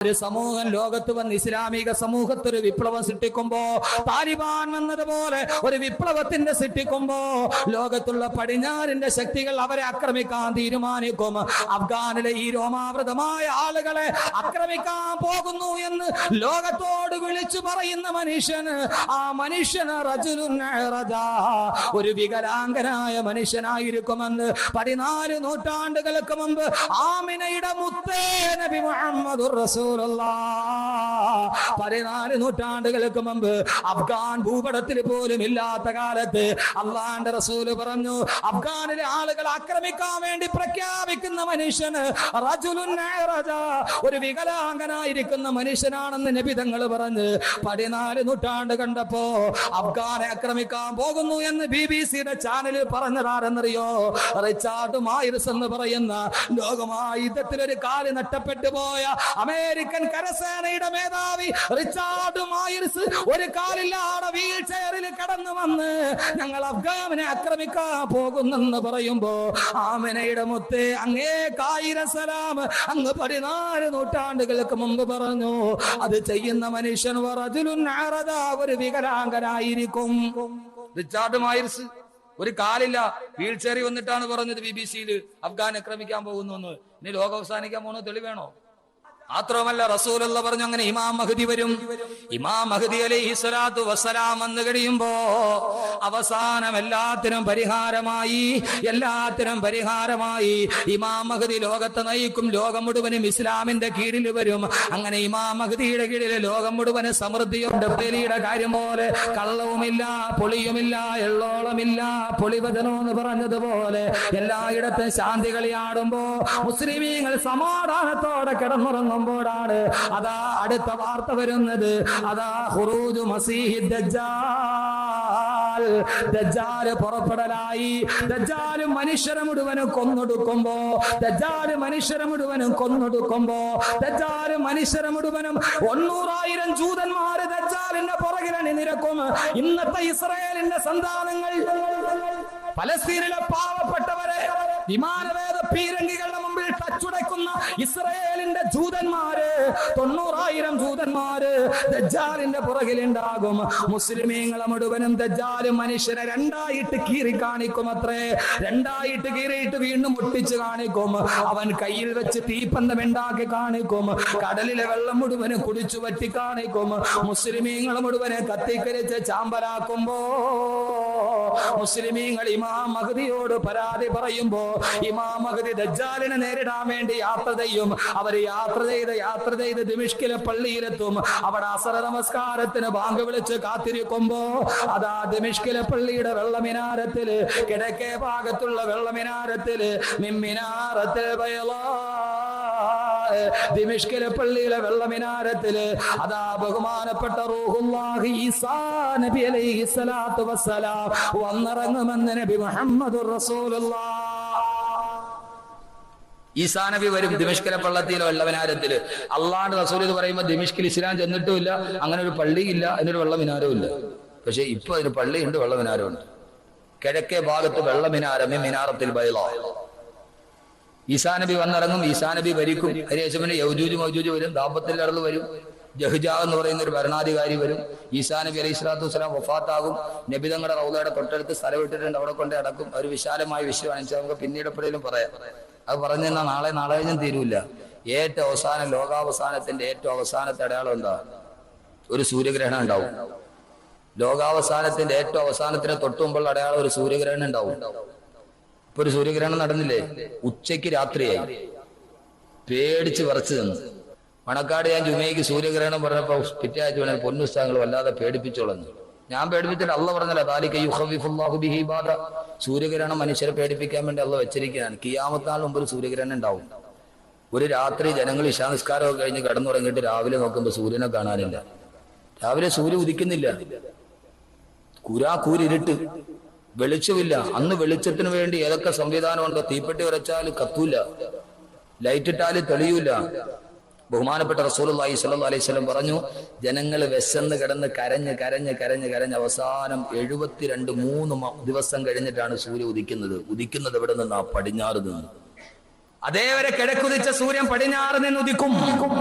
ഒരു സമൂഹം ലോകത്ത് വന്ന് ഇസ്ലാമിക സമൂഹത്തൊരു വിപ്ലവം സൃഷ്ടിക്കുമ്പോ, താലിബാൻ വന്നതുപോലെ ഒരു വിപ്ലവത്തിന്റെ സൃഷ്ടിക്കുമ്പോ ലോകത്തുള്ള പടിഞ്ഞാറിന്റെ ശക്തികൾ അവരെ ആക്രമിക്കാൻ തീരുമാനിക്കും. അഫ്ഗാനിലെ ഈ രോമാവൃതമായ ആളുകളെ ആക്രമിക്കാൻ പോകുന്നു എന്ന് ലോകത്തോട് വിളിച്ചു പറയുന്ന മനുഷ്യന്, ആ മനുഷ്യന് റജുലുൻ അഅറജ, ഒരു വികലാംഗനായ മനുഷ്യനായിരിക്കുമെന്ന് 14 നൂറ്റാണ്ടുകൾക്ക് മുമ്പ് ആമിനയുടെ മുത്തേ നബി മുഹമ്മദുർ റസൂൽ 14 നൂറ്റാണ്ടുകൾക്ക് മുമ്പ് അഫ്ഗാൻ ഭൂപടത്തിൽ പോലും ഇല്ലാത്ത കാലത്ത് അള്ളാന്റെ റസൂല് പറഞ്ഞു, അഫ്ഗാനിലെ ആളുകൾ ആക്രമിക്കാൻ വേണ്ടി പ്രഖ്യാപിക്കുന്ന മനുഷ്യന് റജുലുൻ അഅറജ, ഒരു വികലാംഗനായിരിക്കുന്ന മനുഷ്യനാണെന്ന് നബി തങ്ങൾ പറഞ്ഞ് 14 നൂറ്റാണ്ട് കണ്ടപ്പോ അഫ്ഗാനെ ആക്രമിക്കാൻ പോകുന്നു എന്ന് BBC-യുടെ ചാനലിൽ പറഞ്ഞതാരെന്നറിയോ? റിച്ചാർഡ് മൈർസ് എന്ന് പറയുന്ന ലോകമായുധത്തിൽ ഒരു കാല് നഷ്ടപ്പെട്ടു പോയ അമേരിക്കൻ കരസേനയുടെ മേധാവി റിച്ചാർഡ് മൈർസ് ഒരു കാലില്ലാതെ വീൽ ചെയറിൽ കടന്നു വന്ന് ഞങ്ങൾ അഫ്ഗാനെ ആക്രമിക്കാൻ പോകുന്നെന്ന് പറയുമ്പോ ആമിനയുടെ മുത്തേ അങ്ങേക്കായിരം സലാം അങ്ങ് 14 നൂറ്റാണ്ടുകൾക്ക് മുമ്പ് പറഞ്ഞു. അത് ചെയ്യുന്ന മനുഷ്യൻ റജുലുൻ അഅറജ, ഒരു വികലാംഗനായിരിക്കും. റിച്ചാർഡ് മൈർസ് ഒരു കാലില്ല, വീൽ ചെയറിൽ വന്നിട്ടാണ് പറഞ്ഞത് BBC-യിൽ അഫ്ഗാൻ ആക്രമിക്കാൻ പോകുന്നു എന്ന്. ഇനി ലോകം അവസാനിക്കാൻ പോകുന്ന തെളിവേണോ? മാത്രമല്ല റസൂലുള്ള പറഞ്ഞു, അങ്ങനെ ഇമാം മഹ്ദി വരും. ഇമാം മഹ്ദി അലൈഹി സ്വലാത്തു വസ്സലാം വന്നു കഴിയുമ്പോ അവസാനം എല്ലാത്തിനും പരിഹാരമായി ഇമാം മഹ്ദി ലോകത്തെ നയിക്കും. ലോകം മുഴുവനും ഇസ്ലാമിന്റെ കീഴിൽ വരും. അങ്ങനെ ഇമാം മഹ്ദിയുടെ കീഴിൽ ലോകം മുഴുവനും സമൃദ്ധിയുണ്ട്. ബലിയുടെ കാര്യം പോലെ കള്ളവുമില്ല, പൊളിയുമില്ല, എള്ളോളമില്ല, പൊളിവചനം എന്ന് പറഞ്ഞതുപോലെ എല്ലായിടത്തും ശാന്തി കളിയാടുമ്പോ മുസ്ലിമീങ്ങൾ സമാധാനത്തോടെ കിടന്നുറങ്ങുമ്പോഴാണ് അതാ അടുത്ത വാർത്ത വരുന്നത്. അതാ ഖുറൂജു മസീഹി ദജ്ജാൽ, ദജ്ജാൽ പുറപ്പെടലായി. ദജ്ജാൽ മനുഷ്യരെ മുഴുവനും കൊന്നൊടുക്കുമ്പോ, ദജ്ജാൽ മനുഷ്യരെ മുഴുവനും 900,000 ജൂതന്മാര് ദജ്ജാലിന്റെ പുറകിൽ അണിനിരക്കും. ഇന്നത്തെ ഇസ്രായേലിന്റെ സന്താനങ്ങൾ, ഫലസ്തീനിലെ പാവപ്പെട്ടവരെ വിമാനവേദ പീരങ്കികളുടെ മുമ്പിൽ തച്ചുടയ്ക്കുന്ന ഇസ്രായേലിന്റെ ജൂതന്മാര്, 90,000 ജൂതന്മാര് ദജ്ജാലിന്റെ പുറകിലുണ്ടാകും. മുസ്ലിമീങ്ങളെ മുഴുവനും ദജ്ജാൽ മനുഷ്യരെ രണ്ടായിട്ട് കീറി കാണിക്കും. അത്രേ, രണ്ടായിട്ട് കീറിയിട്ട് വീണ്ടും ഒട്ടിച്ച് കാണിക്കും. അവൻ കയ്യിൽ വെച്ച് തീപ്പന്തം ഉണ്ടാക്കി കാണിക്കും. കടലിലെ വെള്ളം മുഴുവനും കുടിച്ചു വറ്റി കാണിക്കും. മുസ്ലിമീങ്ങളെ മുഴുവനെ കത്തിക്കരിച്ച് ചാമ്പലാക്കുമ്പോ മുസ്ലിമീങ്ങൾ ഇമാം മഹ്ദിയോട് പരാതി പറയുമ്പോ ഇമാം മഹ്ദി ദജ്ജാലിനെ നേരിടാൻ വേണ്ടി യാത്ര ചെയ്യും. അവർ യാത്ര ചെയ്ത് ദിമിഷ്കിലെ പള്ളിയിലെത്തും. അവിടെ അസർ നമസ്കാരത്തിന് ബാങ്ക് വിളിച്ച് കാത്തിരിക്കുമ്പോ അതാ ദിമിഷ്കിലെ പള്ളിയുടെ വെള്ളമിനാരത്തില്, കിഴക്കേ ഭാഗത്തുള്ള വെള്ളമിനാരത്തില്, ദിമിഷ്കിലെ പള്ളിയിലെ വെള്ളമിനാരത്തില് അതാ ബഹുമാനപ്പെട്ട റൂഹുല്ലാഹി ഈസാ നബി അലൈഹി സ്വലാത്തു വസ്സലാം വന്നിറങ്ങുമെന്ന് നബി മുഹമ്മദുർ റസൂലുള്ളാഹ്. ഈസാ നബി വരും ദിമിഷ്കിലെ പള്ളത്തിലോ വെള്ളമിനാരത്തില്. അള്ളാഹുവിന്റെ റസൂൽ എന്ന് പറയുമ്പോൾ ദിമിഷ്കിൽ ഇസ്ലാം ചെന്നിട്ടുമില്ല, അങ്ങനെ ഒരു പള്ളിയില്ല, അതിനൊരു വെള്ളമിനാരവും ഇല്ല. പക്ഷെ ഇപ്പൊ അതിന് പള്ളിയുണ്ട്, വെള്ളമിനാരമുണ്ട്. കിഴക്കേ ഭാഗത്ത് വെള്ളമിനാരം, മിനാറത്തിൽ ബൈളാ. ഈസാ നബി വന്നിറങ്ങും, ഈസാ നബി ഭരിക്കും. അതിനുശേഷം യൗജൂജ് മൗജൂജ് വരും, ദാബത്തിൽ അടർന്ന് വരും, ജഹ്ജാ എന്ന് പറയുന്ന ഒരു ഭരണാധികാരി വരും. ഈസാ നബി അലൈഹി സ്വലാത്തു വസ്സലാം വഫാത്താകും. നബി തങ്ങളുടെ റൗളയുടെ തൊട്ടടുത്ത് സ്ഥലം ഇട്ടിട്ടുണ്ട്, അവിടെ കൊണ്ട് അടക്കും. ഒരു വിശാലമായ വിഷയമാണ്, നമുക്ക് പിന്നീട് എപ്പോഴേലും പറയാം. അത് പറഞ്ഞു തന്നാൽ നാളെ കഴിഞ്ഞും തീരൂല. ഏറ്റവും അവസാനം, ലോകാവസാനത്തിന്റെ ഏറ്റവും അവസാനത്തെ അടയാളം എന്താ? ഒരു സൂര്യഗ്രഹണം ഉണ്ടാവും. ലോകാവസാനത്തിന്റെ ഏറ്റവും അവസാനത്തിന് തൊട്ടുമുമ്പുള്ള അടയാളം ഒരു സൂര്യഗ്രഹണം ഉണ്ടാവും. ഇപ്പൊ ഒരു സൂര്യഗ്രഹണം നടന്നില്ലേ? ഉച്ചയ്ക്ക് രാത്രിയായി, പേടിച്ച് വിറച്ചു നിന്ന്. മണക്കാട് ഞാൻ ജുമയ്ക്ക് സൂര്യഗ്രഹണം പറഞ്ഞപ്പോ പിറ്റേ ആഴ്ച വേണം പൊന്നുസ്താങ്ങൾ വല്ലാതെ പേടിപ്പിച്ചോളഞ്ഞു. ഞാൻ പേടിപ്പിച്ചിട്ട് അള്ള പറഞ്ഞല്ല, സൂര്യഗ്രഹണം മനുഷ്യരെ പേടിപ്പിക്കാൻ വേണ്ടി അള്ള വെച്ചിരിക്കുകയാണ്. കിയാമത്താൾ മുമ്പ് ഒരു സൂര്യഗ്രഹണം ഉണ്ടാവും. ഒരു രാത്രി ജനങ്ങൾ ഇശാ നിസ്കാരമൊക്കെ കഴിഞ്ഞ് കിടന്നുറങ്ങിയിട്ട് രാവിലെ നോക്കുമ്പോൾ സൂര്യനെ കാണാനില്ല. രാവിലെ സൂര്യൻ ഉദിക്കുന്നില്ല, കൂരിരുട്ട്, വെളിച്ചമില്ല. അന്ന് വെളിച്ചത്തിന് വേണ്ടി ഏതൊക്കെ സംവിധാനമുണ്ടോ, തീപ്പെട്ടി ഉരച്ചാൽ കത്തൂല, ലൈറ്റ് ഇട്ടാൽ തെളിയൂല. ബഹുമാനപ്പെട്ട റസൂലുള്ളാഹി സ്വല്ലല്ലാഹു അലൈഹി വസല്ലം പറഞ്ഞു, ജനങ്ങൾ വിശന്ന് കിടന്ന് കരഞ്ഞ് അവസാനം 72 ദിവസം കഴിഞ്ഞിട്ടാണ് സൂര്യൻ ഉദിക്കുന്നത്. ഉദിക്കുന്നത് എവിടെ നിന്നാ? പടിഞ്ഞാറ് നിന്ന്. അതേവരെ കിഴക്കുദിച്ച സൂര്യൻ പടിഞ്ഞാറ് നിന്ന് ഉദിക്കും.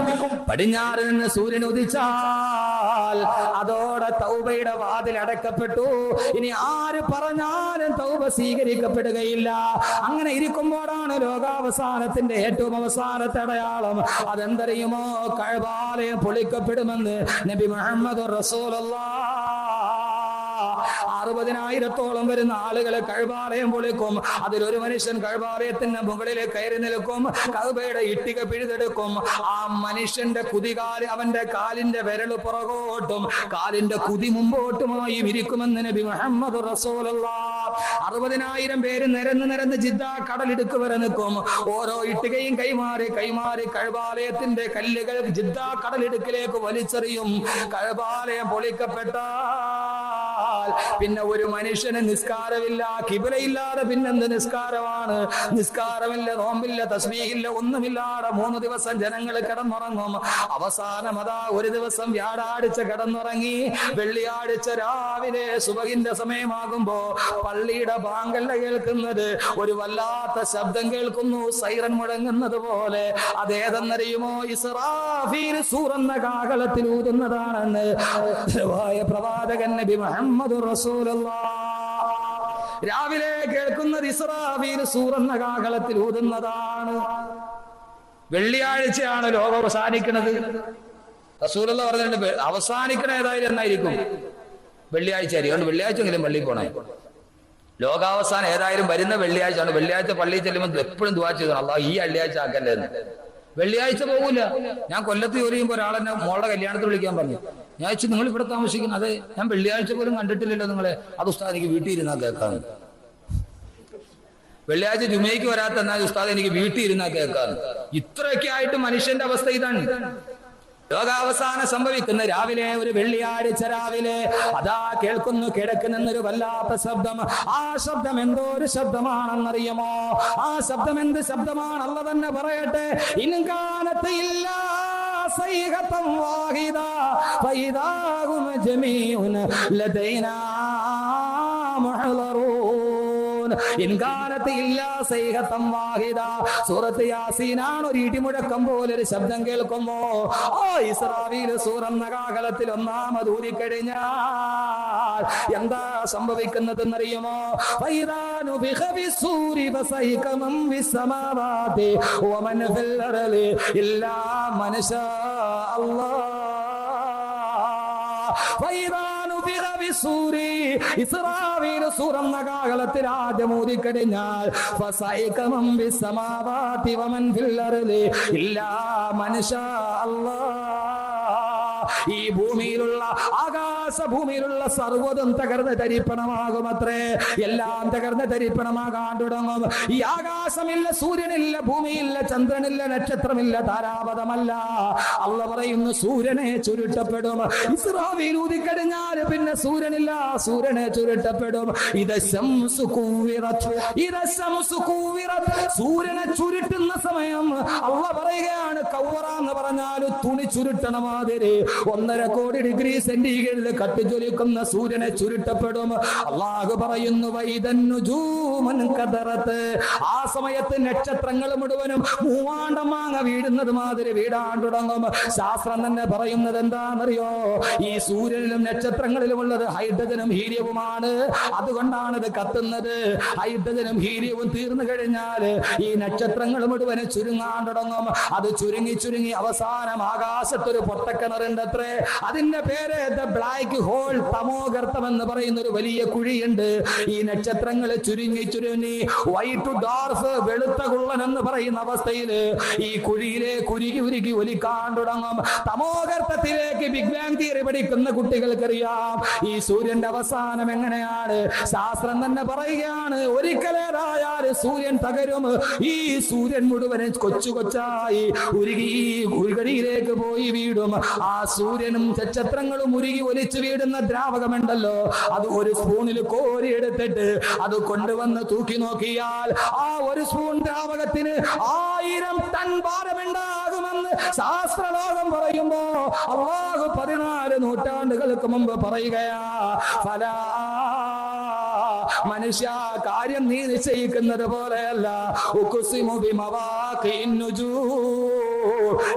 പടിഞ്ഞാറ് നിന്ന് സൂര്യൻ ഉദിച്ചാൽ അതോടെ തൗബയുടെ വാതിൽ അടക്കപ്പെട്ടു. ഇനി ആര് പറഞ്ഞാലും തൗബ സ്വീകരിക്കപ്പെടുകയില്ല. അങ്ങനെ ഇരിക്കുമ്പോഴാണ് ലോകാവസാനത്തിന്റെ ഏറ്റവും അവസാനത്തെ അടയാളം. അതെന്തറിയുമോ? കഅബാലയം പൊളിക്കപ്പെടുമെന്ന് നബി മുഹമ്മദ് റസൂലുള്ളാഹ്. 60,000-ഓളം വരുന്ന ആളുകളെ കഅബാലയം പൊളിക്കും. അതിലൊരു മനുഷ്യൻ കഅബാലയത്തിന്റെ മുകളിൽ കയറി നിൽക്കും. കഅബയുടെ ഇഷ്ടിക പിഴുതെടുക്കും. ആ മനുഷ്യന്റെ കുതികാല്, അവന്റെ കാലിന്റെ വിരൽ പുറകോട്ടും കാലിന്റെ കുതി മുമ്പോട്ടുമായി വിരിക്കുമെന്ന് നബി മുഹമ്മദ് റസൂലുള്ളാഹ്. 60,000 പേര് നിരന്ന് ജിദ്ദ കടലിടുക്ക് വരെ നിൽക്കും. ഓരോ ഇഷ്ടികയും കൈമാറി കഅബാലയത്തിന്റെ കല്ലുകൾ ജിദ്ദ കടലിടുക്കിലേക്ക് വലിച്ചെറിയും. കഅബാലയം പൊളിക്കപ്പെട്ട പിന്നെ ഒരു മനുഷ്യന് നിസ്കാരമില്ല. കിബിലയില്ലാതെ പിന്നെന്ത് നിസ്കാരമാണ്? നിസ്കാരമില്ല, നോമ്പില്ല, തസ്ബീഹില്ല, ഒന്നുമില്ലാതെ 3 ദിവസം ജനങ്ങൾ കിടന്നുറങ്ങും. അവസാനം അതാ ഒരു ദിവസം വ്യാഴാഴ്ച കിടന്നുറങ്ങി. വെള്ളിയാഴ്ച രാവിലെ സുബഹിന്റെ സമയമാകുമ്പോ പള്ളിയുടെ ബാങ്കല്ല കേൾക്കുന്നത്, ഒരു വല്ലാത്ത ശബ്ദം കേൾക്കുന്നു, സൈറൻ മുഴങ്ങുന്നത് പോലെ. അതേതെന്നറിയുമോ? ഇസ്രാഫീൽ സൂറെന്ന കാഹളത്തിൽ ഊതുന്നതാണെന്ന് പ്രവാചകൻ നബി മുഹമ്മദ് റസൂലുള്ളാഹ്. രാവിലെ കേൾക്കുന്നത് ഇസ്രാഫീൽ സൂറെന്ന കാഹളത്തിൽ ഊതുന്നതാണ്. വെള്ളിയാഴ്ചയാണ് ലോകം അവസാനിക്കുന്നത്. റസൂലുള്ളാഹി പറഞ്ഞിട്ടുണ്ട് അവസാനിക്കണ ഏതായാലും എന്നായിരിക്കും? വെള്ളിയാഴ്ച ആയിരിക്കും. അതുകൊണ്ട് വെള്ളിയാഴ്ചയെങ്കിലും പള്ളിയിൽ പോണേ. ലോകാവസാനം ഏതായാലും വരുന്ന വെള്ളിയാഴ്ചയാണ്. വെള്ളിയാഴ്ച പള്ളിയിൽ ചെല്ലുമ്പോൾ എപ്പോഴും ദുആ ചെയ്യണം, അല്ലാഹ് ഈ വെള്ളിയാഴ്ച ആക്കല്ലേ എന്ന്. വെള്ളിയാഴ്ച പോകൂല. ഞാൻ കൊല്ലത്ത് ജോലി ചെയ്യുമ്പോൾ ഒരാളെന്നെ മോളുടെ കല്യാണത്തിൽ വിളിക്കാൻ പറഞ്ഞു. ഞാൻ വെച്ചു നിങ്ങൾ ഇവിടെ താമസിക്കുന്നു. അതെ, ഞാൻ വെള്ളിയാഴ്ച പോലും കണ്ടിട്ടില്ലല്ലോ നിങ്ങളെ. അത് ഉസ്താദ് എനിക്ക് വീട്ടിൽ ഇരുന്നാ കേൾക്കാന്ന്. വെള്ളിയാഴ്ച ജുമയ്ക്ക് വരാത്ത എന്നാൽ ഉസ്താദ് എനിക്ക് വീട്ടിൽ ഇരുന്നാ കേൾക്കാന്ന്. ഇത്രയൊക്കെ ആയിട്ട് മനുഷ്യന്റെ അവസ്ഥ ഇതാണ്. ലോകാവസാനം സംഭവിക്കുന്ന രാവിലെ, ഒരു വെള്ളിയാഴ്ച രാവിലെ അതാ കേൾക്കുന്നു കിഴക്ക് നിന്നൊരു വല്ലാത്ത ശബ്ദം. ആ ശബ്ദം എന്തോ ഒരു ശബ്ദമാണെന്നറിയുമോ? ആ ശബ്ദം എന്ത് ശബ്ദമാണ്? അല്ലാഹ് തന്നെ പറയട്ടെ. ഇൻകാനത്ത് ഇല്ലാ സൈഹതൻ വാഹിദ ഫൈദാഹും ജമീഉൻ ലദൈനാ മുഹ്ളറൂൻ. ഇൻകാനത്ത് ഇല്ലാ സൈഹതൻ വാഹിദ. സൂറത്ത് യാസീനാണ്. ഒരു ഇടിമുഴക്കം പോലെ ഒരു ശബ്ദം കേൾക്കുമ്പോ ഇസ്രാഫീൽ സൂറെന്ന കാഹളത്തിൽ ഒന്നാമത് ഊതിക്കഴിഞ്ഞാൽ എന്താ സംഭവിക്കുന്നതെന്നറിയുമോ? ഫൈദാനു ബിഖബിസ്സൂരി ഫസൈക മൻ ഫിസ്സമാവാതി വമൻ ഫിൽ അർളി ഇല്ലാ മൻ ശാ അല്ലാഹ്. ഫൈദാനു ബിഖബിസ്സൂരി ഇസ്രാഫീൽ സൂറെന്ന കാഹളത്തിൽ ആദ്യം ഊതിക്കഴിഞ്ഞാൽ ഫസൈക മൻ ഫിസ്സമാവാതി വമൻ ഫിൽ അർളി ഇല്ലാ മൻ ശാ അല്ലാഹ്. ഈ ഭൂമിയിലുള്ള ആകാശഭൂമിയിലുള്ള സർവ്വതും തകർന്ന് തരിപ്പണമാകുമത്രേ. എല്ലാം തകർന്ന് തരിപ്പണമാകാൻ തുടങ്ങും. ഈ ആകാശമില്ല, സൂര്യനില്ല, ഭൂമിയില്ല, ചന്ദ്രനില്ല, നക്ഷത്രമില്ല, താരാപഥമല്ല. അല്ലാഹ് പറയുന്നു സൂര്യനെ ചുരുട്ടപ്പെടും. ഇസ്രാഫീൽ ഊതിക്കഴിഞ്ഞാൽ പിന്നെ സൂര്യനില്ല, സൂര്യനെ ചുരുട്ടപ്പെടും. സൂര്യനെ ചുരുട്ടുന്ന സമയം അല്ലാഹ് പറയുകയാണ് കൗവറാന്ന് പറഞ്ഞാൽ തുണി ചുരുട്ടണ മാതിരി 1.5 കോടി ഡിഗ്രി സെന്റിഗ്രേഡിൽ കട്ടിജ്വലിക്കുന്ന സൂര്യനെ ചുരുട്ടപ്പെടും. അല്ലാഹു പറയുന്നു ആ സമയത്ത് നക്ഷത്രങ്ങൾ മുഴുവനും മൂവാണ്ടം മാങ്ങ വീടുന്നത് മാതിരി വീടാൻ തുടങ്ങും. ശാസ്ത്രം തന്നെ പറയുന്നത് എന്താണെന്നറിയോ? ഈ സൂര്യനിലും നക്ഷത്രങ്ങളിലും ഉള്ളത് ഹൈഡ്രജനും ഹീലിയവുമാണ്. അതുകൊണ്ടാണ് ഇത് കത്തുന്നത്. ഹൈഡ്രജനും ഹീലിയവും തീർന്നു കഴിഞ്ഞാൽ ഈ നക്ഷത്രങ്ങൾ മുഴുവനും ചുരുങ്ങാൻ തുടങ്ങും. അത് ചുരുങ്ങി ചുരുങ്ങി അവസാനം ആകാശത്തൊരു പൊട്ടക്കിണറുണ്ട് അത്രേ. അതിന്റെ പേര് ദ ബ്ലാക്ക് ഹോൾ, തമോഗർത്തം എന്ന് പറയുന്ന ഒരു വലിയ കുഴിയുണ്ട്. ഈ നക്ഷത്രങ്ങൾ ചുരുങ്ങി ചുരുങ്ങി വൈറ്റ് ഡോർഫ്, വെളുത്ത കുള്ളൻ എന്ന് പറയുന്ന അവസ്ഥയിൽ ഈ കുഴിയിലേക്ക് ഉരുകി ഉരുകി ഒലിക്കാൻ തുടങ്ങും. തമോഗർത്തത്തിലേക്ക് ബിഗ് ബാങ് തിയറി പഠിക്കുന്ന കുട്ടികൾക്കറിയാം ഈ സൂര്യന്റെ അവസാനം എങ്ങനെയാണ്. ശാസ്ത്രം തന്നെ പറയുകയാണ് ഒരിക്കലേറായാൽ സൂര്യൻ തകരും. ഈ സൂര്യൻ മുഴുവനും കൊച്ചു കൊച്ചായി ഉരുകി ഈ ഉരുകടിയിലേക്ക് പോയി വീടും. ആ സൂര്യനും നക്ഷത്രങ്ങളും ഉരുകി ഒലിച്ചു വീടുന്ന ദ്രാവകമുണ്ടല്ലോ, അത് ഒരു സ്പൂണിൽ കോരിയെടുത്തിട്ട് അത് കൊണ്ടുവന്ന് തൂക്കി നോക്കിയാൽ ആ ഒരു സ്പൂൺ ദ്രാവകത്തിന് 1000 ടൺ ഭാരമുണ്ടാകുമെന്ന് ശാസ്ത്രലോകം പറയുമ്പോ അല്ലാഹു 14 നൂറ്റാണ്ടുകൾക്ക് മുമ്പ് പറയുകയാ. ഫലാ മനുഷ്യ, കാര്യം നീ നിശ്ചയിക്കുന്നത് പോലെയല്ല.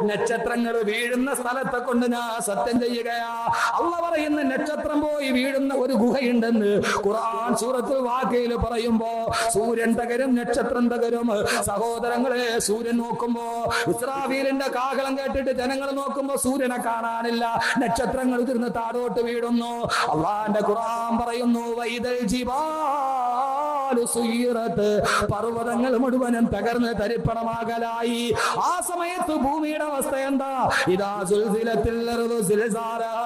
നക്ഷത്രങ്ങൾ വീഴുന്ന സ്ഥലത്തെ കൊണ്ട് ഞാൻ സത്യം ചെയ്യുകയാ. അള്ളാഹ് പറയുന്ന നക്ഷത്രം പോയി വീഴുന്ന ഒരു ഗുഹയുണ്ടെന്ന് ഖുർആൻ സൂറത്തുൽ വാഖയിൽ പറയുമ്പോ സൂര്യൻ തകരും, നക്ഷത്രം തകരും. സഹോദരങ്ങളെ, സൂര്യൻ നോക്കുമ്പോ ഇസ്രാഫീലിന്റെ കാഹളം കേട്ടിട്ട് ജനങ്ങൾ നോക്കുമ്പോ സൂര്യനെ കാണാനില്ല, നക്ഷത്രങ്ങൾ ഉതിർന്ന് താഴോട്ട് വീഴുന്നു. അള്ളാന്റെ ഖുർആൻ പറയുന്നു, വൈദൽ ജിബാലു സുയ്യിറത്, പർവ്വതങ്ങൾ മുഴുവനും തകർന്ന് തരിപ്പണമാകലായി. ആ സമയത്ത് ഭൂമിയുടെ അവസ്ഥ എന്താ? ഇദാ സുൽസിലത്തിൽ അർദു സിൽസാലഹാ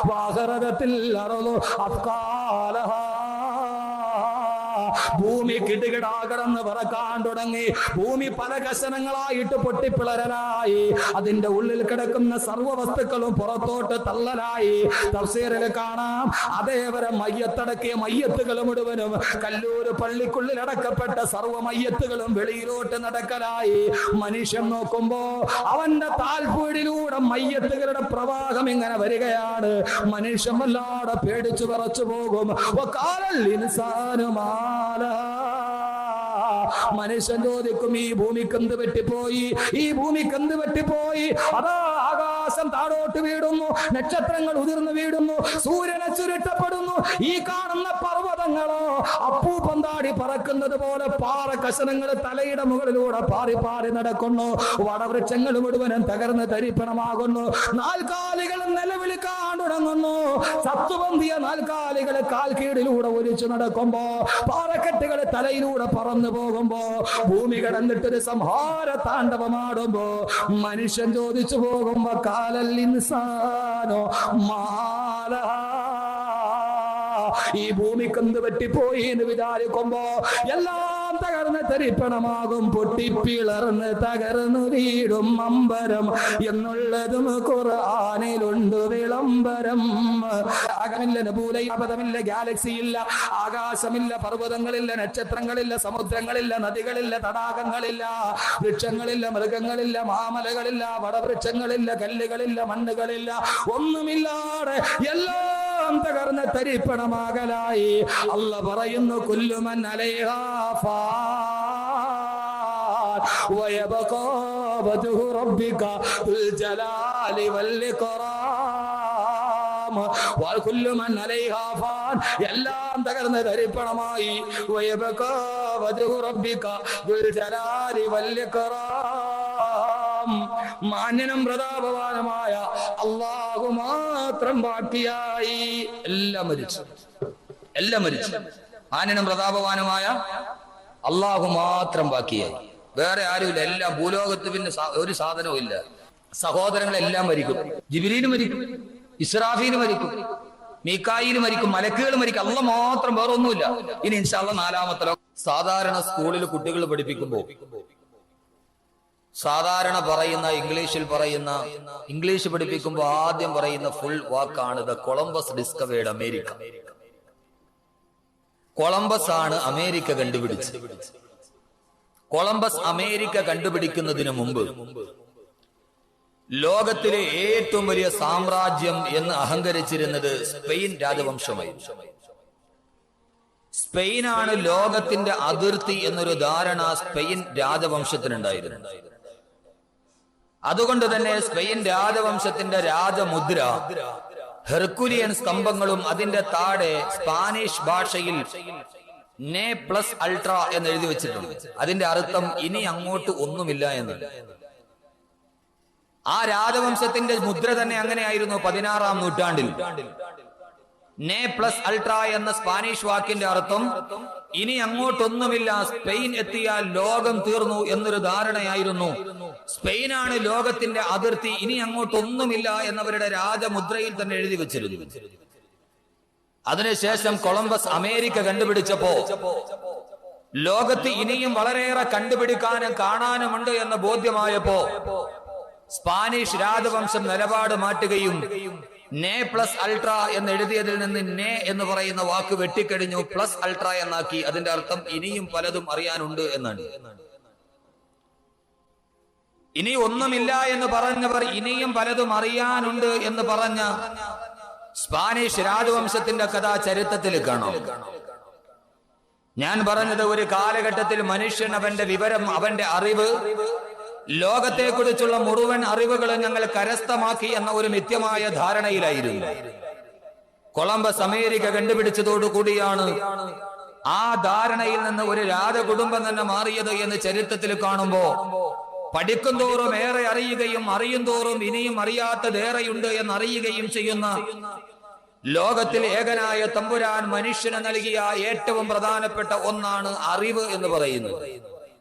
വഅഖറജത്തിൽ അർദു അത്ഖാലഹാ. ഭൂമി കിടുകിടാകടന്ന് പറക്കാൻ തുടങ്ങി. ഭൂമി പല കഷണങ്ങളായിട്ട് പൊട്ടിപ്പിളരലായി. അതിന്റെ ഉള്ളിൽ കിടക്കുന്ന സർവ്വ വസ്തുക്കളും പുറത്തോട്ട് തള്ളലായി. തഫ്സീറിൽ കാണാം, അതേവരെ മയ്യത്തടക്കിയ മയ്യത്തുകൾ മുഴുവനും, കല്ലൂർ പള്ളിക്കുള്ളിൽ അടക്കപ്പെട്ട സർവ്വ മയ്യത്തുകളും വെളിയിലോട്ട് നടക്കലായി. മനുഷ്യൻ നോക്കുമ്പോ അവന്റെ താൽപ്പീടിലൂടെ മയ്യത്തുകളുടെ പ്രവാഹം ഇങ്ങനെ വരികയാണ്. മനുഷ്യൻ വല്ലാതെ പേടിച്ചു വിറച്ചു പോകും. മനുഷ്യൻ ചോദിക്കും, ഈ ഭൂമിക്ക് എന്ത് പറ്റിപ്പോയി? ഈ ഭൂമിക്ക് എന്ത് പറ്റിപ്പോയി? അതാ ആകാശം താഴോട്ട് വീടുന്നു, നക്ഷത്രങ്ങൾ ഉതിർന്നു വീടുന്നു, സൂര്യനെ ചുരുട്ടപ്പെടുന്നു. ഈ കാണുന്ന പർവ്വതങ്ങളോ അപ്പൂപ്പന്താടി പറക്കുന്നത് പോലെ പാറ കഷണങ്ങൾ തലയുടെ മുകളിലൂടെ പാറി പാറി നടക്കുന്നു. വടവൃക്ഷങ്ങൾ മുഴുവനും തകർന്ന് തരിപ്പണമാകുന്നു. നാൽക്കാലികൾ നിലവിളിക്കാൻ തുടങ്ങുന്നു. സത്തുബന്ധിയ നാൽക്കാലികൾ കാൽക്കീടിലൂടെ ഒലിച്ചു നടക്കുമ്പോ, പാറക്കെട്ടുകൾ തലയിലൂടെ പറന്നു പോകുമ്പോ, ഭൂമി കിടന്നിട്ടൊരു സംഹാര താണ്ഡവമാടുമ്പോ മനുഷ്യൻ ചോദിച്ചു പോകുമ്പോ, കാലൽ ഇൻസാനോ മാലാ, ഈ ഭൂമിക്ക് എന്ത് പറ്റിപ്പോയി എന്ന് വിചാരിക്കുമ്പോ എല്ലാം തകർന്ന് തരിപ്പണമാകും. പൊട്ടിപ്പിളർന്ന് തകർന്നു വീടും അമ്പരം എന്നുള്ളതും ഖുർആനിലുണ്ട് വിളംബരം. ആകമില്ല, നബൂലയില്ല, അബദ്ധമില്ല, ഗാലക്സി ഇല്ല, ആകാശമില്ല, പർവ്വതങ്ങളില്ല, നക്ഷത്രങ്ങളില്ല, സമുദ്രങ്ങളില്ല, നദികളില്ല, തടാകങ്ങളില്ല, വൃക്ഷങ്ങളില്ല, മൃഗങ്ങളില്ല, മാമലകളില്ല, വടവൃക്ഷങ്ങളില്ല, കല്ലുകളില്ല, മണ്ണുകളില്ല, ഒന്നുമില്ലാതെ എല്ലാം തകർന്ന് തരിപ്പണമാകലായി. അല്ലാഹ് പറയുന്നു, കുല്ലുമൻ അലൈഹാ ഫാൻ വയബ്ഖാ വജ്ഹു റബ്ബിക ദുൽ ജലാലി വൽ ഇക്റാം വകുല്ലുമൻ അലൈഹാ ഫാൻ, എല്ലാം തകർന്ന് തരിപ്പണമായി. വയബ്ഖാ വജ്ഹു റബ്ബിക ദുൽ ജലാലി വൽ ഇക്റാം, മാന്യനും പ്രതാപവാനുമായ അല്ലാഹു മാത്രം ബാക്കിയായി. എല്ലാം മരിച്ചു, എല്ലാം മരിച്ചു. മാന്യനും പ്രതാപവാനുമായ അല്ലാഹു മാത്രം ബാക്കിയായി. വേറെ ആരുമില്ല. എല്ലാം ഭൂലോകത്ത് പിന്നെ ഒരു സാധനവും ഇല്ല. സഹോദരങ്ങളെല്ലാം മരിക്കും. ജിബ്രീൽ മരിക്കും, ഇസ്രാഫീൽ മരിക്കും, മീകായിൽ മരിക്കും, മലക്കുകൾ മരിക്കും. അല്ലാഹ് മാത്രം, വേറെ ഒന്നുമില്ല. ഇനി ഇൻഷാ അല്ലാഹ് നാലാമത്തെ ലോകം. സാധാരണ സ്കൂളിൽ കുട്ടികൾ പഠിപ്പിക്കുമ്പോൾ സാധാരണ പറയുന്ന ഇംഗ്ലീഷ് പഠിപ്പിക്കുമ്പോൾ ആദ്യം പറയുന്ന ഫുൾ വാക്കാണ് the Columbus discovered America. Columbus ആണ് അമേരിക്ക കണ്ടുപിടിച്ചത്. കൊളംബസ് അമേരിക്ക കണ്ടുപിടിക്കുന്നതിന് മുമ്പ് ലോകത്തിലെ ഏറ്റവും വലിയ സാമ്രാജ്യം എന്ന് അഹങ്കരിച്ചിരുന്നത് സ്പെയിൻ രാജവംശമായിരുന്നു. സ്പെയിനാണ് ലോകത്തിന്റെ അതിർത്തി എന്നൊരു ധാരണ സ്പെയിൻ രാജവംശത്തിനുണ്ടായിരുന്നു. അതുകൊണ്ട് തന്നെ സ്പെയിൻ രാജവംശത്തിന്റെ രാജമുദ്ര ഹെർക്കുലിയൻ സ്തംഭങ്ങളും അതിന്റെ താഴെ സ്പാനിഷ് ഭാഷയിൽ നെ പ്ലസ് അൾട്ര എന്ന് എഴുതി വെച്ചിട്ടുണ്ട്. അതിന്റെ അർത്ഥം ഇനി അങ്ങോട്ട് ഒന്നുമില്ല എന്നാണ്. ആ രാജവംശത്തിന്റെ മുദ്ര തന്നെ അങ്ങനെയായിരുന്നു 16-ാം നൂറ്റാണ്ടിൽ. നെ പ്ലസ് അൾട്ര എന്ന സ്പാനിഷ് വാക്കിന്റെ അർത്ഥം ഇനി അങ്ങോട്ടൊന്നുമില്ല, സ്പെയിൻ എത്തിയാൽ ലോകം തീർന്നു എന്നൊരു ധാരണയായിരുന്നു. സ്പെയിനാണ് ലോകത്തിന്റെ അതിർത്തി, ഇനി അങ്ങോട്ടൊന്നുമില്ല എന്നവരുടെ രാജമുദ്രയിൽ തന്നെ എഴുതി വെച്ചിരുന്നു. അതിനുശേഷം കൊളംബസ് അമേരിക്ക കണ്ടുപിടിച്ചപ്പോ ലോകത്ത് ഇനിയും വളരെയേറെ കണ്ടുപിടിക്കാനും കാണാനുമുണ്ട് എന്ന് ബോധ്യമായപ്പോ സ്പാനിഷ് രാജവംശം നിലപാട് മാറ്റുകയും നെ പ്ലസ് അൾട്ര എന്ന് എഴുതിയതിൽ നിന്ന് നെ എന്ന് പറയുന്ന വാക്ക് വെട്ടിക്കഴിഞ്ഞു, പ്ലസ് അൾട്ര എന്നാക്കി. അതിന്റെ അർത്ഥം ഇനിയും പലതും അറിയാനുണ്ട് എന്നാണ്. ഇനി ഒന്നുമില്ല എന്ന് പറഞ്ഞവർ ഇനിയും പലതും അറിയാനുണ്ട് എന്ന് പറഞ്ഞ സ്പാനിഷ് രാജവംശത്തിന്റെ കഥ ചരിത്രത്തിൽ കാണാം. ഞാൻ പറഞ്ഞത് ഒരു കാലഘട്ടത്തിൽ മനുഷ്യൻ അവന്റെ വിവരം, അവന്റെ അറിവ്, ലോകത്തെക്കുറിച്ചുള്ള മുഴുവൻ അറിവുകളും ഞങ്ങൾ കരസ്ഥമാക്കി എന്ന ഒരു മിഥ്യമായ ധാരണയിലായിരുന്നു. കൊളംബസ് അമേരിക്ക കണ്ടുപിടിച്ചതോടുകൂടിയാണ് ആ ധാരണയിൽ നിന്ന് ഒരു രാജകുടുംബം തന്നെ മാറിയത് എന്ന് ചരിത്രത്തിൽ കാണുമ്പോ പഠിക്കും തോറും ഏറെ അറിയുകയും അറിയും തോറും ഇനിയും അറിയാത്തതേറെയുണ്ട് എന്നറിയുകയും ചെയ്യുന്ന ലോകത്തിൽ ഏകനായ തമ്പുരാൻ മനുഷ്യന് നൽകിയ ഏറ്റവും പ്രധാനപ്പെട്ട ഒന്നാണ് അറിവ് എന്ന് പറയുന്നത്.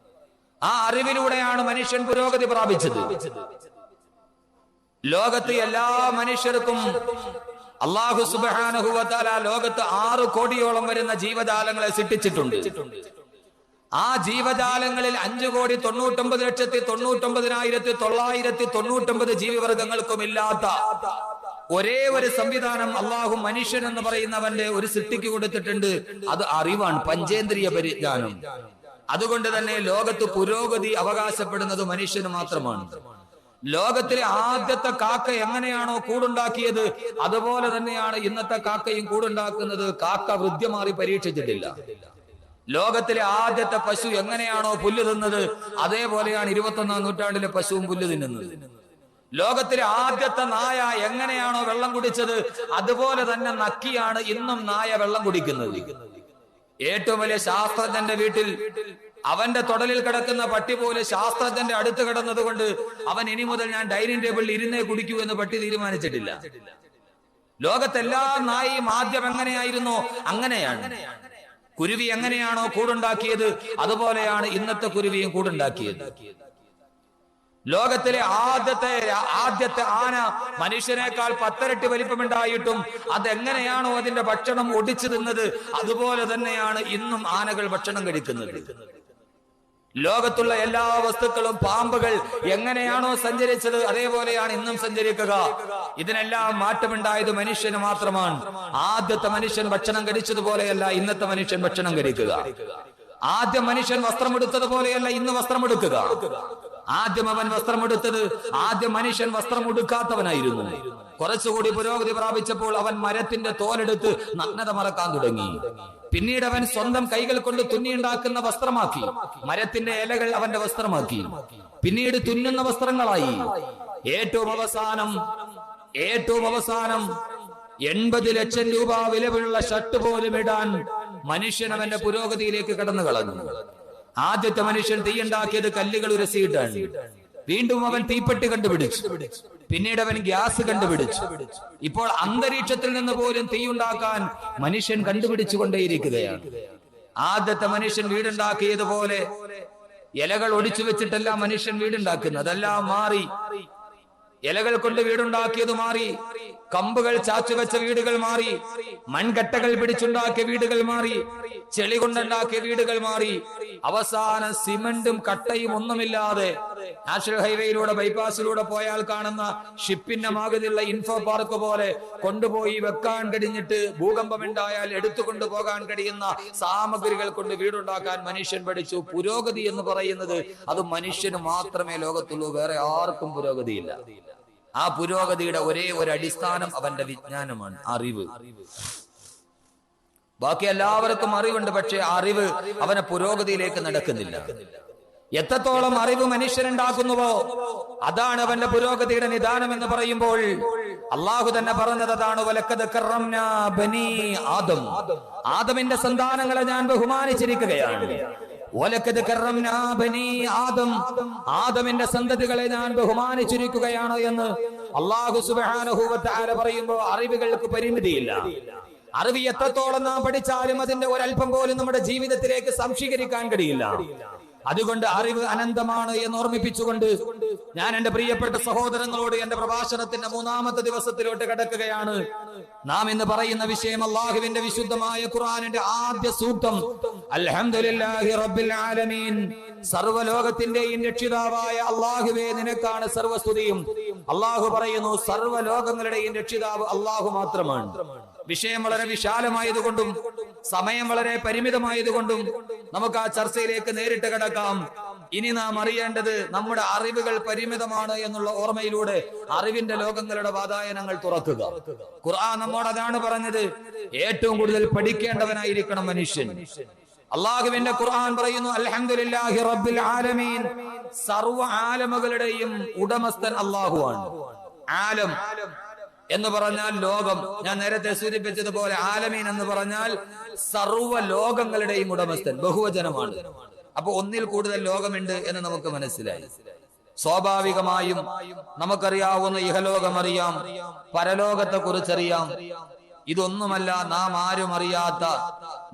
ആ അറിവിലൂടെയാണ് മനുഷ്യൻ പുരോഗതി പ്രാപിച്ചത്. ലോകത്ത് എല്ലാ മനുഷ്യർക്കും അല്ലാഹു സുബ്ഹാനഹു വ തആല ലോകത്ത് 6 കോടിയോളം വരുന്ന ജീവജാലങ്ങളെ സൃഷ്ടിച്ചിട്ടുണ്ട്. ആ ജീവജാലങ്ങളിൽ 5,99,99,999 ജീവിവർഗങ്ങൾക്കും ഇല്ലാത്ത ഒരേ ഒരു സംവിധാനം അള്ളാഹു മനുഷ്യൻ എന്ന് പറയുന്നവന്റെ ഒരു സൃഷ്ടിക്ക് കൊടുത്തിട്ടുണ്ട്. അത് അറിവാണ്, പഞ്ചേന്ദ്രിയ പരിജ്ഞാനം. അതുകൊണ്ട് തന്നെ ലോകത്ത് പുരോഗതി അവകാശപ്പെടുന്നത് മനുഷ്യന് മാത്രമാണ്. ലോകത്തിലെ ആദ്യത്തെ കാക്ക എങ്ങനെയാണോ കൂടുണ്ടാക്കിയത്, അതുപോലെ തന്നെയാണ് ഇന്നത്തെ കാക്കയും കൂടുണ്ടാക്കുന്നത്. കാക്ക വൃദ്ധ്യമാറി പരീക്ഷിച്ചിട്ടില്ല. ലോകത്തിലെ ആദ്യത്തെ പശു എങ്ങനെയാണോ പുല്ല് തിന്നത്, അതേപോലെയാണ് 21ാം നൂറ്റാണ്ടിലെ പശുവും പുല്ല് തിന്നുന്നത്. ലോകത്തിലെ ആദ്യത്തെ നായ എങ്ങനെയാണോ വെള്ളം കുടിച്ചത്, അതുപോലെ തന്നെ നക്കിയാണ് ഇന്നും നായ വെള്ളം കുടിക്കുന്നത്. ഏറ്റവും വലിയ ശാസ്ത്രജ്ഞന്റെ വീട്ടിൽ അവന്റെ തൊടലിൽ കിടക്കുന്ന പട്ടി പോലെ ശാസ്ത്രജ്ഞന്റെ അടുത്ത് കിടന്നത് കൊണ്ട് അവൻ ഇനി മുതൽ ഞാൻ ഡൈനിങ് ടേബിളിൽ ഇരുന്നേ കുടിക്കൂ എന്ന് പട്ടി തീരുമാനിച്ചിട്ടില്ല. ലോകത്തെല്ലാ നായയും ആദ്യം എങ്ങനെയായിരുന്നോ അങ്ങനെയാണ്. കുരുവി എങ്ങനെയാണോ കൂടുണ്ടാക്കിയത്, അതുപോലെയാണ് ഇന്നത്തെ കുരുവിയും കൂടുണ്ടാക്കിയത്. ലോകത്തിലെ ആദ്യത്തെ ആന മനുഷ്യനേക്കാൾ 10 ഇരട്ടി വലിപ്പമുണ്ടായിട്ടും അതെങ്ങനെയാണോ അതിന്റെ ഭക്ഷണം ഒടിച്ചു തിന്നത്, അതുപോലെ തന്നെയാണ് ഇന്നും ആനകൾ ഭക്ഷണം കഴിക്കുന്നത്. ലോകത്തുള്ള എല്ലാ വസ്തുക്കളും, പാമ്പുകൾ എങ്ങനെയാണോ സഞ്ചരിച്ചത്, അതേപോലെയാണ് ഇന്നും സഞ്ചരിക്കുക. ഇതിനെല്ലാം മാറ്റമുണ്ടായത് മനുഷ്യന് മാത്രമാണ്. ആദ്യത്തെ മനുഷ്യൻ ഭക്ഷണം കഴിച്ചതുപോലെയല്ല ഇന്നത്തെ മനുഷ്യൻ ഭക്ഷണം കഴിക്കുക. ആദ്യം മനുഷ്യൻ വസ്ത്രമെടുത്തതുപോലെയല്ല ഇന്ന് വസ്ത്രമെടുക്കുക. ആദ്യം മനുഷ്യൻ വസ്ത്രം ഉടുക്കാത്തവനായിരുന്നു. കുറച്ചുകൂടി പുരോഗതി പ്രാപിച്ചപ്പോൾ അവൻ മരത്തിന്റെ തോലെടുത്ത് നഗ്നത മറക്കാൻ തുടങ്ങി. പിന്നീട് അവൻ സ്വന്തം കൈകൾ കൊണ്ട് തുന്നിയുണ്ടാക്കുന്ന വസ്ത്രമാക്കി. മരത്തിന്റെ ഇലകൾ അവന്റെ വസ്ത്രമാക്കി. പിന്നീട് തുന്നുന്ന വസ്ത്രങ്ങളായി. ഏറ്റവും അവസാനം 80 ലക്ഷം രൂപ വിലയുള്ള ഷർട്ട് പോലും ഇടാൻ മനുഷ്യൻ അവന്റെ പുരോഗതിയിലേക്ക് കടന്നു കളഞ്ഞു. ആദ്യത്തെ മനുഷ്യൻ തീയുണ്ടാക്കിയത് കല്ലുകൾ ഉരസിയിട്ടാണ്. വീണ്ടും അവൻ തീപ്പെട്ടി കണ്ടുപിടിച്ചു. പിന്നീട് അവൻ ഗ്യാസ് കണ്ടുപിടിച്ചു. ഇപ്പോൾ അന്തരീക്ഷത്തിൽ നിന്ന് പോലും തീയുണ്ടാക്കാൻ മനുഷ്യൻ കണ്ടുപിടിച്ചുകൊണ്ടേയിരിക്കുകയാണ്. ആദ്യത്തെ മനുഷ്യൻ വീടുണ്ടാക്കിയതുപോലെ ഇലകൾ ഒടിച്ചു വെച്ചിട്ടല്ല മനുഷ്യൻ വീടുണ്ടാക്കുന്നത്. അതെല്ലാം മാറി. ഇലകൾ കൊണ്ട് വീടുണ്ടാക്കിയത് മാറി. കമ്പുകൾ ചാച്ചുവെച്ച വീടുകൾ മാറി. മൺകട്ടകൾ പിടിച്ചുണ്ടാക്കിയ വീടുകൾ മാറി. ചെളി കൊണ്ടുണ്ടാക്കിയ വീടുകൾ മാറി. അവസാനം സിമന്റും കട്ടയും ഒന്നുമില്ലാതെ നാഷണൽ ഹൈവേയിലൂടെ ബൈപ്പാസിലൂടെ പോയാൽ കാണുന്ന ഷിപ്പിന്റെ മാകതിലുള്ള ഇൻഫോ പാർക്ക് പോലെ കൊണ്ടുപോയി വെക്കാൻ കഴിഞ്ഞിട്ട് ഭൂകമ്പമുണ്ടായാൽ എടുത്തുകൊണ്ടു പോകാൻ കഴിയുന്ന സാമഗ്രികൾ കൊണ്ട് വീടുണ്ടാക്കാൻ മനുഷ്യൻ പഠിച്ചു. പുരോഗതി എന്ന് പറയുന്നത് അത് മനുഷ്യന് മാത്രമേ ലോകത്തുള്ളൂ. വേറെ ആർക്കും പുരോഗതിയില്ല. ആ പുരോഗതിയുടെ ഒരേ ഒരു അടിസ്ഥാനം അവന്റെ വിജ്ഞാനമാണ്, അറിവ്. ബാക്കി എല്ലാവർക്കും അറിവുണ്ട്, പക്ഷെ അറിവ് അവനെ പുരോഗതിയിലേക്ക് നടക്കുന്നില്ല. എത്രത്തോളം അറിവ് മനുഷ്യനുണ്ടാക്കുന്നുവോ അതാണ് അവന്റെ പുരോഗതിയുടെ നിദാനം എന്ന് പറയുമ്പോൾ അള്ളാഹു തന്നെ പറഞ്ഞത് അതാണ്. വലഖദ് കറംനാ ബനീ ആദം, ആദമിന്റെ സന്താനങ്ങളെ ഞാൻ ബഹുമാനിച്ചിരിക്കുകയാണ്. വലഖദ് കറംനാ ബനീ ആദം, ആദമിന്റെ സന്തതികളെ ഞാൻ ബഹുമാനിച്ചിരിക്കുകയാണ് എന്ന് അല്ലാഹു സുബ്ഹാനഹു വ തആല പറയുമ്പോൾ അറിവുകൾക്ക് പരിമിതിയില്ല. അറിവ് എത്രത്തോളം നാം പഠിച്ചാലും അതിന്റെ ഒരല്പം പോലും നമ്മുടെ ജീവിതത്തിലേക്ക് സംശീകരിക്കാൻ കഴിയില്ല. അതുകൊണ്ട് അറിവ് അനന്തമാണ് എന്ന് ഓർമ്മിപ്പിച്ചുകൊണ്ട് ഞാൻ എന്റെ പ്രിയപ്പെട്ട സഹോദരങ്ങളോട് എന്റെ പ്രഭാഷണത്തിന്റെ 3ാമത്തെ ദിവസത്തിലോട്ട് കടക്കുകയാണ്. നാം ഇന്ന് പറയുന്ന വിഷയം അല്ലാഹുവിന്റെ വിശുദ്ധമായ ഖുർആനിന്റെ ആദ്യ സൂക്തം അൽഹംദുലില്ലാഹി റബ്ബിൽ ആലമീൻ. സർവ്വലോകത്തിന്റെയും രക്ഷിതാവായ അല്ലാഹുവേ, നിനക്കാണ് സർവ്വസ്തുതിയും. അല്ലാഹു പറയുന്നു സർവ്വലോകങ്ങളുടെയും രക്ഷിതാവ് അല്ലാഹു മാത്രമാണ്. വിഷയം വളരെ വിശാലമായതുകൊണ്ടും സമയം വളരെ പരിമിതമായതുകൊണ്ടും നമുക്ക് ആ ചർച്ചയിലേക്ക് നേരിട്ട് കടക്കാം. ഇനി നാം അറിയേണ്ടത് നമ്മുടെ അറിവുകൾ പരിമിതമാണ് എന്നുള്ള ഓർമ്മയിലൂടെ അറിവിന്റെ ലോകങ്ങളുടെ വാതായനങ്ങൾ തുറക്കുക. ഖുർആൻ നമ്മോട് അതാണ് പറഞ്ഞത്. ഏറ്റവും കൂടുതൽ പഠിക്കേണ്ടവനായിരിക്കണം മനുഷ്യൻ. അള്ളാഹുവിന്റെ ഖുർആൻ പറയുന്നു, അൽഹംദുലില്ലാഹി റബ്ബിൽ ആലമീൻ. സർവ്വ ആലമുകളുടെയും ഉടമസ്ഥൻ അള്ളാഹുവാണ്. ആലം എന്ന് പറഞ്ഞാൽ ലോകം. ഞാൻ നേരത്തെ സൂചിപ്പിച്ചതുപോലെ ആലമീൻ എന്ന് പറഞ്ഞാൽ സർവ്വ ലോകങ്ങളുടെയും ഉടമസ്ഥൻ, ബഹുവചനമാണ്. അപ്പൊ ഒന്നിൽ കൂടുതൽ ലോകമുണ്ട് എന്ന് നമുക്ക് മനസ്സിലായി. സ്വാഭാവികമായും നമുക്കറിയാവുന്ന ഇഹലോകമറിയാം, പരലോകത്തെ കുറിച്ചറിയാം. ഇതൊന്നുമല്ല, നാം ആരും അറിയാത്ത,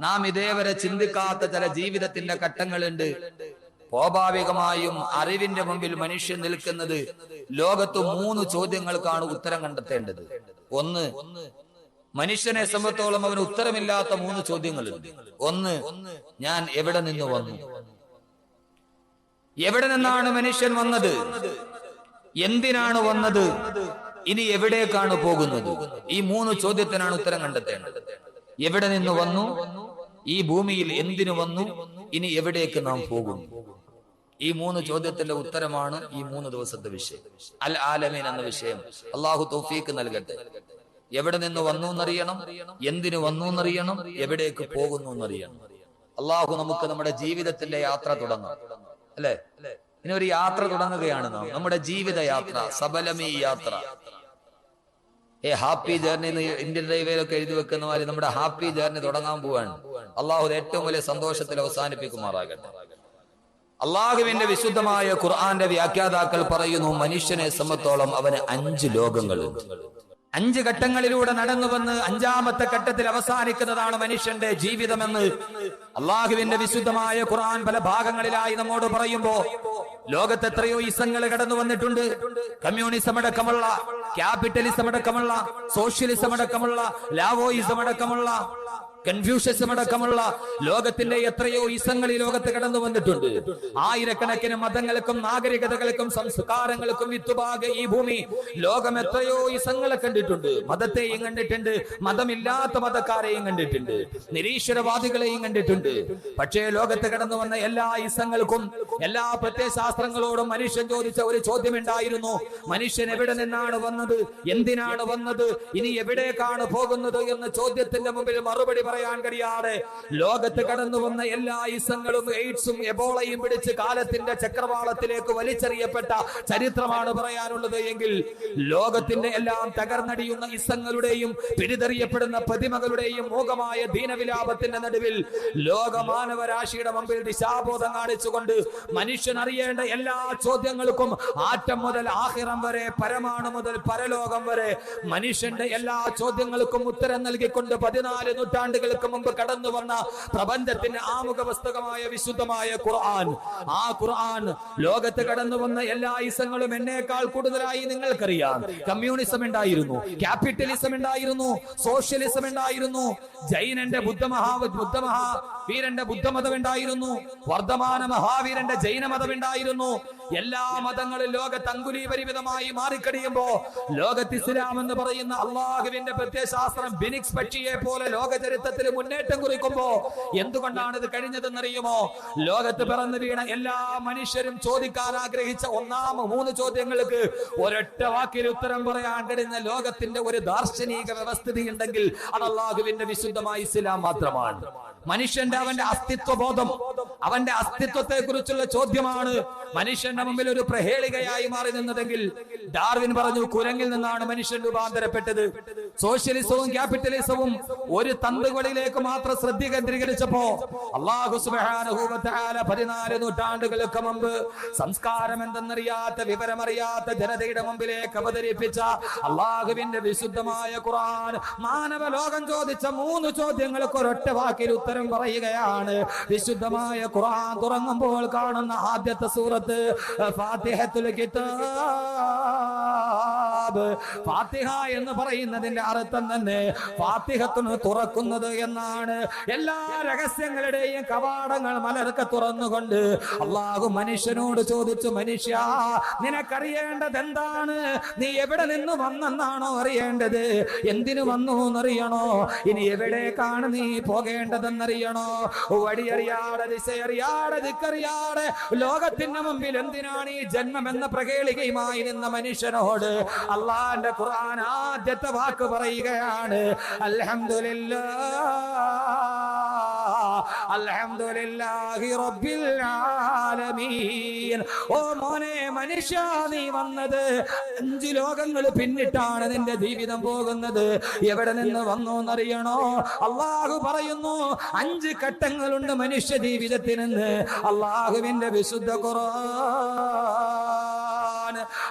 നാം ഇതേവരെ ചിന്തിക്കാത്ത ചില ജീവിതത്തിന്റെ ഘട്ടങ്ങളുണ്ട്. സ്വാഭാവികമായും അറിവിന്റെ മുമ്പിൽ മനുഷ്യൻ നിൽക്കുന്നത് ലോകത്ത് 3 ചോദ്യങ്ങൾക്കാണ് ഉത്തരം കണ്ടെത്തേണ്ടത്. ഒന്ന്, മനുഷ്യനെ സംബന്ധിച്ചോളം അവന് ഉത്തരമില്ലാത്ത 3 ചോദ്യങ്ങളുണ്ട്. ഒന്ന്, ഞാൻ എവിടെ നിന്ന് വന്നു? എവിടെ നിന്നാണ് മനുഷ്യൻ വന്നത്? എന്തിനാണ് വന്നത്? ഇനി എവിടേക്കാണ് പോകുന്നത്? ഈ 3 ചോദ്യത്തിനാണ് ഉത്തരം കണ്ടെത്തേണ്ടത്. എവിടെ നിന്ന് വന്നു? ഈ ഭൂമിയിൽ എന്തിനു വന്നു? ഇനി എവിടേക്ക് നാം പോകുന്നു? ഈ 3 ചോദ്യത്തിന്റെ ഉത്തരമാണ് ഈ 3 ദിവസത്തെ വിഷയം, അൽ ആലമീൻ എന്ന വിഷയം. അള്ളാഹു തൗഫീക്ക് നൽകട്ടെ. എവിടെ നിന്ന് വന്നു എന്നറിയണം, എന്തിനു വന്നു എന്നറിയണം, എവിടേക്ക് പോകുന്നു എന്നറിയണം. അള്ളാഹു നമുക്ക് നമ്മുടെ ജീവിതത്തിന്റെ യാത്ര തുടങ്ങാം, അല്ലെ? ഇനി ഒരു യാത്ര തുടങ്ങുകയാണ് നാം, നമ്മുടെ ജീവിത യാത്ര, സബലമീ യാത്ര. ഹാപ്പി ജേർണി എന്ന് ഇന്ത്യൻ റെയിൽവേയിലൊക്കെ എഴുതി വെക്കുന്ന മാതിരി നമ്മുടെ ഹാപ്പി ജേർണി തുടങ്ങാൻ പോവാണ്. അള്ളാഹു ഏറ്റവും വലിയ സന്തോഷത്തിൽ അവസാനിപ്പിക്കുമാറാകട്ടെ. അള്ളാഹുവിന്റെ വിശുദ്ധമായ ഖുർആന്റെ വ്യാഖ്യാതാക്കൾ പറയുന്നു, മനുഷ്യനെ സംബന്ധിച്ചോളം അവന് 5 ലോകങ്ങളുണ്ട്. 5 ഘട്ടങ്ങളിലൂടെ നടന്നു വന്ന് 5ാമത്തെ ഘട്ടത്തിൽ അവസാനിക്കുന്നതാണ് മനുഷ്യന്റെ ജീവിതമെന്ന് അള്ളാഹുവിന്റെ വിശുദ്ധമായ ഖുർആൻ പല ഭാഗങ്ങളിലായി നമ്മോട് പറയുമ്പോ, ലോകത്ത് എത്രയോ ഇസങ്ങൾ കടന്നു വന്നിട്ടുണ്ട്. കമ്മ്യൂണിസം അടക്കമുള്ള, ക്യാപിറ്റലിസം അടക്കമുള്ള, സോഷ്യലിസം അടക്കമുള്ള, ലാവോയിസം അടക്കമുള്ള, കൺഫ്യൂഷ്യസം അടക്കമുള്ള ലോകത്തിന്റെ എത്രയോ ഇസങ്ങൾ ഈ ലോകത്ത് കടന്നു വന്നിട്ടുണ്ട്. ആയിരക്കണക്കിന് മതങ്ങൾക്കും നാഗരികതകൾക്കും സംസ്കാരങ്ങൾക്കും വിത്തുപാകെ ഈ ഭൂമി ലോകം എത്രയോ ഇസങ്ങളെ കണ്ടിട്ടുണ്ട്. മതത്തെയും കണ്ടിട്ടുണ്ട്, മതമില്ലാത്ത മതക്കാരെയും കണ്ടിട്ടുണ്ട്, നിരീശ്വരവാദികളെയും കണ്ടിട്ടുണ്ട്. പക്ഷേ ലോകത്ത് കടന്നു വന്ന എല്ലാ ഇസങ്ങൾക്കും, എല്ലാ പ്രത്യയശാസ്ത്രങ്ങളോടും മനുഷ്യൻ ചോദിച്ച ഒരു ചോദ്യമുണ്ടായിരുന്നു. മനുഷ്യൻ എവിടെ നിന്നാണ് വന്നത്? എന്തിനാണ് വന്നത്? ഇനി എവിടേക്കാണ് പോകുന്നത് എന്ന ചോദ്യത്തിന്റെ മുമ്പിൽ മറുപടി പറയാൻ കഴിയാതെ ലോകത്ത് കടന്നു വന്ന എല്ലാ ഇസങ്ങളും എയ്ഡ്സും എബോളയും പിടിച്ച് കാലത്തിന്റെ ചക്രവാളത്തിലേക്ക് വലിച്ചെറിയപ്പെട്ട ചരിത്രമാണ് പറയാനുള്ളത് എങ്കിൽ, ലോകത്തിന്റെ എല്ലാം തകർന്നടിയുന്ന ഇസങ്ങളുടെയും പിടിതെറിയപ്പെടുന്ന പ്രതിമകളുടെയും മോഹമായ ദീനവിലാപത്തിന്റെ നടുവിൽ ലോക മാനവരാശിയുടെ മുമ്പിൽ ദിശാബോധം കാണിച്ചുകൊണ്ട് മനുഷ്യൻ അറിയേണ്ട എല്ലാ ചോദ്യങ്ങൾക്കും, ആറ്റം മുതൽ ആഖിറം വരെ, പരമാണു മുതൽ പരലോകം വരെ, മനുഷ്യന്റെ എല്ലാ ചോദ്യങ്ങൾക്കും ഉത്തരം നൽകിക്കൊണ്ട് 14 നൂറ്റാണ്ടുകൾക്ക് മുമ്പ് കടന്നു വന്ന പ്രപഞ്ചത്തിന്റെ ആമുഖ പുസ്തകമായ വിശുദ്ധമായ ഖുർആൻ. ആ ഖുർആൻ ലോകത്ത് കടന്നു വന്ന എല്ലാ ഇസങ്ങളും എന്നേക്കാൾ കൂടുതലായി നിങ്ങൾക്കറിയാം. കമ്മ്യൂണിസം ഉണ്ടായിരുന്നു, ക്യാപിറ്റലിസം ഉണ്ടായിരുന്നു, സോഷ്യലിസം ഉണ്ടായിരുന്നു, ജൈനന്റെ ബുദ്ധമഹാവീരന്റെ ബുദ്ധമതം ഉണ്ടായിരുന്നു, വർദ്ധമാന മഹാവീരന്റെ ജൈനമതം ഉണ്ടായിരുന്നു. എല്ലാ മതങ്ങളും ലോകത്ത് അങ്കുലീപരിമിതമായി മാറിക്കഴിയുമ്പോ ലോകത്ത് ഇസ്ലാം എന്ന് പറയുന്ന അള്ളാഹുവിന്റെ പ്രത്യയശാസ്ത്രം ബിനിക്സ് പക്ഷിയെ പോലെ ലോക ചരിത്രത്തിൽ മുന്നേറ്റം കുറിക്കുമ്പോ എന്തുകൊണ്ടാണ് ഇത് കഴിഞ്ഞതെന്നറിയുമോ? ലോകത്ത് പിറന്നു വീണ എല്ലാ മനുഷ്യരും ചോദിക്കാൻ ആഗ്രഹിച്ച 3 ചോദ്യങ്ങൾക്ക് ഒരൊറ്റ വാക്കിൽ ഉത്തരം പറയാൻ കഴിയുന്ന ലോകത്തിന്റെ ഒരു ദാർശനിക വ്യവസ്ഥിതി ഉണ്ടെങ്കിൽ അത് അള്ളാഹുവിന്റെ വിശുദ്ധമായ ഇസ്ലാം മാത്രമാണ്. മനുഷ്യന്റെ അവന്റെ അസ്തിത്വബോധം, അവന്റെ അസ്തിത്വത്തെ കുറിച്ചുള്ള ചോദ്യമാണ് മനുഷ്യന്റെ മുമ്പിൽ ഒരു പ്രഹേളികയായി മാറി നിന്നതെങ്കിൽ, ഡാർവിൻ പറഞ്ഞു കുരങ്ങിൽ നിന്നാണ് മനുഷ്യൻ രൂപാന്തരപ്പെട്ടത്. സോഷ്യലിസവും ക്യാപിറ്റലിസവും ഒരു തന്തുകളിലേക്ക് മാത്രം ശ്രദ്ധ കേന്ദ്രീകരിച്ചപ്പോ അല്ലാഹു സുബ്ഹാനഹു വ തആല 14 നൂറ്റാണ്ടുകൾക്ക് മുമ്പ് സംസ്കാരം എന്തെന്നറിയാത്ത, വിവരമറിയാത്ത ജനതയുടെ മുമ്പിലേക്ക് അവതരിപ്പിച്ച അല്ലാഹുവിന്റെ വിശുദ്ധമായ ഖുർആൻ മാനവ ലോകം ചോദിച്ച 3 ചോദ്യങ്ങൾക്ക് ഒരൊറ്റ വാക്കിൽ ഉത്തരം പറയുകയാണ്. വിശുദ്ധമായ ഖുർആൻ തുറങ്ങുമ്പോൾ കാണുന്ന ആദ്യത്തെ സൂറത്ത് ഫാത്തിഹത്തുൽ കിതാബ്. ബാബ്. ഫാത്തിഹ എന്ന് പറയുന്നതിന്റെ അർത്ഥം തന്നെ ഫാത്തിഹത്തുന് തുറക്കുന്നത് എന്നാണ്. എല്ലാ രഹസ്യങ്ങളുടെയും കവാടങ്ങൾ മലർക്കെ തുറന്നുകൊണ്ട് അള്ളാഹു മനുഷ്യനോട് ചോദിച്ചു, മനുഷ്യ നിനക്കറിയേണ്ടത് എന്താണ്? നീ എവിടെ നിന്ന് വന്നെന്നാണോ അറിയേണ്ടത്? എന്തിനു വന്നു എന്നറിയണോ? ഇനി എവിടേക്കാണ് നീ പോകേണ്ടതെന്നറിയണോ? വഴിയറിയാതെ ദിശയറിയാതെ ദിക്കറിയാതെ ലോകത്തിന്റെ മുമ്പിൽ എന്തിനാണ് ഈ ജന്മം എന്ന പ്രകേളികയുമായി നിന്ന മനുഷ്യനോട് അള്ളാന്റെ ഖുർആൻ ആദ്യത്തെ വാക്ക് പറയുകയാണ്, അൽഹംദുലില്ലാഹി റബ്ബിൽ ആലമീൻ. ഓ മോനെ മനുഷ്യ, നീ വന്നത് 5 ലോകങ്ങൾ പിന്നിട്ടാണ് നിന്റെ ജീവിതം പോകുന്നത്. എവിടെ നിന്ന് വന്നു എന്നറിയണോ? അള്ളാഹു പറയുന്നു 5 ഘട്ടങ്ങളുണ്ട് മനുഷ്യ ജീവിതത്തിനെന്ന്. അള്ളാഹുവിന്റെ വിശുദ്ധ ഖുർആൻ,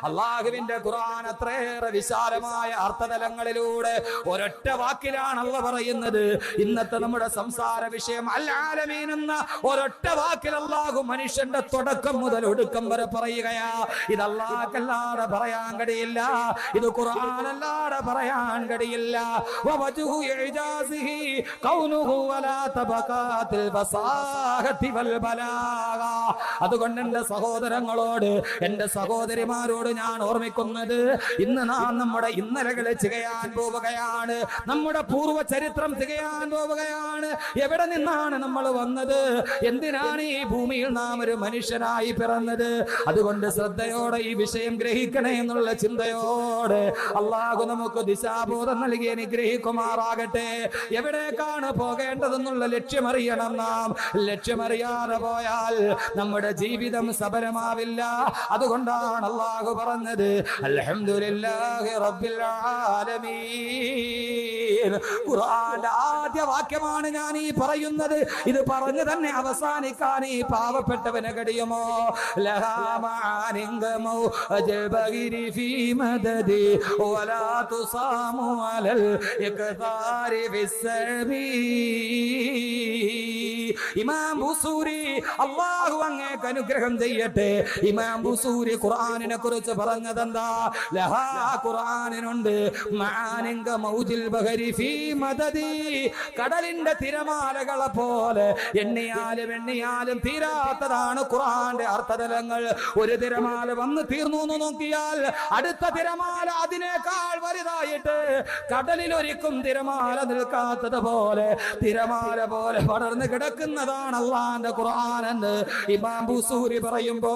അള്ളാഹുവിന്റെ ഖുർആൻ അത്രയേറെ വിശാലമായ അർത്ഥതലങ്ങളിലൂടെ ഒരൊറ്റ വാക്കിലാണ് അല്ലാഹു പറയുന്നത്. ഇന്നത്തെ നമ്മുടെ സംസാര വിഷയം അൽ ആലമീൻ എന്ന ഒരൊറ്റ വാക്കിൽ അള്ളാഹു മനുഷ്യന്റെ തുടക്കം മുതൽ ഒടുക്കം വരെ പറയുകയാ. ഇത് അല്ലാഹുവല്ലാതെ പറയാൻ കഴിയില്ല, ഇത് ഖുർആൻ അല്ലാതെ പറയാൻ കഴിയില്ല. വവജഹു ഇജാസിഹി ഖൗലുഹു വലാ തബഖാത്തിൽ ഫസാഹതി വൽ ബലാഗ. അതുകൊണ്ട് എൻ്റെ സഹോദരങ്ങളോട്, എൻ്റെ സഹോദരിമാരോട് ഞാൻ ഓർമ്മിക്കുന്നത്, ഇന്ന് നാം നമ്മുടെ ഇന്നലകളെ തികയാൻ പോവുകയാണ്, നമ്മുടെ പൂർവ്വ ചരിത്രം തികയാൻ പോവുകയാണ്. എവിടെ നിന്നാണ് നമ്മൾ വന്നത്? എന്തിനാണ് ഈ ഭൂമിയിൽ നാം ഒരു മനുഷ്യനായി പിറന്നത്? അതുകൊണ്ട് ശ്രദ്ധയോടെ ഈ വിഷയം ഗ്രഹിക്കണേ എന്നുള്ള ചിന്തയോടെ അള്ളാഹു നമുക്ക് ദിശാബോധം നൽകി അനുഗ്രഹിക്കുമാറാകട്ടെ. എവിടേക്കാണ് പോകേണ്ടതെന്നുള്ള ലക്ഷ്യമറിയണം നാം. ലക്ഷ്യമറിയാതെ പോയാൽ നമ്മുടെ ജീവിതം സഫലമാവില്ല. അതുകൊണ്ടാണ് അള്ളാഹു പറഞ്ഞത് അൽഹംദുലില്ലാഹി റബ്ബിൽ ആലമീൻ. ഖുർആന്റെ ആദ്യ വാക്യമാണ് ഞാൻ ഈ പറയുന്നത്. ഇത് പറഞ്ഞു തന്നെ അവസാനിക്കാൻ ഈ പാവപ്പെട്ടവന് കഴിയുമോ? ലഹാ മാനിംഗമോ അജബഗിരി ഫീ മദദി വലാ തുസാമു അലൽ ഇഖ്താരി ഫിസ്സബീ. ഇമാം ബുസൂരി, അല്ലാഹു അങ്ങേക്ക് അനുഗ്രഹം ചെയ്യട്ടെ, ഇമാം ബുസൂരി ഖുർആനിനെ കുറിച്ച് പറഞ്ഞതെന്താ? ലഹാ, ഖുർആനിനുണ്ട് മാനിംഗ മൗജിൽ ബഹരി ഫീ മദദി, കടലിന്റെ തിരമാലകളെ പോലെ എണ്ണിയാലും തീരാത്തതാണ് ഖുർആന്റെ അർത്ഥതലങ്ങൾ. ഒരു തിരമാല വന്ന് തീർന്നു എന്ന് നോക്കിയാൽ അടുത്ത തിരമാല അതിനേക്കാൾ വലുതായിട്ട് കടലിൽ ഒരിക്കും തിരമാല നിൽക്കാത്തത് പോലെ തിരമാല പോലെ പടർന്ന് കിടക്കുന്നതാണ് അള്ളാന്റെ ഖുർആൻ എന്ന് ഇമാം ബുസൂരി പറയുമ്പോ,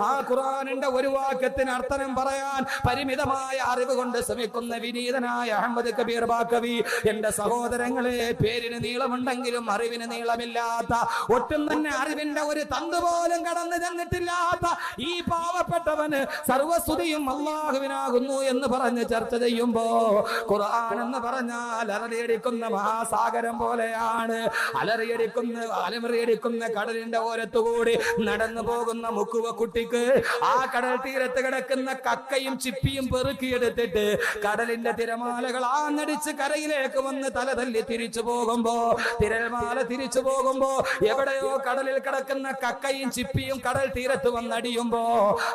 ആ ഖുർആനിന്റെ ഒരു വാക്യത്തിന് അർത്ഥം പറയാൻ പരിമിതമായ അറിവ് കൊണ്ട് ശ്രമിക്കുന്ന വിനീതനായ അഹമ്മദ് കബീർ ബാക്കവി, എന്റെ സഹോദരങ്ങളെ, പേരിന് നീളമുണ്ടെങ്കിലും അറിവിന് നീളമില്ലാത്ത, ഒട്ടും തന്നെ അറിവിന്റെ ഒരു തന്ത് പോലും കടന്നു ചെന്നിട്ടില്ലാത്ത ഈ പാവപ്പെട്ടവന് സർവസ്തുതിയും അള്ളാഹുവിനാകുന്നു എന്ന് പറഞ്ഞ് ചർച്ച ചെയ്യുമ്പോ, ഖുർആൻ എന്ന് പറഞ്ഞാൽ അലറിയടിക്കുന്ന മഹാസാഗരം പോലെയാണ്. അലറിയടിക്കുന്ന കടലിന്റെ ഓരത്തുകൂടി നടന്നു പോകുന്ന മുക്കുവ കുട്ടിക്ക് ആ കടൽ തീരത്ത് കിടക്കുന്ന കക്കയും ചിപ്പിയും പെറുക്കിയെടുത്തിട്ട് കടലിന്റെ തിരമാലകൾ ആഞ്ഞടിച്ച് കരയിലേക്ക് വന്ന് തല തല്ലി തിരിച്ചു പോകുമ്പോ, തിരമാല തിരിച്ചു പോകുമ്പോ എവിടെയോ കടലിൽ കിടക്കുന്ന കക്കയും ചിപ്പിയും കടൽ തീരത്ത് വന്നടിയുമ്പോ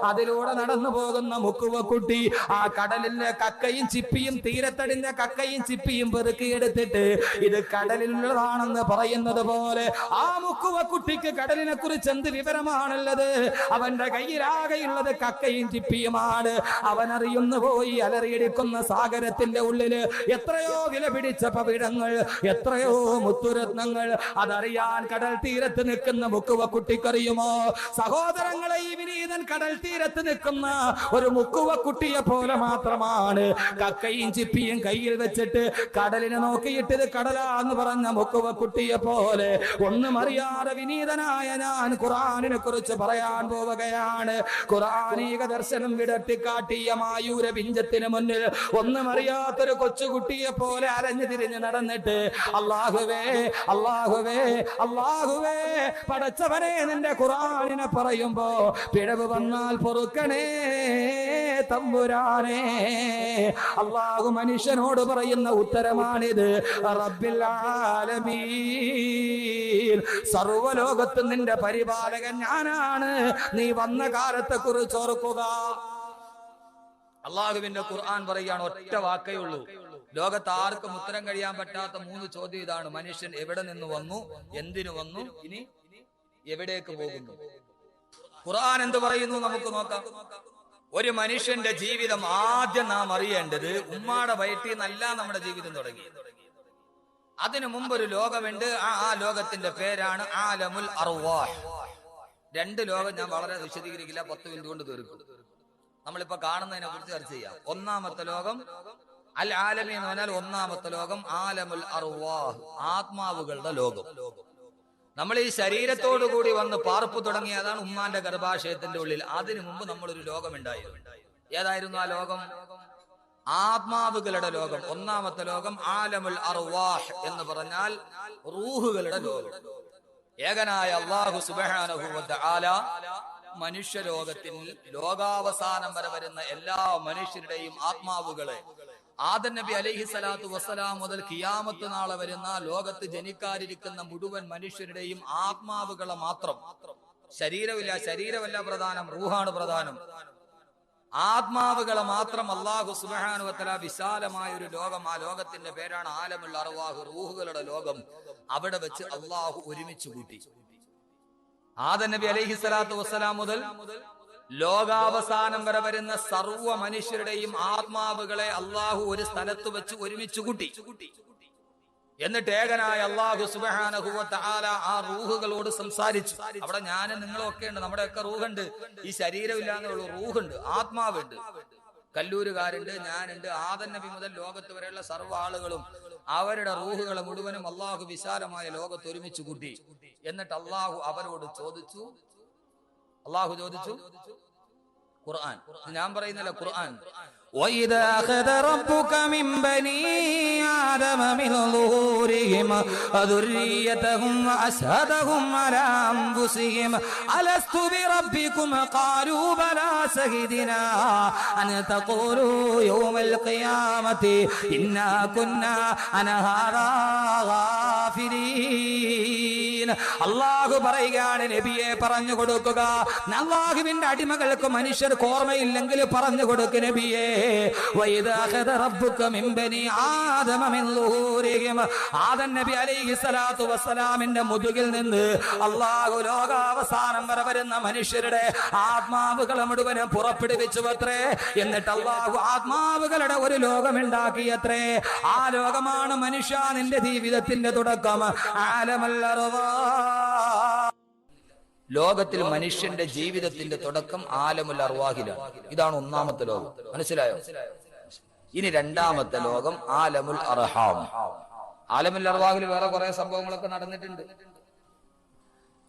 അതിലൂടെ നടന്നു പോകുന്ന മുക്കുവ കുട്ടി ആ കടലിലെ കക്കയും ചിപ്പിയും തീരത്തടിന്റെ കക്കയും ചിപ്പിയും പെറുക്കിയെടുത്തിട്ട് ഇത് കടലിലുള്ളതാണെന്ന് പറയുന്നത് പോലെ ആ മുക്കുവ കുട്ടിക്ക് കടലിനെ കുറിച്ച് എന്ത് വിവരമാണുള്ളത്? അവന്റെ കയ്യിലാകെയുള്ളത് കക്കയും ചിപ്പിയുമാണ്. അവൻ അറിയുന്നു പോയി അലറിയെടുക്കുന്ന സാഗരത്തിന്റെ ഉള്ളില് എത്രയോ വില പിടിച്ച പവിഴങ്ങൾ, എത്രയോ മുത്തുരത്നങ്ങൾ. അതറിയാൻ കടൽ തീരത്ത് നിൽക്കുന്ന മുക്കുവ കുട്ടിക്കറിയുമോ? സഹോദരങ്ങളെ, ഈ വിനീതൻ കടൽ തീരത്ത് നിൽക്കുന്ന ഒരു മുക്കുവ കുട്ടിയെ പോലെ മാത്രമാണ്. കക്കയും ചിപ്പിയും കയ്യിൽ വെച്ചിട്ട് കടലിനെ നോക്കിയിട്ട് ഇത് കടലാന്ന് പറഞ്ഞ മുക്കുവ കുട്ടിയെ പോലെ ഒന്നും അറിയാതെ വിനീതനായ ഞാൻ ഖുർആനിനെ കുറിച്ച് പറയാൻ പോവുകയാണ്. ഖുർആനീക ദർശനം വിടർത്തിക്കാട്ടിയ മായൂര പിഞ്ചത്തിന് മുന്നിൽ ഒന്നും അറിയാത്തൊരു കൊച്ചുകുട്ടിയെ പോലെ അരഞ്ഞു തിരിഞ്ഞ് നടന്നിട്ട് അല്ലാഹുവേ അല്ലാഹുവേ അല്ലാഹുവേ പടച്ചവനെ നിന്റെ ഖുർആനിനെ പറയുമ്പോ പിഴവ് വന്നാൽ പൊറുക്കണേ തമ്പുരാനേ. അല്ലാഹു മനുഷ്യനോട് പറയുന്ന ഉത്തരമാണിത്. റബ്ബിൽ ആലമീൻ, സർവ്വലോകത്തും നിന്റെ പരിപാലകൻ ഞാനാണ്. നീ വന്ന കാലത്തെ കുറിച്ച് ഓർക്കുക. അള്ളാഹുവിന്റെ ഖുർആൻ പറയുകയാണ്, ഒറ്റ വാക്കേ ഉള്ളൂ, ലോകത്ത് ആർക്കും ഉത്തരം കഴിയാൻ പറ്റാത്ത 3 ചോദ്യം ഇതാണ്: മനുഷ്യൻ എവിടെ നിന്ന് വന്നു, എന്തിനു വന്നു, ഇനി എവിടേക്ക് പോകുന്നു. ഖുർആൻ എന്ത് പറയുന്നു നമുക്ക് നോക്കാം. ഒരു മനുഷ്യന്റെ ജീവിതം ആദ്യം നാം അറിയേണ്ടത്, ഉമ്മാടെ വയറ്റിൽ നിന്നല്ല നമ്മുടെ ജീവിതം തുടങ്ങി. അതിനു മുമ്പ് ഒരു ലോകമുണ്ട്. ആ ലോകത്തിന്റെ പേരാണ് ആലമുൽ അർവാഹ്. 2 ലോകം ഞാൻ വളരെ വിശദീകരിക്കില്ല, 10 മിനിറ്റ് കൊണ്ട് തീർക്കും. നമ്മളിപ്പോ കാണുന്നതിനെ കുറിച്ച് ചർച്ച ചെയ്യാം. ഒന്നാമത്തെ ലോകം അൽ ആലമി എന്ന് പറഞ്ഞാൽ ഒന്നാമത്തെ ലോകം ആലമുൽ അർവാഹ്, ആത്മാവുകളുടെ ലോകം. നമ്മൾ ഈ ശരീരത്തോടു കൂടി വന്ന് പാർപ്പ് തുടങ്ങിയതാണ് ഉമ്മാന്റെ ഗർഭാശയത്തിന്റെ ഉള്ളിൽ. അതിനു മുമ്പ് നമ്മളൊരു ലോകമുണ്ടായിരുന്നു. ഏതായിരുന്നു ആ ലോകം? ആത്മാവുകളുടെ ലോകം. ഒന്നാമത്തെ ലോകം ആലമുൽ അർവാഹ് എന്ന് പറഞ്ഞാൽ റൂഹുകളുടെ ലോകം. ഏകനായ അല്ലാഹു സുബ്ഹാനഹു വ തആല മനുഷ്യലോകത്തിൽ ലോകാവസാനം വരെ വരുന്ന എല്ലാ മനുഷ്യരുടെയും ആത്മാവുകളെ ആദം നബി അലൈഹി സ്വലാത്തു വസ്സലാം മുതൽ ഖിയാമത്ത് നാളെ വരുന്ന ലോകത്ത് ജനിക്കാതിരിക്കുന്ന മുഴുവൻ മനുഷ്യരുടെയും ആത്മാവുകളെ മാത്രം, ശരീരമല്ല പ്രധാനം, റൂഹാണ് പ്രധാനം. ആത്മാവുകളെ മാത്രം അല്ലാഹു സുബ്ഹാനഹു വ തആല വിശാലമായ ഒരു ലോകം, ആ ലോകത്തിന്റെ പേരാണ് ആലമുൽ അർവാഹ്, റൂഹുകളുടെ ലോകം. അവിടെ വെച്ച് അല്ലാഹു ഒരുമിച്ച് കൂട്ടി. ആദം നബി അലൈഹി സ്വലാത്തു വസ്സലാം മുതൽ ലോകാവസാനം വരെ വരുന്ന സർവ്വ മനുഷ്യരുടെയും ആത്മാവുകളെ അല്ലാഹു ഒരു സ്ഥലത്ത് വെച്ച് ഒരുമിച്ച് കൂട്ടി. എന്നിട്ട് ഏകനായ അല്ലാഹു സുബ്ഹാനഹു വ തആല ആ റൂഹുകളോട് സംസാരിച്ചു. അവിടെ ഞാനും നിങ്ങളൊക്കെ ഉണ്ട്, നമ്മുടെയൊക്കെ റൂഹുണ്ട്. ഈ ശരീരമില്ലാന്നേ ഉള്ളൂ, റൂഹുണ്ട്, ആത്മാവുണ്ട്. കല്ലൂരുകാരുണ്ട്, ഞാനുണ്ട്. ആദം നബി മുതൽ ലോകത്ത് വരെയുള്ള സർവ്വ ആളുകളും അവരുടെ റൂഹുകളെ മുഴുവനും അല്ലാഹു വിശാലമായ ലോകത്ത് ഒരുമിച്ച് കൂട്ടി. എന്നിട്ട് അല്ലാഹു അവരോട് ചോദിച്ചു. ഖുർആൻ, ഞാൻ പറയുന്നില്ല, ഖുർആൻ. وَإِذَا أَخَذَ رَبُّكَ مِنْ بَنِي آدَمَ مِنْ ظُهُورِهِمْ ذُرِّيَّتَهُمْ وَأَشْهَدَهُمْ عَلَى أَنْفُسِهِمْ أَلَسْتُ بِرَبِّكُمْ قَالُوا بَلَى شَهِدْنَا أَنْ تَقُولُوا يَوْمَ الْقِيَامَةِ إِنَّا كُنَّا عَنْ هَذَا غَافِلِينَ. അല്ലാഹു പറയുകയാണ്, നബിയെ പറഞ്ഞു കൊടുക്കുക, അല്ലാഹുവിന്റെ അടിമകൾക്ക് മനുഷ്യർക്ക് ഓർമ്മയില്ലെങ്കിൽ പറഞ്ഞു കൊടുക്കുക നബിയെ. ആദം നബി അലൈഹി സ്വലാത്തു വസ്സലാമിന്റെ മുതുകിൽ നിന്ന് അല്ലാഹു ലോകാവസാനം വരെ വരുന്ന മനുഷ്യരുടെ ആത്മാവുകളെ മുഴുവനും പുറപ്പെടുവിച്ചു അത്രേ. എന്നിട്ട് അല്ലാഹു ആത്മാവുകളുടെ ഒരു ലോകമുണ്ടാക്കിയത്രേ. ആ ലോകമാണ് മനുഷ്യ നിന്റെ ജീവിതത്തിന്റെ തുടക്കം. ആലമുൽ അർവാഹ്, ലോകത്തിൽ മനുഷ്യന്റെ ജീവിതത്തിന്റെ തുടക്കം ആലമുൽ അർവാഹിലാണ്. ഇതാണ് ഒന്നാമത്തെ ലോകം. മനസ്സിലായോ? ഇനി രണ്ടാമത്തെ ലോകം ആലമുൽ അർഹാം. ആലമുൽ അർവാഹിൽ വേറെ കുറെ സംഭവങ്ങളൊക്കെ നടന്നിട്ടുണ്ട്.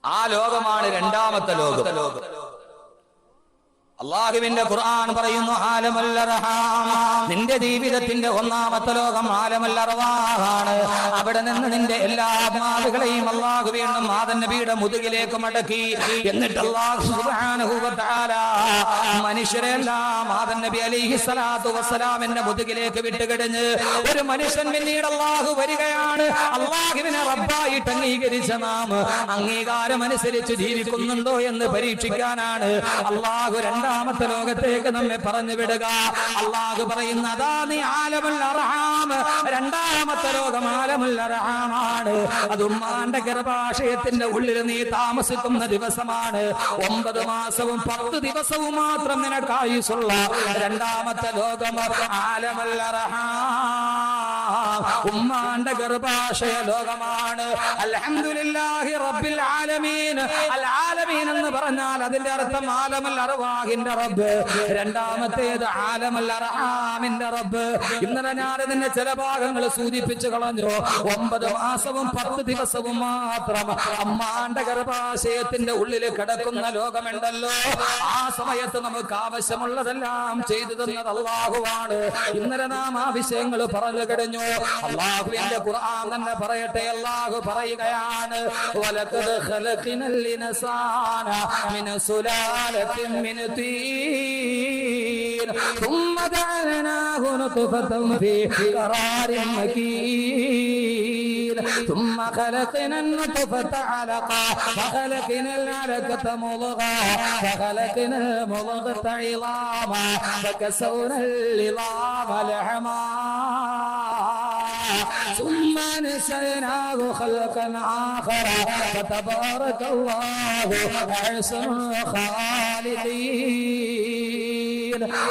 ആ ലോകമാണ് രണ്ടാമത്തെ ലോകം. അല്ലാഹുവിന്റെ ഖുർആൻ പറയുന്നു, ആലമുൽ അർഹാം, നിന്റെ ജീവിതത്തിന്റെ ഒന്നാമത്തെ ലോകം ആലമുൽ അർവാഹാണ്. അവിടെ നിന്ന് നിന്റെ എല്ലാ ആത്മാവുകളെയും അല്ലാഹു വീണ്ടും ആദം നബിയുടെ മുതുകിലേക്ക് മടക്കി. എന്നിട്ട് അല്ലാഹു സുബ്ഹാനഹു വ തആല മനുഷ്യരെല്ലാം ആദം നബി അലൈഹി സ്വലാത്തു വസ്സലാമിന്റെ മുതുകിലേക്ക് വിട്ടുകിടഞ്ഞ് ഒരു മനുഷ്യൻ പിന്നീട് അല്ലാഹു വരികയാണ്. അല്ലാഹുവിനെ റബ്ബായിട്ട് അംഗീകരിച്ച നാം അംഗീകാരം അനുസരിച്ച് ജീവിക്കുന്നുണ്ടോ എന്ന് പരീക്ഷിക്കാനാണ് അല്ലാഹു രണ്ടാമത്തെ ലോകത്തേക്ക് നമ്മെ പറഞ്ഞു വിടുക. അല്ലാഹു പറയുന്ന, അതാ നീ ആലമുൽ അർഹാം, രണ്ടാമത്തെ ലോകം ആലമുൽ അർഹാമാണ്. അത് ഉമ്മാന്റെ ഗർഭാശയത്തിന്റെ ഉള്ളിൽ നീ താമസിക്കുന്ന ദിവസമാണ്. 9 മാസവും 10 ദിവസവും മാത്രം നിനക്ക് ആയുസുള്ള രണ്ടാമത്തെ ലോകം ആലമുൽ അർഹാം, ഉമ്മാന്റെ ഗർഭാശയ ലോകമാണ്. അൽഹംദുലില്ലാഹി റബ്ബിൽ ആലമീൻ. അൽ ആലമീൻ എന്ന് പറഞ്ഞാൽ അതിന്റെ അർത്ഥം ആലമുൽ അർവാഹിന്റെ റബ്ബ്, രണ്ടാമത്തേത് ആലമുൽ അർഹാമിന്റെ റബ്ബ്. ഇന്നലെ ഞാൻ ഇതിന്റെ ചില ഭാഗങ്ങൾ സൂചിപ്പിച്ചു കളഞ്ഞു. 9 മാസവും 10 ദിവസവും മാത്രം അമ്മാന്റെ ഗർഭാശയത്തിന്റെ ഉള്ളിൽ കിടക്കുന്ന ലോകമുണ്ടല്ലോ, ആ സമയത്ത് നമുക്ക് ആവശ്യമുള്ളതെല്ലാം ചെയ്തു തന്നത് അല്ലാഹുവാണ്. ഇന്നലെ നാം ആ വിഷയങ്ങൾ പറഞ്ഞു കഴിഞ്ഞു. അല്ലാഹുവിന്റെ ഖുർആൻ തന്നെ പറയട്ടെ, അല്ലാഹു പറയുകയാണ്, വലഖദ് ഖലഖനൽ ഇൻസാന മിൻ സുലാലത്തിൻ മിൻ തീൻ ثم جعلناه نطفة في قرار مكين. ثم خلقنا النطفة علقة فخلقنا العلقة مضغة فخلقنا المضغة عظاما فكسونا العظام لحما ثم نسيناه خلقا آخر فتبارك الله أحسن الخالقين.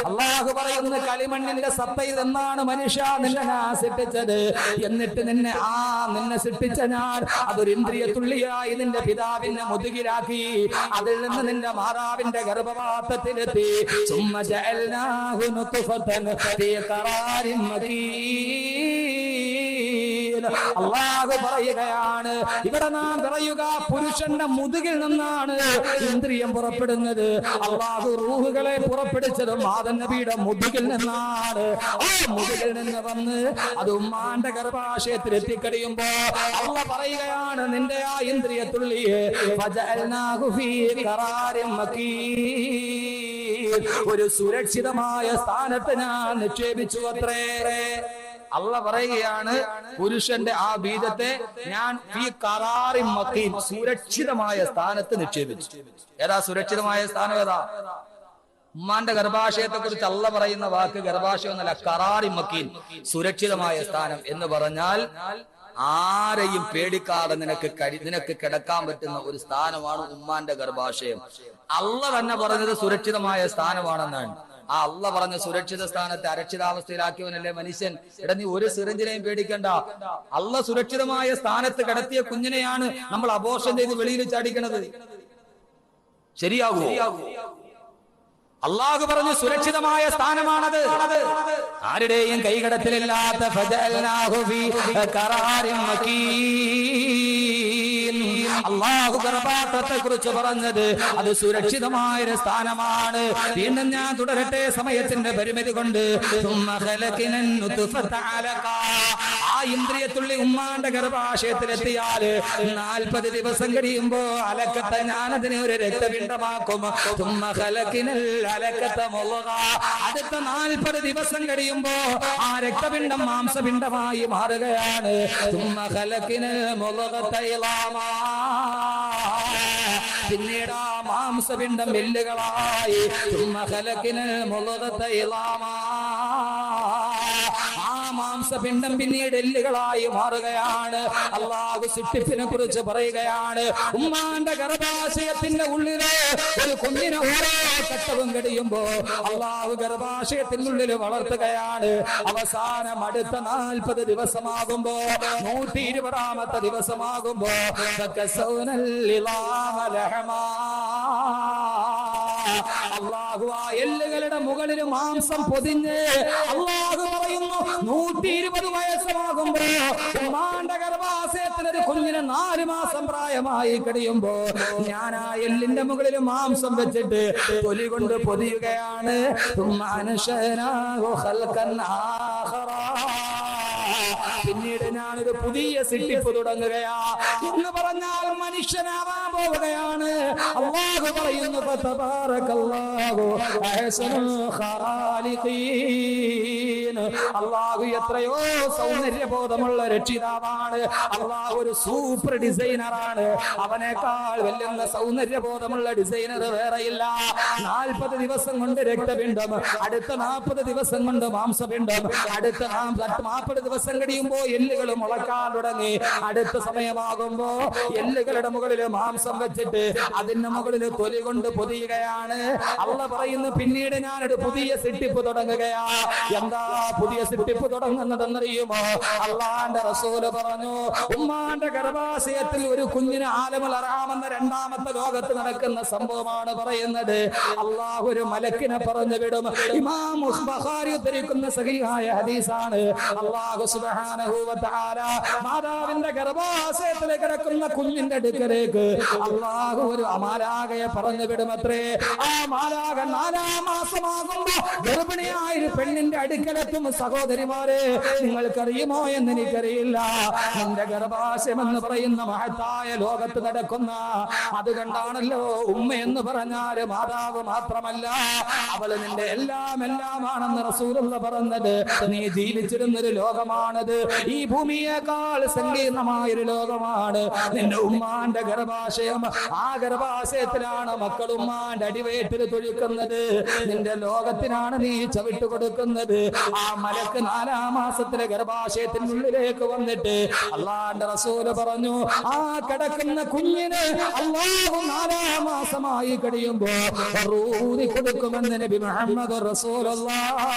അല്ലാഹു പറയുന്ന കളിമണ്ണിന്റെ സത്തയിൽ നിന്നാണ് മനുഷ്യ നിന്നെ ഞാൻ സൃഷ്ടിച്ചത്. എന്നിട്ട് നിന്നെ സൃഷ്ടിച്ച ഞാൻ അതൊരു ഇന്ദ്രിയ തുള്ളിയായി നിന്റെ പിതാവിന്റെ മുതുകിലാക്കി. അതിൽ നിന്ന് നിന്റെ മാതാവിന്റെ ഗർഭപാത്രത്തിലെത്തി. ثم جعلناه نطفة في قرار مكين. അല്ലാഹു പറയുകയാണ്, ഇവിടെ നാം പറയുക പുരുഷന്റെ മുതുകിൽ നിന്നാണ് ഇന്ദ്രിയം പുറപ്പെടുന്നത്. അല്ലാഹു റൂഹുകളെ പുറപ്പെടുത്തത് ആദം നബിയുടെ മുതുകിൽ നിന്നാണ്. ആ മുതുകിൽ നിന്ന് വന്ന് അത് ഉമ്മാന്റെ ഗർഭാശയത്തിൽ എത്തിക്കഴിയുമ്പോ അല്ലാഹു പറയുകയാണ്, നിന്റെ ആ ഇന്ദ്രിയ തുള്ളിയെ ഫജഅൽനാഹു ഫീ ഖറാരിൻ മക്കീൻ, ഒരു സുരക്ഷിതമായ സ്ഥാനത്ത് ഞാൻ നിക്ഷേപിച്ചു അത്രേ. അല്ലാഹു പറയുകയാണ്, പുരുഷന്റെ ആ ബീജത്തെ ഞാൻ ഫീ ഖറാരിൻ മക്കീൻ, സുരക്ഷിതമായ സ്ഥാനത്ത് നിക്ഷേപിച്ചു. ഏതാ സുരക്ഷിതമായ സ്ഥാനം? ഏതാ? ഉമ്മാന്റെ ഗർഭാശയത്തെ കുറിച്ച് അല്ലാഹു പറയുന്ന വാക്ക് ഗർഭാശയം എന്നല്ല, ഖറാറിൻ മക്കീൻ, സുരക്ഷിതമായ സ്ഥാനം എന്ന് പറഞ്ഞാൽ ആരെയും പേടിക്കാതെ നിനക്ക് കിടക്കാൻ പറ്റുന്ന ഒരു സ്ഥാനമാണ് ഉമ്മാന്റെ ഗർഭാശയം. അല്ലാഹു തന്നെ പറഞ്ഞത് സുരക്ഷിതമായ സ്ഥാനമാണെന്നാണ്. ആ അല്ലാഹു പറഞ്ഞ സുരക്ഷിത സ്ഥാനത്തെ അരക്ഷിതാവസ്ഥയിലാക്കിയവനല്ലേ മനുഷ്യൻ. എടാ, നീ ഒരു സിറിഞ്ചിനെയും പേടിക്കണ്ട. അല്ലാഹു സുരക്ഷിതമായ സ്ഥാനത്ത് കിടത്തിയ കുഞ്ഞിനെയാണ് നമ്മൾ അബോർഷൻ ചെയ്ത് വെളിയിൽ ചാടിക്കണത്. ശരിയാകുമോ? അല്ലാഹു പറഞ്ഞു സുരക്ഷിതമായ സ്ഥാനമാണത്. ആരുടെയും കൈകടത്തിലില്ലാത്ത ഫജഅൽനാഹു ഫീ ഖറാരിൻ മക്കീൻ. അല്ലാഹു ഗർഭപാത്രത്തെ കുറിച്ച് പറഞ്ഞത് അത് സുരക്ഷിതമായ ഒരു സ്ഥാനമാണ്. വീണ്ടും ഞാൻ തുടരട്ടെ സമയത്തിന്റെ പരിമിതി കൊണ്ട്. ثم خلقنا النطفة علقة, ആ ഇന്ദ്രിയത്തുള്ളി ഉമ്മാന്റെ ഗർഭാശയത്തിലെത്തിയാല് 40 ദിവസം കഴിയുമ്പോ അലക്കത്തെ ഞാനതിനെ ഒരു രക്തപിണ്ഡമാക്കും. ثم خلقنا العلقة مضغة, അടുത്ത 40 ദിവസം കഴിയുമ്പോ ആ രക്തപിണ്ഡം മാംസപിണ്ഡമായി മാറുകയാണ്. ثم خلقنا المضغة عظاما, പിന്നീട് ആ മാംസപിണ്ഡം എല്ലുകളായി. ثم خلقنا المضغة عظاما, ആ മാംസപിണ്ഡം പിന്നീട് എല്ലുകളായി മാറുകയാണ്. അല്ലാഹു സൃഷ്ടിപ്പിനെ കുറിച്ച് പറയുകയാണ്, ഉമ്മാന്റെ ഗർഭാശയത്തിന്റെ ഉള്ളില് ഒരു കുഞ്ഞിനെ ഓരോ ഘട്ടവും കഴിയുമ്പോ അല്ലാഹു ഗർഭാശയത്തിന്റെ ഉള്ളിൽ വളർത്തുകയാണ്. അവസാനം അടുത്ത 40 ദിവസമാകുമ്പോ 120ാമത്തെ ദിവസമാകുമ്പോ അല്ലാഹു ആ എല്ലുകളുടെ മുകളിൽ മാംസം പൊതിഞ്ഞ് അല്ലാഹു പറയുന്നു 120 വയസ്സാകുമ്പോ ഉമ്മാന്റെ ഗർഭാശയത്തിൽ ഒരു കുഞ്ഞിന് 4 മാസം പ്രായമായി കഴിയുമ്പോ ഞാൻ ആ എല്ലിന്റെ മുകളിൽ മാംസം വെച്ചിട്ട് തൊലി കൊണ്ട് പൊതിയുകയാണ്. പിന്നീട് ഞാനൊരു പുതിയ സൃഷ്ടിപ്പ് തുടങ്ങുകയാ എന്ന് പറഞ്ഞാൽ മനുഷ്യനാവാൻ പോവുകയാണ്. അല്ലാഹു പറയുന്നു ഫതബാറകല്ലാഹു അഹ്സനുൽ ഖാലിഖീൻ. അല്ലാഹു എത്രയോ സൗന്ദര്യബോധമുള്ള രക്ഷിതാവാണ്. അല്ലാഹു ഒരു സൂപ്പർ ഡിസൈനറാണ്. അവനേക്കാൾ വലിയ സൗന്ദര്യബോധമുള്ള ഡിസൈനർ വേറെയില്ല. 40 ദിവസം കൊണ്ട് രക്തപിണ്ഡം, അടുത്ത 40 ദിവസം കൊണ്ട് മാംസപിണ്ഡം, അടുത്ത 40 ദിവസം കഴിയുമ്പോ എല്ലുകൾ മുളക്കാൻ തുടങ്ങി. അടുത്ത സമയമാകുമ്പോ എല്ലുകളുടെ മുകളിൽ മാംസം വെച്ചിട്ട് അതിന്റെ മുകളിൽ തൊലി കൊണ്ട് പൊതിയുകയാണ്. അല്ലാഹു പറയുന്നു പിന്നീട് ഞാനൊരു പുതിയ സൃഷ്ടിപ്പ് തുടങ്ങുകയാ. എന്താ പുതിയ സൃഷ്ടിപ്പ് തുടങ്ങുന്നതെന്നറിയുമോ? അല്ലാഹുവിന്റെ റസൂല് പറഞ്ഞു, ഉമ്മാന്റെ ഗർഭാശയത്തിൽ ഒരു കുഞ്ഞിന് ആലമുൽ അർഹാം എന്ന 2ാമത്തെ ലോകത്ത് നടക്കുന്ന സംഭവമാണ് പറയുന്നത്. അല്ലാഹു ഒരു മലക്കിനെ പറഞ്ഞു വിടും. ഇമാം ബുഖാരി ഉദ്ധരിക്കുന്ന സഹീഹായ ഹദീസാണ്. അല്ലാഹു സുബ്ഹാനഹു വ തആല മാതാവിന്റെ ഗർഭാശയത്തിൽ കിടക്കുന്ന കുഞ്ഞിന്റെ അടുക്കലേക്ക് അല്ലാഹു ഒരു മാലാഖയെ പറഞ്ഞു വിടുമത്രേ. ആ മാലാഖ 4ാം മാസമാകുമ്പോ ഗർഭിണിയായ ഒരു പെണ്ണിന്റെ അടുക്കലെ സമയത്തും സഹോദരിമാരെ, നിങ്ങൾക്കറിയുമോ എന്ന് എനിക്കറിയില്ല, നിന്റെ ഗർഭാശയം എന്ന് പറയുന്ന മഹത്തായ ലോകത്ത് നടക്കുന്ന, അതുകൊണ്ടാണല്ലോ ഉമ്മ എന്ന് പറഞ്ഞാല് മാതാവ് മാത്രമല്ല, അവള് നിന്റെ എല്ലാമാണെന്ന് റസൂലുള്ള പറഞ്ഞത്. നീ ജീവിച്ചിരുന്നൊരു ലോകമാണത്, ഈ ഭൂമിയേക്കാൾ സങ്കീർണമായൊരു ലോകമാണ് നിന്റെ ഉമ്മാന്റെ ഗർഭാശയം. ആ ഗർഭാശയത്തിലാണ് മക്കൾ ഉമ്മാന്റെ അടിവയറ്റിൽ തൊഴിക്കുന്നത്. നിന്റെ ലോകത്തിനാണ് നീ ചവിട്ട് കൊടുക്കുന്നത്. ആ മലക്ക് 4-ാം മാസത്തിലെ ഗർഭാശയത്തിനുള്ളിലേക്ക് വന്നിട്ട് അള്ളാന്റെ റസൂല് പറഞ്ഞു, ആ കിടക്കുന്ന കുഞ്ഞിന് അല്ലാഹു 4-ാം മാസമായി കഴിയുമ്പോ റൂഹ് കൊടുക്കുമെന്ന് നബി മുഹമ്മദ് റസൂലുള്ളാഹ്.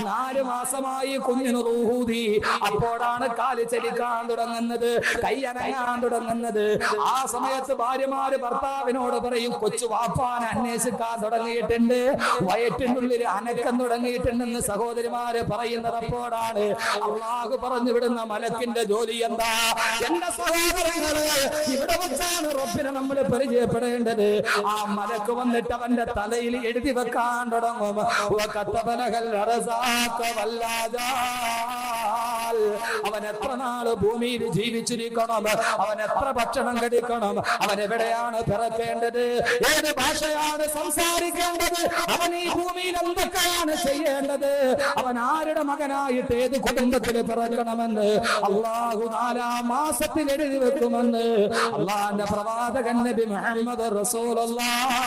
4 മാസമായി കുഞ്ഞിന് റൂഹൂതി. അപ്പോഴാണ് കാല് ചലിക്കാൻ തുടങ്ങുന്നത്, കൈ അനങ്ങാൻ തുടങ്ങുന്നത്. ആ സമയത്ത് ഭാര്യമാര് ഭർത്താവിനോട് പറയും, കൊച്ചു വാപ്പാൻ അന്വേഷിക്കാൻ തുടങ്ങിയിട്ടുണ്ട്, വയറ്റിനുള്ളിൽ അനക്കം തുടങ്ങിയിട്ടുണ്ടെന്ന് സഹോദരിമാര് പറയുന്നത്. അപ്പോഴാണ് അള്ളാഹു പറഞ്ഞു വിടുന്ന മലക്കിന്റെ ജോലി എന്താ? എന്റെ സഹോദരങ്ങള്, ഇവിടെ വെച്ചാണ് റബ്ബിനെ നമ്മൾ പരിചയപ്പെടേണ്ടത്. ആ മലക്ക് വന്നിട്ട് അവന്റെ തലയിൽ എഴുതി വെക്കാൻ തുടങ്ങും, അവൻ എത്ര നാള് ഭൂമിയിൽ ജീവിച്ചിരിക്കണം, അവൻ എത്ര ഭക്ഷണം കഴിക്കണം, അവൻ എവിടെയാണ് പിറക്കേണ്ടത്, ഏത് ഭാഷയാണ് സംസാരിക്കേണ്ടത്, അവൻ ഈ ഭൂമിയിൽ എന്തൊക്കെയാണ് ചെയ്യേണ്ടത്, അവൻ ആരുടെ മകനായിട്ട് ഏത് കുടുംബത്തിൽ പിറക്കണമെന്ന് അള്ളാഹു 4-ാം മാസത്തിൽ എഴുതി വെക്കുമെന്ന് അള്ളാഹുവിന്റെ പ്രവാചകൻ നബി മുഹമ്മദ് റസൂലുള്ളാഹ്.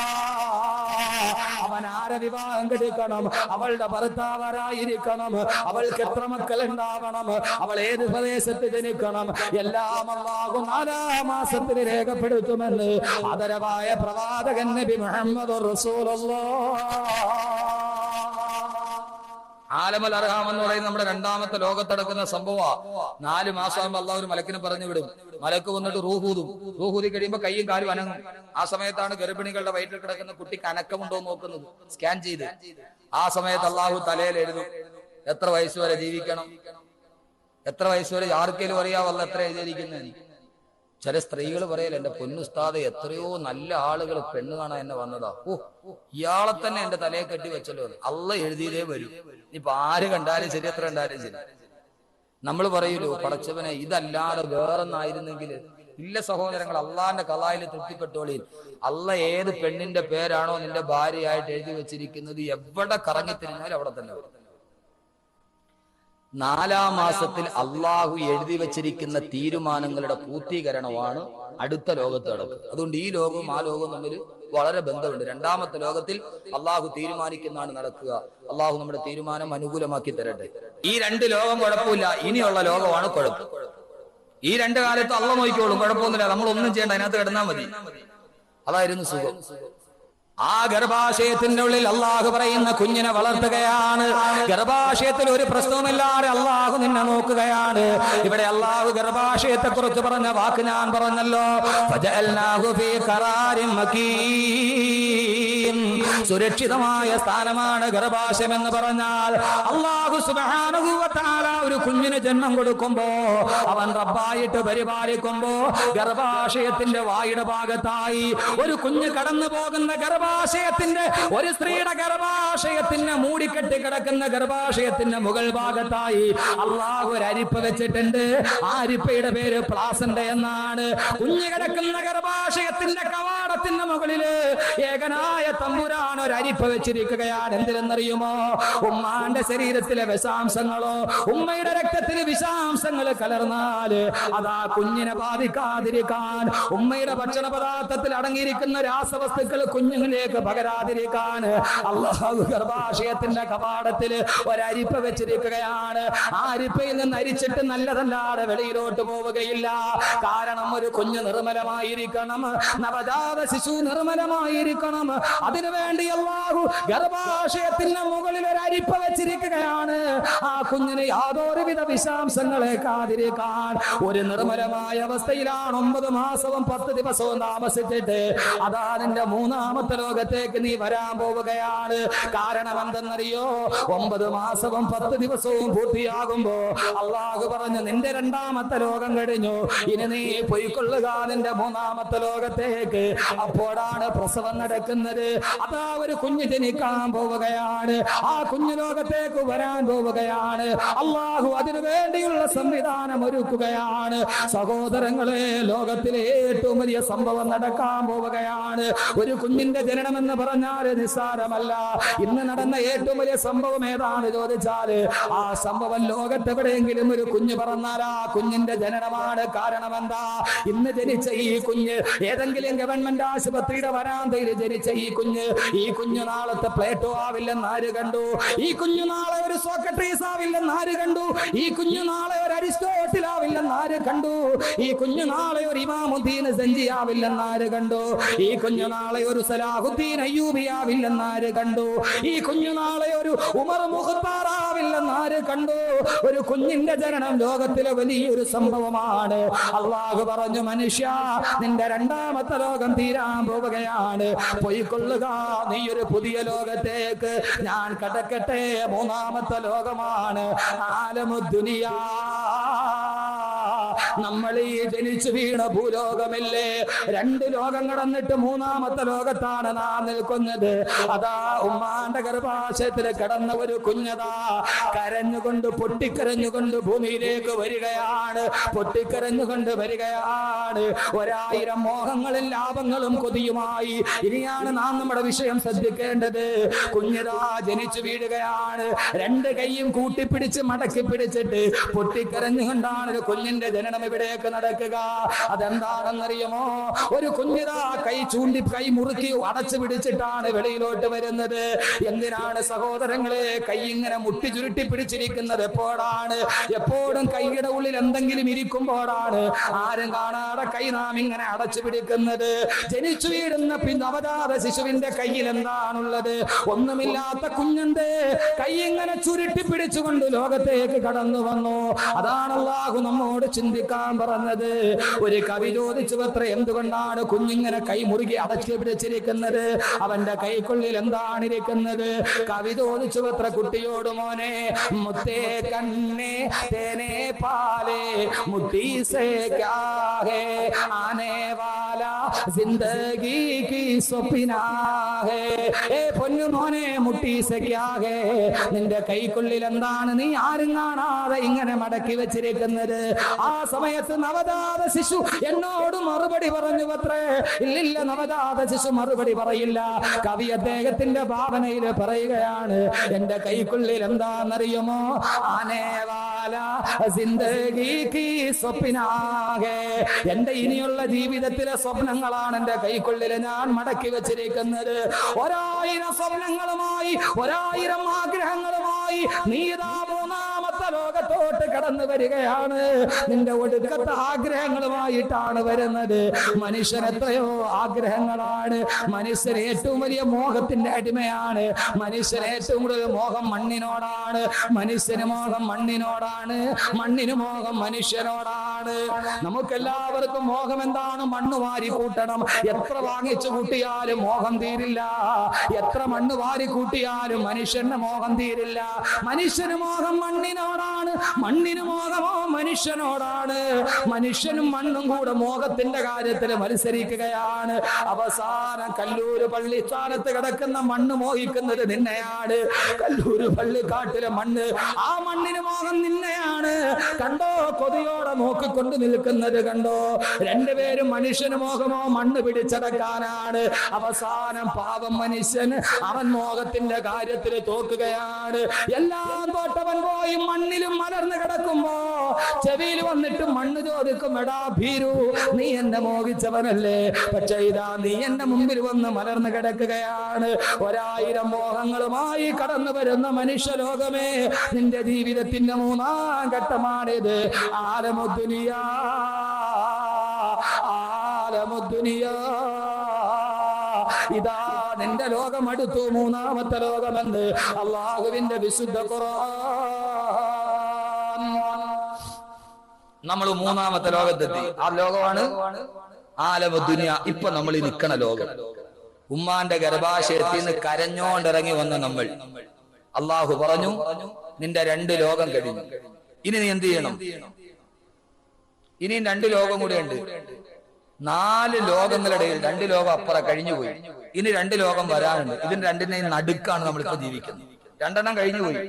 അവൻ ആരെ വിവാഹം കഴിക്കണം, അവളുടെ ഭർത്താവ് ആരായിരിക്കണം, അവൾക്ക് എത്ര മക്കൾ ഉണ്ടാവണം, അവൾ ഏത് പ്രദേശത്ത് ജനിക്കണം, എല്ലാം അല്ലാഹു 4-ാം മാസത്തിൽ രേഖപ്പെടുത്തുമെന്ന് ആദരവായ പ്രവാചകൻ നബി മുഹമ്മദ് റസൂലുള്ളാഹ്. ആലമൽ അർഹാം എന്ന് പറയുന്നത് നമ്മുടെ 2ാമത്തെ ലോകത്തടക്കുന്ന സംഭവം. 4 മാസമാകുമ്പോൾ അള്ളാഹു ഒരു മലക്കിനെ പറഞ്ഞു വിടും. മലക്ക് വന്നിട്ട് റൂഹൂതും. റൂഹൂതി കഴിയുമ്പോൾ കൈയും കാലും അനങ്ങും. ആ സമയത്താണ് ഗർഭിണികളുടെ വയറ്റിൽ കിടക്കുന്ന കുട്ടിക്ക് അനക്കമുണ്ടോ നോക്കുന്നത്, സ്കാൻ ചെയ്ത്. ആ സമയത്ത് അള്ളാഹു തലയിൽ എഴുതും എത്ര വയസ്സ് വരെ ജീവിക്കണം, എത്ര വയസ്സ് വരെ. ആർക്കേലും അറിയാവല്ല എത്ര എഴുതിയിരിക്കുന്നതിന്. ചില സ്ത്രീകൾ പറയല, എന്റെ പൊന്നുസ്താദ് എത്രയോ നല്ല ആളുകൾ പെണ്ണ് കാണാൻ എന്നെ വന്നതാ, ഇയാളെ തന്നെ എന്റെ തലയെ കെട്ടി വെച്ചല്ലോ. അള്ള എഴുതിയതേ വരും. ഇപ്പൊ ആര് കണ്ടാലും ശരി, എത്ര കണ്ടാലും ശരി. നമ്മൾ പറയൂലോ, പടച്ചവനെ ഇതല്ലാതെ വേറൊന്നായിരുന്നെങ്കിൽ. ഇല്ല സഹോദരങ്ങൾ, അള്ളാന്റെ കലായിൽ തൃപ്തിപ്പെട്ടോളി. അള്ള ഏത് പെണ്ണിന്റെ പേരാണോ നിന്റെ ഭാര്യയായിട്ട് എഴുതി വെച്ചിരിക്കുന്നത്, എവിടെ കറങ്ങിത്തിരിഞ്ഞാലും അവിടെ തന്നെ വരും. 4-ാം മാസത്തിൽ അള്ളാഹു എഴുതി വെച്ചിരിക്കുന്ന തീരുമാനങ്ങളുടെ പൂർത്തീകരണമാണ് അടുത്ത ലോകത്ത് നടക്കുക. അതുകൊണ്ട് ഈ ലോകവും ആ ലോകവും തമ്മിൽ വളരെ ബന്ധമുണ്ട്. 2ാമത്തെ ലോകത്തിൽ അള്ളാഹു തീരുമാനിക്കുന്നതാണ് നടക്കുക. അള്ളാഹു നമ്മുടെ തീരുമാനം അനുകൂലമാക്കി തരട്ടെ. ഈ 2 ലോകം കുഴപ്പമില്ല, ഇനിയുള്ള ലോകമാണ് കുഴപ്പം. ഈ 2 കാലത്ത് അള്ള നോക്കിക്കോളും, കുഴപ്പമൊന്നുമില്ല, നമ്മളൊന്നും ചെയ്യേണ്ട, അതിനകത്ത് കിടന്നാൽ മതി. അതായിരുന്നു സുഖം. ആ ഗർഭാശയത്തിന്റെ ഉള്ളിൽ അള്ളാഹു പറയുന്ന കുഞ്ഞിനെ വളർത്തുകയാണ്. ഗർഭാശയത്തിൽ ഒരു പ്രശ്നവുമില്ലാതെ അള്ളാഹു നിന്നെ നോക്കുകയാണ്. ഇവിടെ അള്ളാഹു ഗർഭാശയത്തെ കുറിച്ച് പറഞ്ഞ വാക്ക് ഞാൻ പറഞ്ഞല്ലോ, സുരക്ഷിതമായ സ്ഥാനമാണ് ഗർഭാശയം എന്ന് പറഞ്ഞാൽ. അള്ളാഹു സുബ്ഹാനഹു വ തആല ഒരു കുഞ്ഞിന് ജന്മം കൊടുക്കുമ്പോ, അവൻ റബ്ബായിട്ട് പരിപാലിക്കുമ്പോ, ഗർഭാശയത്തിന്റെ വായുടെ ഭാഗത്തായി ഒരു കുഞ്ഞ് കടന്നു പോകുന്ന ഗർഭാശയത്തിന്റെ, ഒരു സ്ത്രീയുടെ ഗർഭാശയത്തിന് മൂടിക്കെട്ടി കിടക്കുന്ന ഗർഭാശയത്തിന്റെ മുകൾ ഭാഗത്തായി അള്ളാഹു ഒരു അരിപ്പ വെച്ചിട്ടുണ്ട്. ആ അരിപ്പയുടെ പേര് പ്ലാസന്റ എന്നാണ്. കുഞ്ഞ് കിടക്കുന്ന ഗർഭാശയത്തിന്റെ കവാടത്തിന്റെ മുകളില് ഏകനായ തമ്പുരാൻ ഒരു അരിപ്പ വെച്ചിരിക്കുകയാണ്. എന്തിനെന്നറിയുമോ? ഉമ്മാന്റെ ശരീരത്തിലെ വിഷാംശങ്ങളോ, ഉമ്മയുടെ രക്തത്തിലെ വിഷാംശങ്ങൾ കലർന്നാല് അതാ കുഞ്ഞിനെ ബാധിക്കാതിരിക്കാൻ, ഉമ്മയുടെ ഭക്ഷണ പദാർത്ഥത്തിൽ അടങ്ങിയിരിക്കുന്ന രാസവസ്തുക്കൾ കുഞ്ഞുങ്ങളിലേക്ക് പകരാതിരിക്കാൻ അല്ലാഹു ഗർഭാശയത്തിന്റെ കവാടത്തിൽ ഒരരിപ്പ വെച്ചിരിക്കുകയാണ്. ആ അരിപ്പയിൽ നിന്ന് അരിച്ചിട്ട് നല്ലതല്ലാതെ വെളിയിലോട്ട് പോവുകയില്ല. കാരണം ഒരു കുഞ്ഞ് നിർമ്മലമായിരിക്കണം, നവജാത ശിശു നിർമ്മലമായിരിക്കണം. അതിനുവേണ്ടി അല്ലാഹു ഗർഭാശയത്തിന്റെ മുകളിൽ ഒരു അരിപ്പ വെച്ചിരിക്കുകയാണ്. ആ കുഞ്ഞിന് യാതൊരുവിധ വിഷാംശങ്ങളെ കാതിരിക്കാൻ ഒരു നിർമ്മലമായ അവസ്ഥയിലാണ് 9 മാസവും 10 ദിവസവും താമസിച്ചിട്ട് അതാ നിന്റെ 3-ാമത്തെ ലോകത്തേക്ക് നീ വരാൻ പോവുകയാണ്. കാരണം എന്തെന്നറിയോ? 9 മാസവും 10 ദിവസവും പൂർത്തിയാകുമ്പോ അള്ളാഹു പറഞ്ഞു, നിന്റെ 2-ാമത്തെ ലോകം കഴിഞ്ഞു, ഇനി നീ പൊയ്ക്കൊള്ളുക നിന്റെ 3-ാമത്തെ ലോകത്തേക്ക്. അപ്പോഴാണ് പ്രസവം നടക്കുന്നത്. അതാ ഒരു കുഞ്ഞ് ജനിക്കാൻ പോവുകയാണ്. ആ കുഞ്ഞു ലോകത്തേക്ക് വരാൻ പോവുകയാണ്. അള്ളാഹു അതിനു വേണ്ടിയുള്ള സംവിധാനം ഒരുക്കുകയാണ്. സഹോദരങ്ങളെ, ലോകത്തിലെ ഏറ്റവും വലിയ സംഭവം നടക്കാൻ പോവുകയാണ്. ഒരു കുഞ്ഞിന്റെ ജനനം എന്ന് പറഞ്ഞാൽ നിസ്സാരമല്ല. ഇന്ന് നടന്ന ഏറ്റവും വലിയ സംഭവം ഏതാണ് ചോദിച്ചാല് ആ സംഭവം ലോകത്തെവിടെയെങ്കിലും ഒരു കുഞ്ഞ് പറഞ്ഞാൽ ആ കുഞ്ഞിന്റെ ജനനമാണ്. കാരണം എന്താ? ഇന്ന് ജനിച്ച ഈ കുഞ്ഞ് ഏതെങ്കിലും ഗവൺമെന്റ് ആശുപത്രിയുടെ വരാന്തയിൽ ജനിച്ച ഈ കുഞ്ഞ് നാളത്തെ പ്ലേറ്റോ ആവില്ലെന്ന് ആര് കണ്ടു? ഈ കുഞ്ഞു നാളെ ഒരു സോക്രട്ടീസ് ആവില്ലെന്ന് ആര് കണ്ടു? ഈ കുഞ്ഞു നാളെ ഒരു അരിസ്റ്റോട്ടിൽ ആവില്ലെന്ന് ആര് കണ്ടു? ഈ കുഞ്ഞു നാളെ ഒരു ഇമാമുദ്ദീൻ സഞ്ജി ആവില്ലെന്ന് ആര് കണ്ടു? ഈ കുഞ്ഞു നാളെ ഒരു സലാഹുദ്ദീൻ അയ്യൂബി ആവില്ലെന്ന് ആര് കണ്ടു? ഈ കുഞ്ഞു നാളെ ഒരു ഉമർ മുഖ്താർ ആവില്ലെന്ന് ആര് കണ്ടു? ഒരു കുഞ്ഞിന്റെ ജനനം ലോകത്തിലെ വലിയൊരു സംഭവമാണ്. അള്ളാഹു പറഞ്ഞു, മനുഷ്യ, നിന്റെ രണ്ടാമത്തെ ലോകം തീരാൻ പോവുകയാണ്. പോയിക്കൊള്ളുക, നീ ഒരു പുതിയ ലോകത്തേക്ക് ഞാൻ കടക്കട്ടെ. മൂന്നാമത്തെ ലോകമാണ് ആലമുദ്ദുനിയാ. നമ്മൾ ഈ ജനിച്ചു വീണ ഭൂലോകമില്ലേ, രണ്ട് ലോകം കടന്നിട്ട് മൂന്നാമത്തെ ലോകത്താണ് നാം നിൽക്കുന്നത്. അതാ ഉമ്മാന്റെ ഗർഭാശയത്തിൽ കിടന്ന ഒരു കുഞ്ഞതാ കരഞ്ഞുകൊണ്ട് പൊട്ടിക്കരഞ്ഞുകൊണ്ട് ഭൂമിയിലേക്ക് വരികയാണ്. പൊട്ടിക്കരഞ്ഞുകൊണ്ട് വരികയാണ്. 1000 മോഹങ്ങളും ലാഭങ്ങളും കൊതിയുമായി. ഇനിയാണ് നാം നമ്മുടെ വിഷയം ശ്രദ്ധിക്കേണ്ടത്. കുഞ്ഞതാ ജനിച്ചു വീഴുകയാണ്. രണ്ട് കൈയും കൂട്ടിപ്പിടിച്ച് മടക്കി പിടിച്ചിട്ട് പൊട്ടിക്കരഞ്ഞുകൊണ്ടാണ് ഒരു കുഞ്ഞിന്റെ ജനനം ഇവിടേക്ക് നടക്കുക. അതെന്താണെന്നറിയുമോ? ഒരു കുഞ്ഞിതാ കൈ മുറുക്കി അടച്ചു പിടിച്ചിട്ടാണ് വെളിയിലോട്ട് വരുന്നത്. എന്തിനാണ് സഹോദരങ്ങളെ കൈ ഇങ്ങനെ മുട്ടി ചുരുട്ടി പിടിച്ചിരിക്കുന്നത്? എപ്പോഴാണ്? എപ്പോഴും കൈയുടെ ഉള്ളിൽ എന്തെങ്കിലും ഇരിക്കുമ്പോഴാണ് ആരും കാണാതെ കൈ നാം ഇങ്ങനെ അടച്ചു പിടിക്കുന്നത്. ജനിച്ചു വീഴുന്ന നവജാത ശിശുവിന്റെ കയ്യിൽ എന്താണുള്ളത്? ഒന്നുമില്ലാത്ത കുഞ്ഞന്റെ കൈ ഇങ്ങനെ ചുരുട്ടി പിടിച്ചുകൊണ്ട് ലോകത്തേക്ക് കടന്നു വന്നു. അതാണ് അല്ലാഹു നമ്മോട് ചിന്തിക്കാൻ പറഞ്ഞത്. ഒരു കവി ചോദിച്ചു അത്ര, എന്തുകൊണ്ടാണ് കുഞ്ഞിങ്ങനെ കൈ മുറുകി അടച്ചു പിടിച്ചിരിക്കുന്നത്? അവന്റെ കൈക്കുള്ളിൽ എന്താണ് ഇരിക്കുന്നത്? കവി ചോദിച്ചു അത്ര കുട്ടിയോട്, മോനെ, മുത്തേ കണ്ണേ തേനെ പാലേ മുട്ടി സേ ക്യാ ഹേ ആനെ വാലാ ജിന്ദഗി കി സ്വപ്നാ ഹേ. ഏ പൊന്നു മോനെ, മുട്ടി സേ ക്യാ ഹേ, നിന്റെ കൈക്കുള്ളിൽ എന്താണ് നീ ആരും കാണാതെ ഇങ്ങനെ മടക്കി വെച്ചിരിക്കുന്നത്? ആ സമയത്ത് നവജാത ശിശു എന്നോട് മറുപടി പറഞ്ഞു അത്രേ. ഇല്ലില്ല, നവജാത ശിശു മറുപടി പറയില്ല. കവി അദ്ദേഹത്തിന്റെ ഭാവനയിൽ പറയുകയാണ്, എന്റെ കൈക്കുള്ളിൽ എന്താണെന്നറിയുമോ? ആനേവാലാ ജിന്ദഗി കി സ്വപ്നാ ഹേ. എന്റെ ഇനിയുള്ള ജീവിതത്തിലെ സ്വപ്നങ്ങളാണ് എന്റെ കൈക്കുള്ളിൽ ഞാൻ മടക്കി വെച്ചിരിക്കുന്നത്. 1000 സ്വപ്നങ്ങളുമായി, 1000 ആഗ്രഹങ്ങളുമായി നീതാ മൂന്നാമത്തെ ലോകത്തോട്ട് കടന്നു വരികയാണ്. നിന്റെ ഒടുക്കത്തെ ആഗ്രഹങ്ങളുമായിട്ടാണ് വരുന്നത്. മനുഷ്യൻ എത്രയോ ആഗ്രഹങ്ങളാണ്. മനുഷ്യൻ ഏറ്റവും വലിയ മോഹത്തിന്റെ അടിമയാണ്. മനുഷ്യൻ ഏറ്റവും കൂടുതൽ മോഹം മണ്ണിനോടാണ്. മനുഷ്യന് മോഹം മണ്ണിനോടാണ്. മണ്ണിന് മോഹം മനുഷ്യനോടാണ്. നമുക്കെല്ലാവർക്കും മോഹം എന്താണ്? മണ്ണ് വാരി കൂട്ടണം. എത്ര വാങ്ങിച്ചു കൂട്ടിയാലും മോഹം തീരില്ല. എത്ര മണ്ണ് വാരി കൂട്ടിയാലും മനുഷ്യന്റെ മോഹം തീരില്ല. മനുഷ്യന് മോഹം മണ്ണിനോടാണ്. മണ്ണിന് മോഹമോ മനുഷ്യനോടാണ്. മനുഷ്യനും മണ്ണും കൂടെ മോഹത്തിന്റെ കാര്യത്തിൽ മത്സരിക്കുകയാണ്. അവസാനം കല്ലൂര് പള്ളിസ്ഥാനത്ത് കിടക്കുന്ന മണ്ണ് മോഹിക്കുന്നത് നിന്നെയാണ്. കല്ലൂര് പള്ളിക്കാട്ടിലെ മണ്ണ്, ആ മണ്ണിന് മോഹം നിന്നെയാണ്. കണ്ടോ, കൊതിയോടെ നോക്കിക്കൊണ്ട് നിൽക്കുന്നത് കണ്ടോ? രണ്ടുപേരും മനുഷ്യന് മോഹമോ മണ്ണ് പിടിച്ചടക്കാനാണ്. അവസാനം പാവം മനുഷ്യൻ അവൻ മോഹത്തിന്റെ കാര്യത്തിൽ തോക്കുകയാണ്. എല്ലാം തോട്ടവൻ പോയി മണ്ണിലും മലർന്ന് കിടക്കുമ്പോ ചെവിയിൽ വന്നിട്ട് മണ്ണ് ചോദിക്കും, എടാ ഭീരു, നീ എന്നെ മോഹിച്ചവനല്ലേ? പക്ഷേ ഇതാ നീ എന്റെ മുമ്പിൽ വന്ന് മലർന്ന് കിടക്കുകയാണ്. 1000 മോഹങ്ങളുമായി കടന്നു വരുന്ന മനുഷ്യലോകമേ, നിന്റെ ജീവിതത്തിന്റെ മൂന്നാം ഘട്ടമാണിത്. ആലമുദ്ദുനിയാ, ആലമുദ്ദുനിയാ. ഇതാ നിന്റെ ലോകം അടുത്തു, മൂന്നാമത്തെ ലോകമെന്ന് അള്ളാഹുവിന്റെ വിശുദ്ധ ഖുർആൻ. നമ്മൾ മൂന്നാമത്തെ ലോകത്തെത്തി. ആ ലോകമാണ് ആലമുദ്ദുനിയ. ഇപ്പൊ നമ്മൾ ഈ നിൽക്കണ ലോകം. ഉമ്മാന്റെ ഗർഭാശയത്തിൽ നിന്ന് കരഞ്ഞോണ്ടിറങ്ങി വന്ന നമ്മൾ. അള്ളാഹു പറഞ്ഞു, നിന്റെ 2 ലോകം കഴിഞ്ഞു. ഇനി നീ എന്ത് ചെയ്യണം? ഇനിയും 2 ലോകം കൂടെ ഉണ്ട്. 4 ലോകങ്ങളിടയിൽ 2 ലോകം അപ്പുറം കഴിഞ്ഞുപോയി. ഇനി 2 ലോകം വരാനുണ്ട്. ഇതിന് രണ്ടിനെയും നടുക്കാണ് നമ്മളിപ്പോ ജീവിക്കുന്നത്. 2 എണ്ണം കഴിഞ്ഞുപോയി,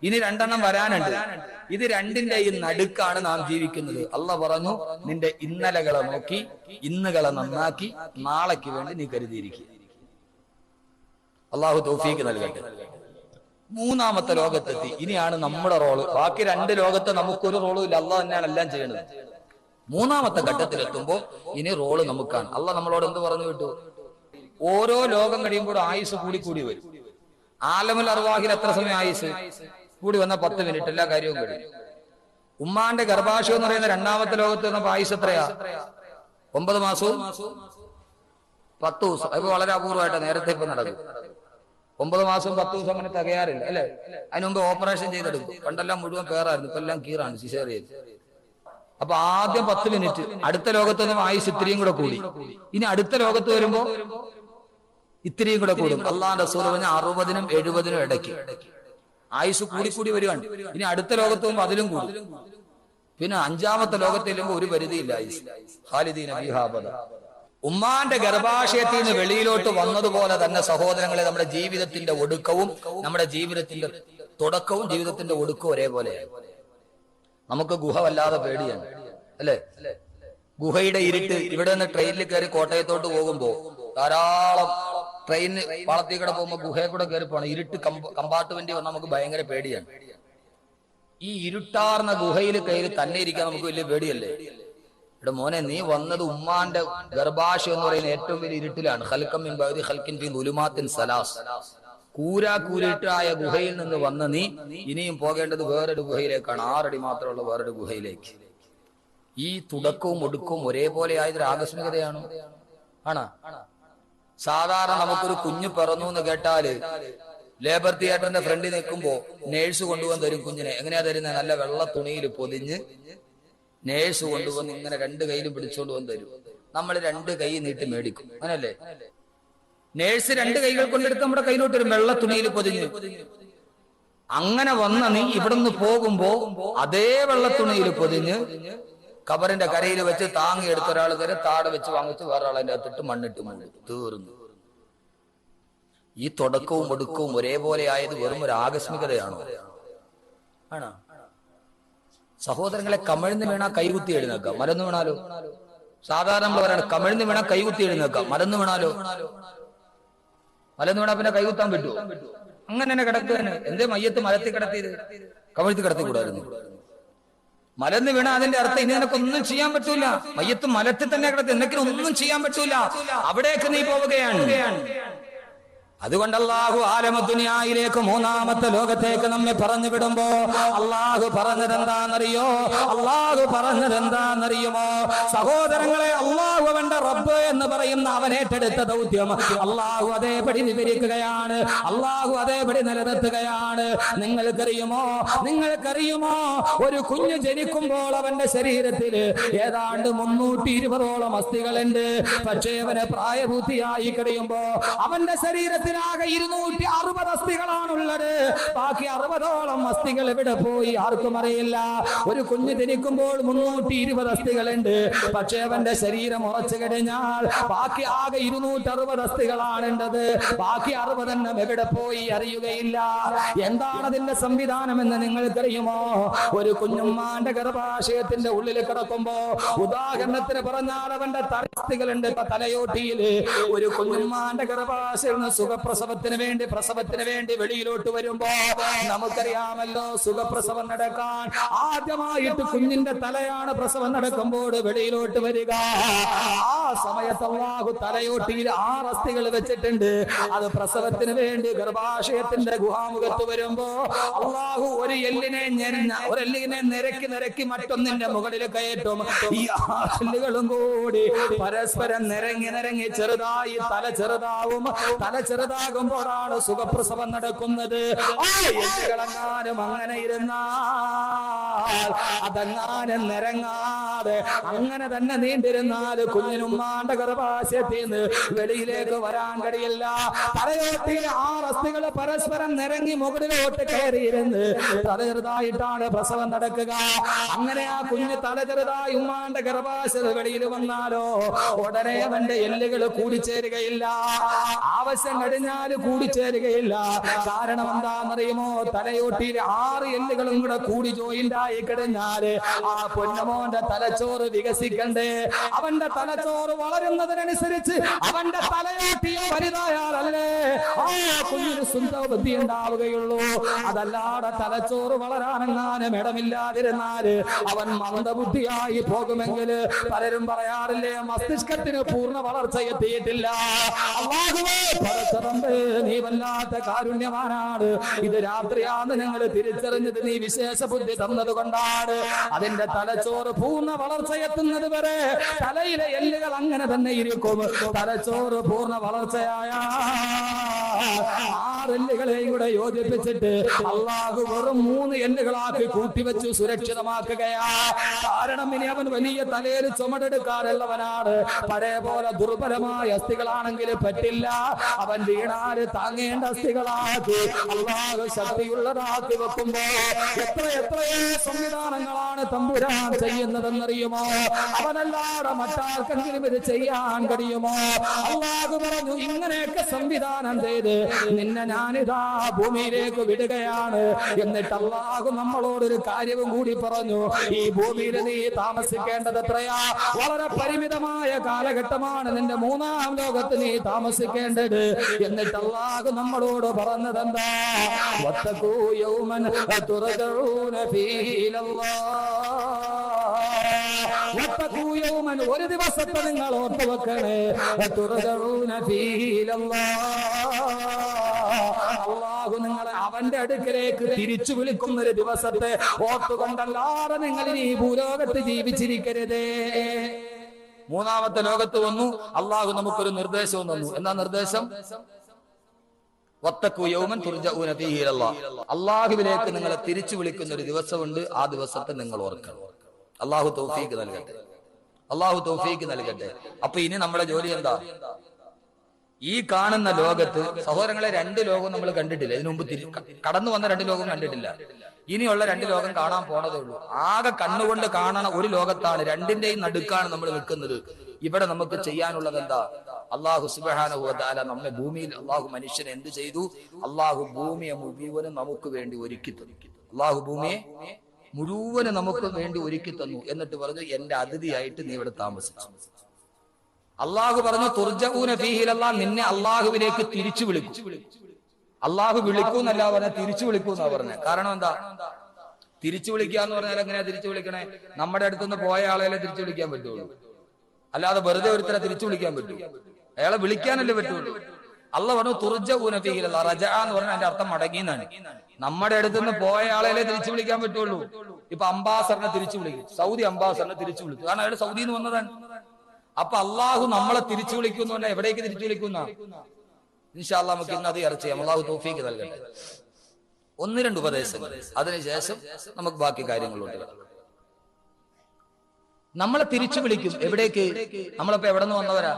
ഇനി 2 എണ്ണം വരാനുണ്ട്. ഇത് രണ്ടിന്റെയും നടുക്കാണ് നാം ജീവിക്കുന്നത്. അള്ളാഹ് പറഞ്ഞു, നിന്റെ ഇന്നലകളെ നോക്കി ഇന്നുകളെ നന്നാക്കി നാളേക്ക് വേണ്ടി നീ കരുതിയിരിക്കുക. അള്ളാഹു തൗഫീക്ക് നൽകട്ടെ. 3ാമത്തെ ലോകത്തെത്തി. ഇനിയാണ് നമ്മുടെ റോള്. ബാക്കി 2 ലോകത്ത് നമുക്കൊരു റോളും ഇല്ല. അള്ളാഹ് തന്നെയാണ് എല്ലാം ചെയ്യുന്നത്. 3ാമത്തെ ഘട്ടത്തിലെത്തുമ്പോ ഇനി റോള് നമുക്കാണ്. അള്ളാഹ് നമ്മളോട് എന്ത് പറഞ്ഞു വിട്ടു? ഓരോ ലോകം കഴിയുമ്പോൾ ആയുസ് കൂടി വരും. ആലമുൽ അർവാഹിൽ എത്ര സമയം ആയുസ് കൂടി വന്ന 10 മിനിറ്റ് എല്ലാ കാര്യവും കഴിയും. ഉമ്മാന്റെ ഗർഭാശയം എന്ന് പറയുന്ന 2ാമത്തെ ലോകത്ത് വന്നപ്പോ ആയുസ് എത്രയാ? 9 മാസവും 10 ദിവസം. അപ്പൊ വളരെ അപൂർവമായിട്ട് നേരത്തെ ഇപ്പൊ നടക്കും. 9 മാസവും 10 ദിവസം അങ്ങനെ തികയാറില്ല അല്ലെ? അതിന് മുമ്പ് ഓപ്പറേഷൻ ചെയ്തെടുക്കും. പണ്ടെല്ലാം മുഴുവൻ പേറായിരുന്നു, ഇപ്പൊ എല്ലാം കീറാണ്, സിസേറിയൻ. അപ്പൊ ആദ്യം 10 മിനിറ്റ്, അടുത്ത ലോകത്ത് വന്നപ്പോ ആയുസ് ഇത്തിരിയും കൂടെ കൂടി. ഇനി അടുത്ത ലോകത്ത് വരുമ്പോ ഇത്തിരിയും കൂടെ കൂടും. അള്ളാന്റെ റസൂൽ പറഞ്ഞ 60-നും 70-നും ഇടയ്ക്ക് ആയുസ് കൂടി വരികയാണ്. ഇനി അടുത്ത ലോകത്ത് പോകുമ്പോ അതിലും കൂടും. പിന്നെ 5ാമത്തെ ലോകത്ത് ചെല്ലുമ്പോ ഒരു പരിധിയില്ല ആയുസ്. ഖാലിദീന ഫീഹാ അബദ. ഉമ്മാന്റെ ഗർഭാശയത്തിൽ നിന്ന് വെളിയിലോട്ട് വന്നതുപോലെ തന്നെ സഹോദരങ്ങളെ, നമ്മുടെ ജീവിതത്തിന്റെ ഒടുക്കവും നമ്മുടെ ജീവിതത്തിന്റെ തുടക്കവും ജീവിതത്തിന്റെ ഒടുക്കവും ഒരേപോലെയാണ്. നമുക്ക് ഗുഹ വല്ലാതെ പേടിയാണ് അല്ലെ? ഗുഹയുടെ ഇരുട്ട്. ഇവിടെ നിന്ന് ട്രെയിനിൽ കയറി കോട്ടയത്തോട്ട് പോകുമ്പോ ധാരാളം ട്രെയിന് പാളത്തിൽ കൂടെ പോകുമ്പോ ഗുഹയെ കൂടെ കയറി പോകണം. ഇരുട്ട് കമ്പാർട്ട്മെന്റ് വന്നാൽ നമുക്ക് ഭയങ്കര പേടിയാണ്. ഈ ഇരുട്ടാർന്ന ഗുഹയിൽ കയറി തന്നെ ഇരിക്കാൻ നമുക്ക് വലിയ പേടിയല്ലേ? ഇവിടെ മോനെ, നീ വന്നത് ഉമ്മാന്റെ ഗർഭാശയം എന്ന് പറയുന്ന ഏറ്റവും വലിയ ഇരുട്ടിലാണ്. ഖൽഖം മിൻ ബഅദി ഖൽഖിൻ ഫീ ദുലുമാത്തിൻ സലാസ്. കൂരാക്കൂരിട്ടായ ഗുഹയിൽ നിന്ന് വന്ന നീ ഇനിയും പോകേണ്ടത് വേറൊരു ഗുഹയിലേക്കാണ്. 6 അടി മാത്രമുള്ള വേറൊരു ഗുഹയിലേക്ക്. ഈ തുടക്കവും ഒടുക്കവും ഒരേപോലെ ആയതൊരു ആകസ്മികതയാണോ? ആണോ? സാധാരണ നമുക്കൊരു കുഞ്ഞു പിറന്നു എന്ന് കേട്ടാല് ലേബർ തിയേറ്ററിന്റെ ഫ്രണ്ടിൽ നിൽക്കുമ്പോ നേഴ്സ് കൊണ്ടുവന്ന് തരും കുഞ്ഞിനെ. എങ്ങനെയാ തരുന്നത്? നല്ല വെള്ള തുണിയിൽ പൊതിഞ്ഞ് നേഴ്സ് കൊണ്ടുവന്ന് ഇങ്ങനെ 2 കൈയിലും പിടിച്ചുകൊണ്ട് വന്ന് തരും. നമ്മൾ 2 കൈ നീട്ടി മേടിക്കും. അങ്ങനല്ലേ? നേഴ്സ് 2 കൈകൾ കൊണ്ടെടുത്ത് നമ്മുടെ കയ്യിലോട്ട് വരും, വെള്ള തുണിയിൽ പൊതിഞ്ഞ്. അങ്ങനെ വന്ന നീ ഇവിടുന്ന് പോകുമ്പോ അതേ വെള്ള തുണിയിൽ പൊതിഞ്ഞ് കബറിന്റെ കരയിൽ വെച്ച് താങ്ങി എടുത്ത ഒരാൾ തരെ താഴെ വെച്ച് വാങ്ങിച്ച് വേറെ ആളതിന്റെ അകത്തിട്ട് മണ്ണിട്ട് മൂടി തീർന്നു. ഈ തുടക്കവും ഒടുക്കവും ഒരേപോലെ ആയത് വെറും ഒരു ആകസ്മികതയാണോ? ആണോ? സഹോദരങ്ങളെ, കമിഴ്ന്ന് വീണാ കൈകുത്തി എഴുന്നേക്കാം, മലന്ന് വീണാലോ? സാധാരണ നമ്മൾ പറയണം, കമിഴ്ന്ന് വീണാ കൈകുത്തി എഴുന്നേക്കാം, മലന്ന് വീണാലോ? മലന്ന് വീണാ പിന്നെ കൈകുത്താൻ പറ്റുമോ? അങ്ങനെ തന്നെ കിടക്കുകയാണ്. എന്തേ മയ്യത്ത് മലത്തി കിടത്തിയത്? കമിഴ്ത്തി കിടത്തി കൂടായിരുന്നു. മലന്ന് വീണ അതിന്റെ അർത്ഥം ഇനി നിനക്കൊന്നും ചെയ്യാൻ പറ്റൂല. മയ്യത്ത് മലത്തിൽ തന്നെ കിടത്തി, എന്തെങ്കിലും ഒന്നും ചെയ്യാൻ പറ്റൂല. അവിടേക്ക് നീ പോവുകയാണ്. അതുകൊണ്ട് അള്ളാഹു ആലമദുനിയായിലേക്ക് 3ാമത്തെ ലോകത്തേക്ക് നമ്മെ പറഞ്ഞു വിടുമ്പോ അള്ളാഹു പറഞ്ഞതെന്താണെന്നറിയോ? അള്ളാഹു പറഞ്ഞതെന്താണെന്നറിയുമോ സഹോദരങ്ങളെ? അള്ളാഹു അവന്റെ റബ്ബ് എന്ന് പറയുന്ന അവനേറ്റെടുത്ത ദൗത്യം അള്ളാഹു അതേപടി വിവരിക്കുകയാണ്. അള്ളാഹു അതേപടി നിലനിർത്തുകയാണ്. നിങ്ങൾക്കറിയുമോ ഒരു കുഞ്ഞ് ജനിക്കുമ്പോൾ അവന്റെ ശരീരത്തിൽ ഏതാണ്ട് 320ഓളം അസ്ഥികളുണ്ട്. പക്ഷേ അവന് പ്രായപൂർത്തിയായി കഴിയുമ്പോ അവന്റെ ശരീരത്തിൽ ആകെ 260 അസ്ഥികളാണുള്ളത്. ബാക്കി 60ഓളം അസ്ഥികൾ എവിടെ പോയി ആർക്കും അറിയില്ല. ഒരു കുഞ്ഞ് ജനിക്കുമ്പോൾ 320 അസ്ഥികളുണ്ട്. പക്ഷേ അവന്റെ ശരീരം ഉറച്ചു കഴിഞ്ഞാൽ ബാക്കി ആകെ 260 അസ്ഥികളാണുള്ളത്. ബാക്കി 60 എണ്ണം എവിടെ പോയി അറിയുകയില്ല. എന്താണ് അതിന്റെ സംവിധാനം എന്ന് നിങ്ങൾക്കറിയുമോ? ഒരു കുഞ്ഞുമ്മാന്റെ ഗർഭാശയത്തിന്റെ ഉള്ളിൽ കിടക്കുമ്പോ, ഉദാഹരണത്തിന് പറഞ്ഞാൽ അവന്റെ തലസ്ഥികളുണ്ട് തലയോട്ടിയിൽ. ഒരു കുഞ്ഞുമ്മാന്റെ ഗർഭാശയം പ്രസവത്തിന് വേണ്ടി വെളിയിലോട്ട് വരുമ്പോ നമുക്കറിയാമല്ലോ, സുഖപ്രസവം നടക്കാൻ ആദ്യമായിട്ട് കുഞ്ഞിന്റെ തലയാണ് പ്രസവം നടക്കുമ്പോൾ വെളിയിലോട്ട് വരിക. ആ സമയത്ത് അല്ലാഹു തലയോട്ടിയിൽ 6 അസ്ഥികൾ വെച്ചിട്ടുണ്ട്. അത് പ്രസവത്തിന് വേണ്ടി ഗർഭാശയത്തിന്റെ ഗുഹാമുഖത്ത് വരുമ്പോ അല്ലാഹു ഒരു എല്ലിനെ നിരക്കി മറ്റൊന്നിന്റെ മുകളിൽ കയറ്റും. ഈ 6 എല്ലുകളും കൂടി പരസ്പരം നിരങ്ങി ചെറുതായി തല ചെറുതാവും. ചെറുതാകുമ്പോഴാണ് സുഖപ്രസവം നടക്കുന്നത്. ആ എല്ലുകളെങ്ങാനും അങ്ങനെ ഇരുന്നാൽ, അതങ്ങാനും നിരങ്ങാതെ അങ്ങനെ തന്നെ നീണ്ടിരുന്നാൽ കുഞ്ഞിനുമ്മാന്റെ ഗർഭാശയത്തിൽ നിന്ന് വെളിയിലേക്ക് വരാൻ കഴിയില്ല. തലയോട്ടിയിലെ 6 അസ്ഥികൾ പരസ്പരം നിരങ്ങി മുകളിലോട്ട് കയറിയിരുന്ന് തല ചെറുതായിട്ടാണ് പ്രസവം നടക്കുക. അങ്ങനെ ആ കുഞ്ഞ് തല ചെറുതായി ഉമ്മാന്റെ ഗർഭാശയത്തിൽ വെളിയിൽ വന്നാലോ ഉടനെ അവന്റെ എല്ലുകൾ കൂടിച്ചേരുകയില്ല. ആവശ്യം കഴിഞ്ഞാൽ കൂടിച്ചേരുകയില്ല. കാരണം എന്താണെന്നറിയുമോ? തലയോട്ടിയിൽ 6 എല്ലുകളും കൂടെ കൂടി ജോയിന്റ് ആയി കഴിഞ്ഞാല് ആ പൊന്നമോന്റെ തലച്ചോറ് വികസിക്കണ്ടേ? അവന്റെ തലച്ചോറ് വളരുന്നതിനനുസരിച്ച് അവന്റെ തലയോട്ടിയോ വലുതായാലല്ലേ ആ കുഞ്ഞിന് സുന്ദര ബുദ്ധി ഉണ്ടാവുകയുള്ളൂ. അതല്ലാതെ തലച്ചോറ് വളരാനെങ്ങാനും ഇടമില്ലാതിരുന്നാല് അവൻ മന്ദബുദ്ധിയായി പോകുമെങ്കിൽ പലരും പറയാറില്ലേ, മസ്തിഷ്കത്തിന് പൂർണ്ണ വളർച്ച എത്തിയിട്ടില്ല. അല്ലാഹുവേ പടച്ചറമ്പേ, നീ വല്ലാത്ത കാരുണ്യവാനാണ്. ഇത് രാത്രിയാന്ന് ഞങ്ങൾ തിരിച്ചറിഞ്ഞത് നീ വിശേഷ ബുദ്ധി തന്നത് കൊണ്ടാണ്. അതിന്റെ തലച്ചോറ് പൂർണ്ണ വളർച്ച എത്തുന്നത് വരെ തലയിലെ എല്ലുകൾ അങ്ങനെ തന്നെ ഇരിക്കും. തലച്ചോറ് പൂർണ്ണ വളർച്ചയായ 6 എല്ലുകളെയും കൂടെ യോജിപ്പിച്ചിട്ട് അള്ളാഹു വെറും 3 എല്ലുകളാക്കി കൂട്ടിവെച്ചു സുരക്ഷിതമാക്കുകയാ. കാരണം ഇനി അവൻ വലിയ തലയിൽ ചുമടെടുക്കാറുള്ളവനാണ്. പഴയ പോലെ ദുർബലമായ അസ്ഥികളാണെങ്കിൽ പറ്റില്ല. അവൻ വീണാല് താങ്ങേണ്ട അസ്ഥികളാക്കി അള്ളാഹു ശക്തിയുള്ളതാക്കി വെക്കുമ്പോ എത്രയോ സംവിധാനങ്ങളാണ് തമ്പുരാൻ ചെയ്യുന്നതെന്നറിയുമോ? അവനല്ലാതെ മറ്റാർക്കെങ്കിലും ഇത് ചെയ്യാൻ കഴിയുമോ? അള്ളാഹു പറഞ്ഞു, ഇങ്ങനെയൊക്കെ സംവിധാനം ചെയ്ത് നിന്നെ ഞാനിതാ ഭൂമിയിലേക്ക് വിടുകയാണ്. എന്നിട്ട് അള്ളാഹു നമ്മളോടൊരു കാര്യവും കൂടി പറഞ്ഞു, ഈ ഭൂമിയിൽ നീ താമസിക്കേണ്ടത് എത്രയാ? വളരെ പരിമിതമായ കാലഘട്ടമാണ്. നിന്റെ 3-ാം ലോകത്ത് നീ താമസിക്കേണ്ടത്. എന്നിട്ട് അള്ളാഹു നമ്മളോട് പറഞ്ഞതെന്താ? വത്തഖൂ യൗമൻ തുർജഊന ഫീഹി ഇലല്ലാഹ്. വത്തഖൂ യൗമൻ, ഒരു ദിവസത്തെ നിങ്ങൾ ഓർത്തു വെക്കണേ. തുർജഊന ഫീഹി ഇലല്ലാഹ്. അള്ളാഹു നിങ്ങളെ അവന്റെ അടുക്കലേക്ക് തിരിച്ചു വിളിക്കുന്ന ഒരു ദിവസത്തെ ഓർത്തുകൊണ്ടല്ലാതെ നിങ്ങൾ ഈ ഭൂലോകത്ത് ജീവിച്ചിരിക്കരുതേ. 3-ാമത്തെ ലോകത്ത് വന്നു അള്ളാഹു നമുക്കൊരു നിർദ്ദേശവും തന്നു. എന്താ നിർദ്ദേശം? വത്തഖൂ യൗമൻ തുർജഊന ഫീഹി ഇലല്ലാഹ്. അള്ളാഹുവിലേക്ക് നിങ്ങളെ തിരിച്ചു വിളിക്കുന്ന ഒരു ദിവസമുണ്ട്. ആ ദിവസത്തെ നിങ്ങൾ ഓർക്കണം. അള്ളാഹു തൗഫീഖ് നൽകട്ടെ. അള്ളാഹു തൗഫീഖ് നൽകട്ടെ. അപ്പൊ ഇനി നമ്മുടെ ജോലി എന്താ? ഈ കാണുന്ന ലോകത്ത് സഹോദരങ്ങളെ 2 ലോകം നമ്മൾ കണ്ടിട്ടില്ല. ഇതിനു മുമ്പ് കടന്നു വന്ന 2 ലോകം കണ്ടിട്ടില്ല. ഇനിയുള്ള 2 ലോകം കാണാൻ പോണതേ ഉള്ളൂ. ആകെ കണ്ണുകൊണ്ട് കാണണ ഒരു ലോകത്താണ്. 2ന്റെയും നടുക്കാണ് നമ്മൾ നിൽക്കുന്നത്. ഇവിടെ നമുക്ക് ചെയ്യാനുള്ളത് എന്താ? അള്ളാഹു സുബ്ഹാനഹു വ തആല നമ്മെ ഭൂമിയിൽ അള്ളാഹു മനുഷ്യനെ എന്ത് ചെയ്തു? അള്ളാഹു ഭൂമിയെ മുഴുവനും നമുക്ക് വേണ്ടി ഒരുക്കി തന്നു. അള്ളാഹു ഭൂമിയെ മുഴുവനും നമുക്ക് വേണ്ടി ഒരുക്കി തന്നു. എന്നിട്ട് പറഞ്ഞു, എന്റെ അതിഥിയായിട്ട് നീ ഇവിടെ താമസിച്ചു. അള്ളാഹു പറഞ്ഞു, തുർജഊന ഫീഹി ഇലല്ലാഹ്, നിന്നെ അള്ളാഹുവിലേക്ക് തിരിച്ചു വിളിക്കും. അള്ളാഹു വിളിക്കൂന്നല്ല പറഞ്ഞ, തിരിച്ചു വിളിക്കൂന്നാ പറഞ്ഞത്. കാരണം എന്താ? തിരിച്ചു വിളിക്കുക എന്ന് പറഞ്ഞാൽ എങ്ങനെയാ തിരിച്ചു വിളിക്കണേ? നമ്മുടെ അടുത്തുനിന്ന് പോയ ആളെ തിരിച്ചു വിളിക്കാൻ പറ്റുള്ളൂ. അല്ലാതെ വെറുതെ ഒരുത്തരെ തിരിച്ചു വിളിക്കാൻ പറ്റൂ? അയാളെ വിളിക്കാനല്ലേ പറ്റുള്ളൂ. അള്ളാഹു പറഞ്ഞു തുർജഊന ഫീഹി ഇലല്ലാഹ്. റജഅ എന്ന് പറഞ്ഞാൽ അതിന്റെ അർത്ഥം മടങ്ങി എന്നാണ്. നമ്മുടെ അടുത്തുനിന്ന് പോയ ആളെ തിരിച്ചു വിളിക്കാൻ പറ്റുള്ളൂ. ഇപ്പൊ അംബാസഡറിനെ തിരിച്ചു വിളിക്കും. സൗദി അംബാസഡറിനെ തിരിച്ചു വിളിക്കും. കാരണം അയാൾ സൗദിയിൽ നിന്ന് വന്നതാണ്. അപ്പൊ അള്ളാഹു നമ്മളെ തിരിച്ചു വിളിക്കുന്നു. എവിടേക്ക് തിരിച്ചു വിളിക്കുന്ന? ഇൻഷാ അല്ലാഹ് നമുക്ക് ഇന്ന് അത് ചർച്ച ചെയ്യാം. അള്ളാഹു തൗഫീഖ് നൽകട്ടെ. 1-2 ഉപദേശങ്ങൾ, അതിനുശേഷം നമുക്ക് ബാക്കി കാര്യങ്ങളുണ്ട്. നമ്മളെ തിരിച്ചു വിളിക്കും. എവിടേക്ക്? നമ്മളിപ്പോ എവിടെ നിന്ന് വന്നവരാ?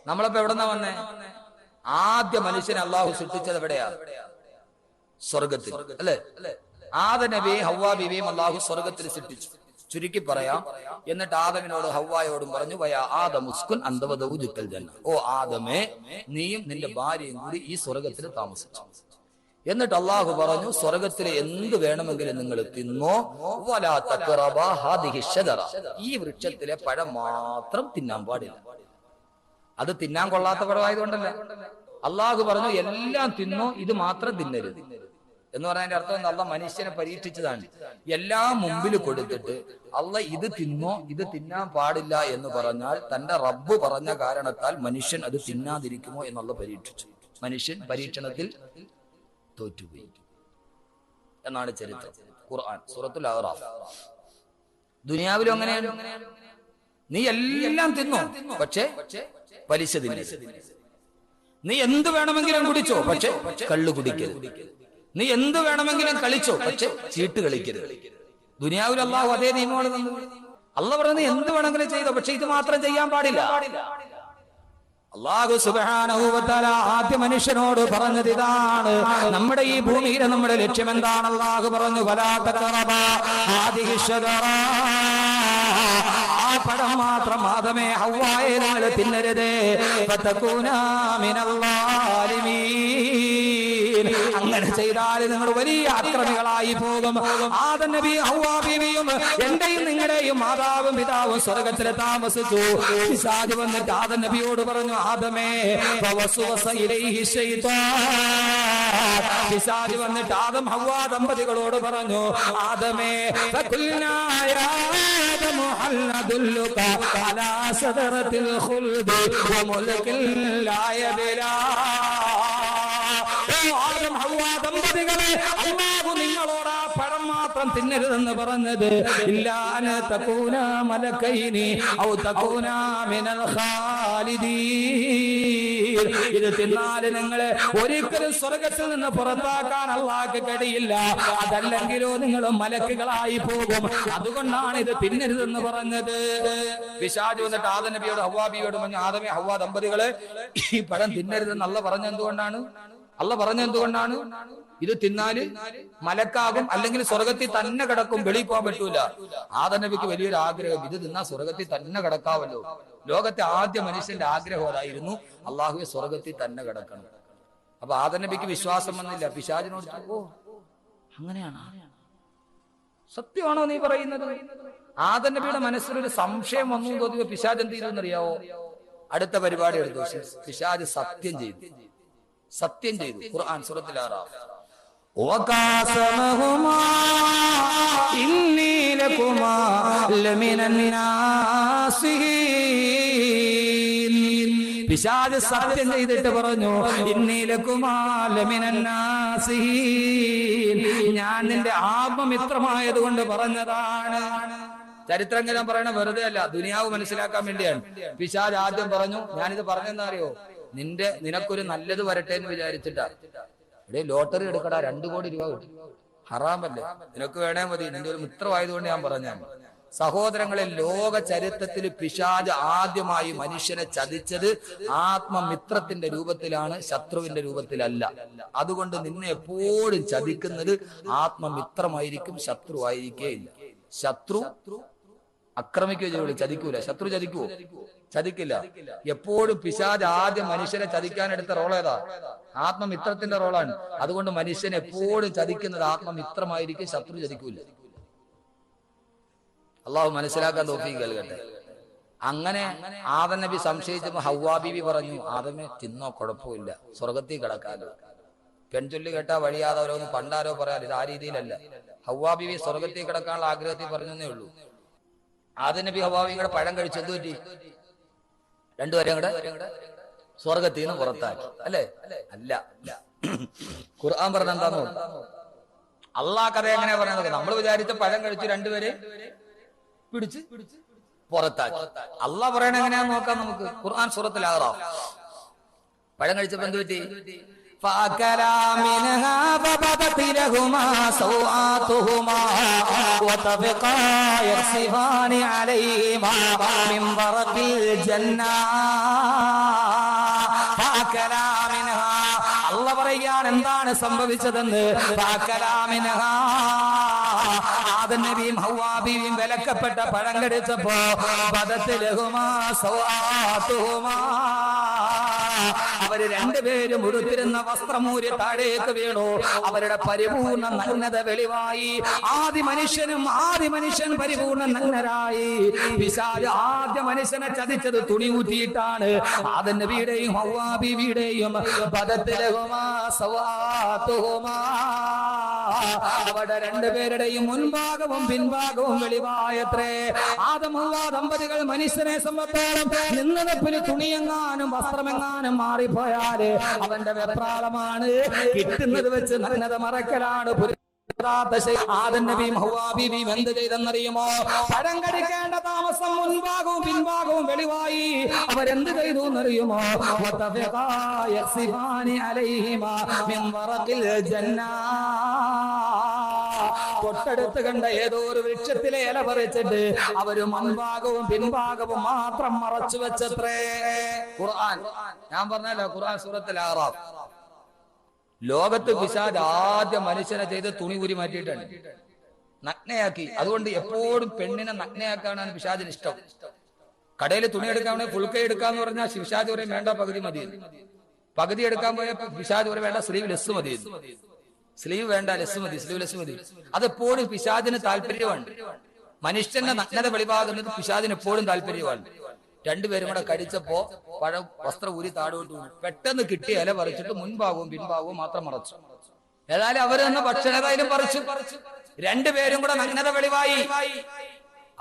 നമ്മളിപ്പോ എവിടെന്നാ വന്നേ? ആദ്യ മനുഷ്യനെ അള്ളാഹു സൃഷ്ടിച്ചത് എവിടെയാ? സ്വർഗത്തിൽ, അല്ലെ? ആദം നബിയെയും ഹവ്വാ ബീവിയെയും അള്ളാഹു സ്വർഗത്തിൽ സൃഷ്ടിച്ചു. ചുരുക്കി പറയാം. എന്നിട്ട് ആദമിനോട് ഹവ്വായോടും പറഞ്ഞു, വയാ ആദമുസ്കുൻ അന്ത വസൗജുക്കൽ ജന്ന. ഓ ആദമേ, നീയും നിന്റെ ഭാര്യയും കൂടി ഈ സ്വർഗത്തിൽ താമസിച്ചു. എന്നിട്ട് അള്ളാഹു പറഞ്ഞു, സ്വർഗത്തിലെ എന്ത് വേണമെങ്കിലും നിങ്ങൾ തിന്നോ, വലാ തഖറബാ ഹാദിഹി ശജറ. ഈ വൃക്ഷത്തിലെ പഴം മാത്രം തിന്നാൻ പാടില്ല. അത് തിന്നാൻ കൊള്ളാത്ത പഴമായതുകൊണ്ടല്ല. അള്ളാഹു പറഞ്ഞു, എല്ലാം തിന്നോ, ഇത് മാത്രം തിന്നരുത് എന്ന് പറഞ്ഞതിന്റെ അർത്ഥം എന്താ? അള്ളാഹ് മനുഷ്യനെ പരീക്ഷിച്ചതാണ്. എല്ലാം മുമ്പിൽ കൊടുത്തിട്ട് അള്ളാഹ് ഇത് തിന്നോ, ഇത് തിന്നാൻ പാടില്ല എന്ന് പറഞ്ഞാൽ തന്റെ റബ്ബ് പറഞ്ഞ കാരണത്താൽ മനുഷ്യൻ അത് തിന്നാതിരിക്കുമോ എന്നുള്ള പരീക്ഷിച്ചു. മനുഷ്യൻ പരീക്ഷണത്തിൽ തോറ്റുപോയി എന്നാണ് ചരിത്രം. ഖുർആൻ സൂറത്തുൽ അഅറാഫ്. ദുനിയാവിലും അങ്ങനെയാണ്. നീ എല്ലാം തിന്നോ, പക്ഷേ പലിശ തിന്നരുത്. നീ എന്ത് വേണമെങ്കിലും കുടിച്ചോ, പക്ഷെ കള്ളു കുടിക്കരുത്. നീ എന്ത് വേണമെങ്കിലും കളിച്ചോ, പക്ഷെ ചീട്ട് കളിക്കരുത്. ദുനിയാവിൽ അള്ളാഹു അതേ നിയമമാണ് തന്നത്. അള്ളാഹ് പറഞ്ഞത് എന്ത് വേണമെങ്കിലും ചെയ്തോ, പക്ഷെ ഇത് മാത്രം ചെയ്യാൻ പാടില്ല. അല്ലാഹു സുബ്ഹാനഹു വ തആല ആദ്യ മനുഷ്യനോട് പറഞ്ഞത് ഇതാണ്. നമ്മുടെ ഈ ഭൂമിയിലെ നമ്മുടെ ലക്ഷ്യം എന്താണ്? അല്ലാഹു പറഞ്ഞു, വലാ തഖറബാ ഹാദിഹി ശജറ. ആ പഴം മാത്രം ആദമേ ഹവ്വായെ നിങ്ങൾ തിന്നരുത്. ഫതകൂനാ മിനൽ ളാലിമീൻ. അങ്ങനെ ചെയ്താൽ നിങ്ങൾ വലിയ അക്രമികളായി പോകും. ആദം നബി ഹവ്വാ ബീവിയും എന്റെയും നിങ്ങളുടെയും മാതാവും പിതാവും സ്വർഗ്ഗത്തിൽ താമസിച്ചു. പിശാച് വന്നിട്ട് ആദം നബിയോട് പറഞ്ഞു, ആദമേ ഫവസ്വസ ഇലൈഹി ശൈത്താൻ. പിശാച് വന്നിട്ട് ആദം ഹവ്വാ ദമ്പതികളോട് പറഞ്ഞു, ആദമേ ഫഖുൽനാ യാ ആദമു ഹൽ അദുല്ലുക അലാ സദറത്തിൽ ഖുൽദി വമുൽകിൻ ലാ യബ്ലാ. ആദം ഹവ്വാ ദമ്പതികളെ, അല്ലാഹു നിങ്ങളോട് ആ പഴം മാത്രം തിന്നരുതെന്ന് പറഞ്ഞത് ഇല്ലാ അൻ തകൂനാ മലകൈനി ഔ തകൂനാ മിനൽ ഖാലിദീൻ. ഇത് തിന്നാൽ നിങ്ങളെ ഒരിക്കലും സ്വർഗ്ഗത്തിൽ നിന്ന് പുറത്താക്കാൻ അല്ലാഹുവിന് കഴിയില്ല. അതല്ലെങ്കിലോ നിങ്ങൾ മലക്കുകളായി പോകും. അതുകൊണ്ടാണ് ഇത് തിന്നരുതെന്ന് പറഞ്ഞത്. പിശാച് വന്നിട്ട് ആദം നബിയോട് ഹവ്വാ ബീവിയോട് പറഞ്ഞു, ആദമേ ഹവ്വാ ദമ്പതികളെ, ഈ പഴം തിന്നരുതെന്ന് അല്ലാഹു പറഞ്ഞെന്തുകൊണ്ടാണ്? അല്ലാഹു പറഞ്ഞെന്തുകൊണ്ടാണ്? ഇത് തിന്നാല് മലക്കാകും, അല്ലെങ്കിൽ സ്വർഗത്തിൽ തന്നെ കിടക്കും, വെളിയിൽ പോകാൻ പറ്റൂല. ആദം നബിക്ക് വലിയൊരു ആഗ്രഹം, ഇത് തിന്നാ സ്വർഗത്തിൽ തന്നെ കിടക്കാവല്ലോ. ലോകത്തെ ആദ്യ മനുഷ്യന്റെ ആഗ്രഹം അതായിരുന്നു, അള്ളാഹുവെ സ്വർഗത്തിൽ തന്നെ കിടക്കണം. അപ്പൊ ആദം നബിക്ക് വിശ്വാസം വന്നില്ല. പിശാചിനോട്, ഓ അങ്ങനെയാണ്, സത്യമാണോ നീ പറയുന്നത്? ആദം നബിയുടെ മനസ്സിലൊരു സംശയം വന്നു തോന്നിയ പിശാച് എന്ത് ചെയ്തെന്നറിയാവോ? അടുത്ത പരിപാടി എടുത്തു. പിശാച് സത്യം ചെയ്തു. ഖുർആൻ സൂറത്തുൽ അറാഫ്, വഖാസമഹുമാ ഇന്നി ലകുമാ ലമിനൻ നാസിഹീൻ. പിശാച് സത്യം ചെയ്തിട്ട് പറഞ്ഞു, ഇന്നി ലകുമാ ലമിനൻ നാസിഹീൻ. ഞാൻ നിന്റെ ആത്മമിത്രമായത് കൊണ്ട് പറഞ്ഞതാണ്. ചരിത്രം ഞാൻ പറയണ വെറുതെ അല്ല, ദുനിയാവ് മനസ്സിലാക്കാൻ വേണ്ടിയാണ്. പിശാച് ആദ്യം പറഞ്ഞു, ഞാനിത് പറഞ്ഞെന്താ അറിയോ, നിനക്കൊരു നല്ലത് വരട്ടെ എന്ന് വിചാരിച്ചിട്ടാ. ഇവിടെ ലോട്ടറി എടുക്കടാ, 2 കോടി രൂപ കിട്ടും. ഹറാമല്ലേ? നിനക്ക് വേണേ മതി, നിന്റെ ഒരു മിത്രമായതുകൊണ്ട് ഞാൻ പറഞ്ഞാണ്. സഹോദരങ്ങളെ, ലോക ചരിത്രത്തിൽ പിശാച് ആദ്യമായി മനുഷ്യനെ ചതിച്ചത് ആത്മമിത്രത്തിന്റെ രൂപത്തിലാണ്, ശത്രുവിന്റെ രൂപത്തിലല്ല. അതുകൊണ്ട് നിന്നെ എപ്പോഴും ചതിക്കുന്നത് ആത്മമിത്രമായിരിക്കും, ശത്രുവായിരിക്കേയില്ല. ശത്രു ആക്രമിക്കുകയോ ചതിക്കൂല. ശത്രു ചതിക്കുവോ? ചതിക്കില്ല. എപ്പോഴും പിശാച് ആദ്യം മനുഷ്യനെ ചതിക്കാനെടുത്ത റോൾ ഏതാ? ആത്മമിത്രത്തിന്റെ റോളാണ്. അതുകൊണ്ട് മനുഷ്യൻ എപ്പോഴും ചതിക്കുന്നത് ആത്മമിത്രമായിരിക്കും, ശത്രു ചതിക്കൂല. അള്ളാഹു മനസ്സിലാക്കാൻ തൗഫീഖ് നൽകട്ടെ. അങ്ങനെ ആദം നബി സംശയിച്ചപ്പോ ഹവ്വാ ബീവി പറഞ്ഞു, ആദമേ തിന്നോ, കുഴപ്പമില്ല, സ്വർഗത്തിൽ കിടക്കാലോ. പെൺചൊല്ലി കേട്ടാ വഴിയാതെ ഓരോന്ന് പണ്ടാരോ പറയാൻ, ഇത് ആ രീതിയിലല്ല. ഹവ്വാ ബീവി സ്വർഗത്തിൽ കിടക്കാനുള്ള ആഗ്രഹത്തിൽ പറഞ്ഞേ ഉള്ളൂ. ആദം നബി ഹവ്വാ ബീവിയുടെ പഴം കഴിച്ചു, എന്ത് പറ്റി? രണ്ടുപേരും കൂടെ സ്വർഗത്തിൽ നിന്ന് പുറത്താക്കി, അല്ലേ? അല്ല, ഖുർആൻ പറഞ്ഞ എന്താന്ന് അള്ളാഹ് കഥ എങ്ങനെയാ പറയുന്നത്? നമ്മൾ വിചാരിച്ച പഴം കഴിച്ച് രണ്ടുപേരെ പിടിച്ച് പുറത്താക്കി. അള്ളാഹ് പറയണ എങ്ങനെയാന്ന് നോക്കാം നമുക്ക്. ഖുർആൻ സൂറത്തുൽ അറാഫ്, പഴം കഴിച്ചപ്പോ എന്ത് പറ്റി? فأكلا منها فبدت لهما سوآتهما وطفقا يخصفان عليهما من ورق الجنة. فأكلا منها, അല്ലാഹു പറയാണ് എന്താണ് സംഭവിച്ചതെന്ന്. فأكلا منها, ആദം നബിയും ഹവ്വാ ബീവിയും വിലക്കപ്പെട്ട പഴം കടിച്ചപ്പോ ബദത് ലഹുമാ സൗആതുഹുമാ, അവര് രണ്ടുപേരും ഉടുത്തിരുന്ന വസ്ത്രമൂരി താഴേക്ക് വീണു. അവരുടെ പരിപൂർണ നഗ്നത വെളിവായി. ആദ്യ മനുഷ്യൻ പരിപൂർണ നഗ്നരായി. പിശാച് ആദ്യ മനുഷ്യനെ ചതിച്ചത് തുണി ഊറ്റിയിട്ടാണ്. ആദം നബിയുടെയും ഹവ്വാ ബീവിയുടെയും ബദത് ലഹുമാ സൗആതുഹുമാ, അവരുടെ രണ്ടുപേരുടെയും മുൻഭാഗവും പിൻഭാഗവും വെളിവായത്രേ. ആദം ഹവ്വാ ദമ്പതികൾ മനുഷ്യനെ സംബന്ധിച്ചിടത്തോളം നിന്നതപ്പിൽ തുണിയെങ്ങാനും വസ്ത്രമെങ്ങാനും മാറിപ്പോയാല് അവന്റെ വെപ്രാളമാണ്. കിട്ടുന്നത് വെച്ച് നഗ്നത മറക്കലാണ്. ആദം നബിയും ഹവ്വാ ബീവിയും എന്ത് ചെയ്തെന്നറിയുമോ? പഴം കടിക്കേണ്ട താമസം മുൻഭാഗവും പിൻഭാഗവും വെളിവായി. അവരെന്ത് ചെയ്തു എന്നറിയുമോ? തൊട്ടടുത്ത് കണ്ട ഏതോ ഒരു വൃക്ഷത്തിലെ ഇല പറിച്ചിട്ട് അവര് മുൻഭാഗവും പിൻഭാഗവും മാത്രം മറച്ചു വെച്ചത്രേ. ഖുർആൻ, ഞാൻ പറഞ്ഞല്ലോ, ഖുർആൻ സൂറത്തുൽ അഅറാഫ്. ലോകത്ത് പിശാച് ആദ്യം മനുഷ്യനെ ചെയ്ത് തുണി ഊരി മാറ്റിയിട്ടാണ്, നഗ്നയാക്കി. അതുകൊണ്ട് എപ്പോഴും പെണ്ണിനെ നഗ്നയാക്കാനാണ് പിശാചിന് ഇഷ്ടം. കടയിൽ തുണി എടുക്കാൻ ഫുൾ കൈ എടുക്കാന്ന് പറഞ്ഞാൽ പിശാച് പറയും വേണ്ട, പകുതി മതി. പകുതി എടുക്കാൻ പോയ പിശാച് പറയും വേണ്ട, സ്ലീവ് ലെസ് മതി. സ്ലീവ് വേണ്ട, ലെസ് മതി, സ്ലീവ് ലെസ് മതി. അതെപ്പോഴും പിശാചിന് താല്പര്യമാണ്. മനുഷ്യന്റെ നഗ്നത വെളിവാകുന്നത് പിശാചിന് എപ്പോഴും താല്പര്യമാണ്. രണ്ടുപേരും കൂടെ കടിച്ചപ്പോ പഴം വസ്ത്രം ഊരി താഴോട്ട് വീണു. പെട്ടെന്ന് കിട്ടിയ ഇല പറിച്ചിട്ട് മുൻഭാഗവും പിൻഭാഗവും മാത്രം മറച്ചു. ഏതായാലും അവര് തന്നെ ഭക്ഷണതായാലും പറിച്ചു. രണ്ടുപേരും കൂടെ നഗ്നത വെളിവായി.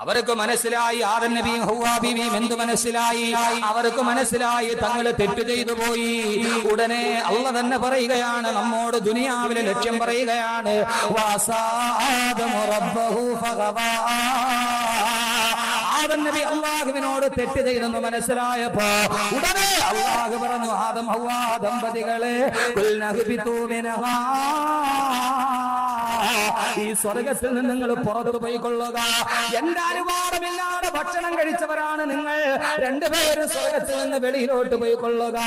അവർക്ക് മനസ്സിലായി, ആദം നബിയും ഹവ്വാ ബീവിയും എന്ത് മനസ്സിലായി? അവർക്ക് മനസ്സിലായി തങ്ങള് തെറ്റ് ചെയ്തു പോയി. ഉടനെ അല്ലാഹ് തന്നെ പറയുകയാണ്, നമ്മോട് ദുനിയാവിലെ ലക്ഷ്യം പറയുകയാണ്. ആദം നബി അല്ലാഹുവിനോട് തെറ്റ് ചെയ്തെന്ന് മനസ്സിലായപ്പോ ഉടനെ അല്ലാഹു പറഞ്ഞു, ആദം ഹവ്വാ ദമ്പതികളെ, ഈ സ്വർഗത്തിൽ നിന്ന് നിങ്ങൾ പുറത്തു പോയിക്കൊള്ളുക. എന്റെ അനുവാദമില്ലാതെ ഭക്ഷണം കഴിച്ചവരാണ് നിങ്ങൾ. രണ്ടുപേരും സ്വർഗത്തിൽ നിന്ന് വെളിയിലോട്ട് പോയിക്കൊള്ളുക.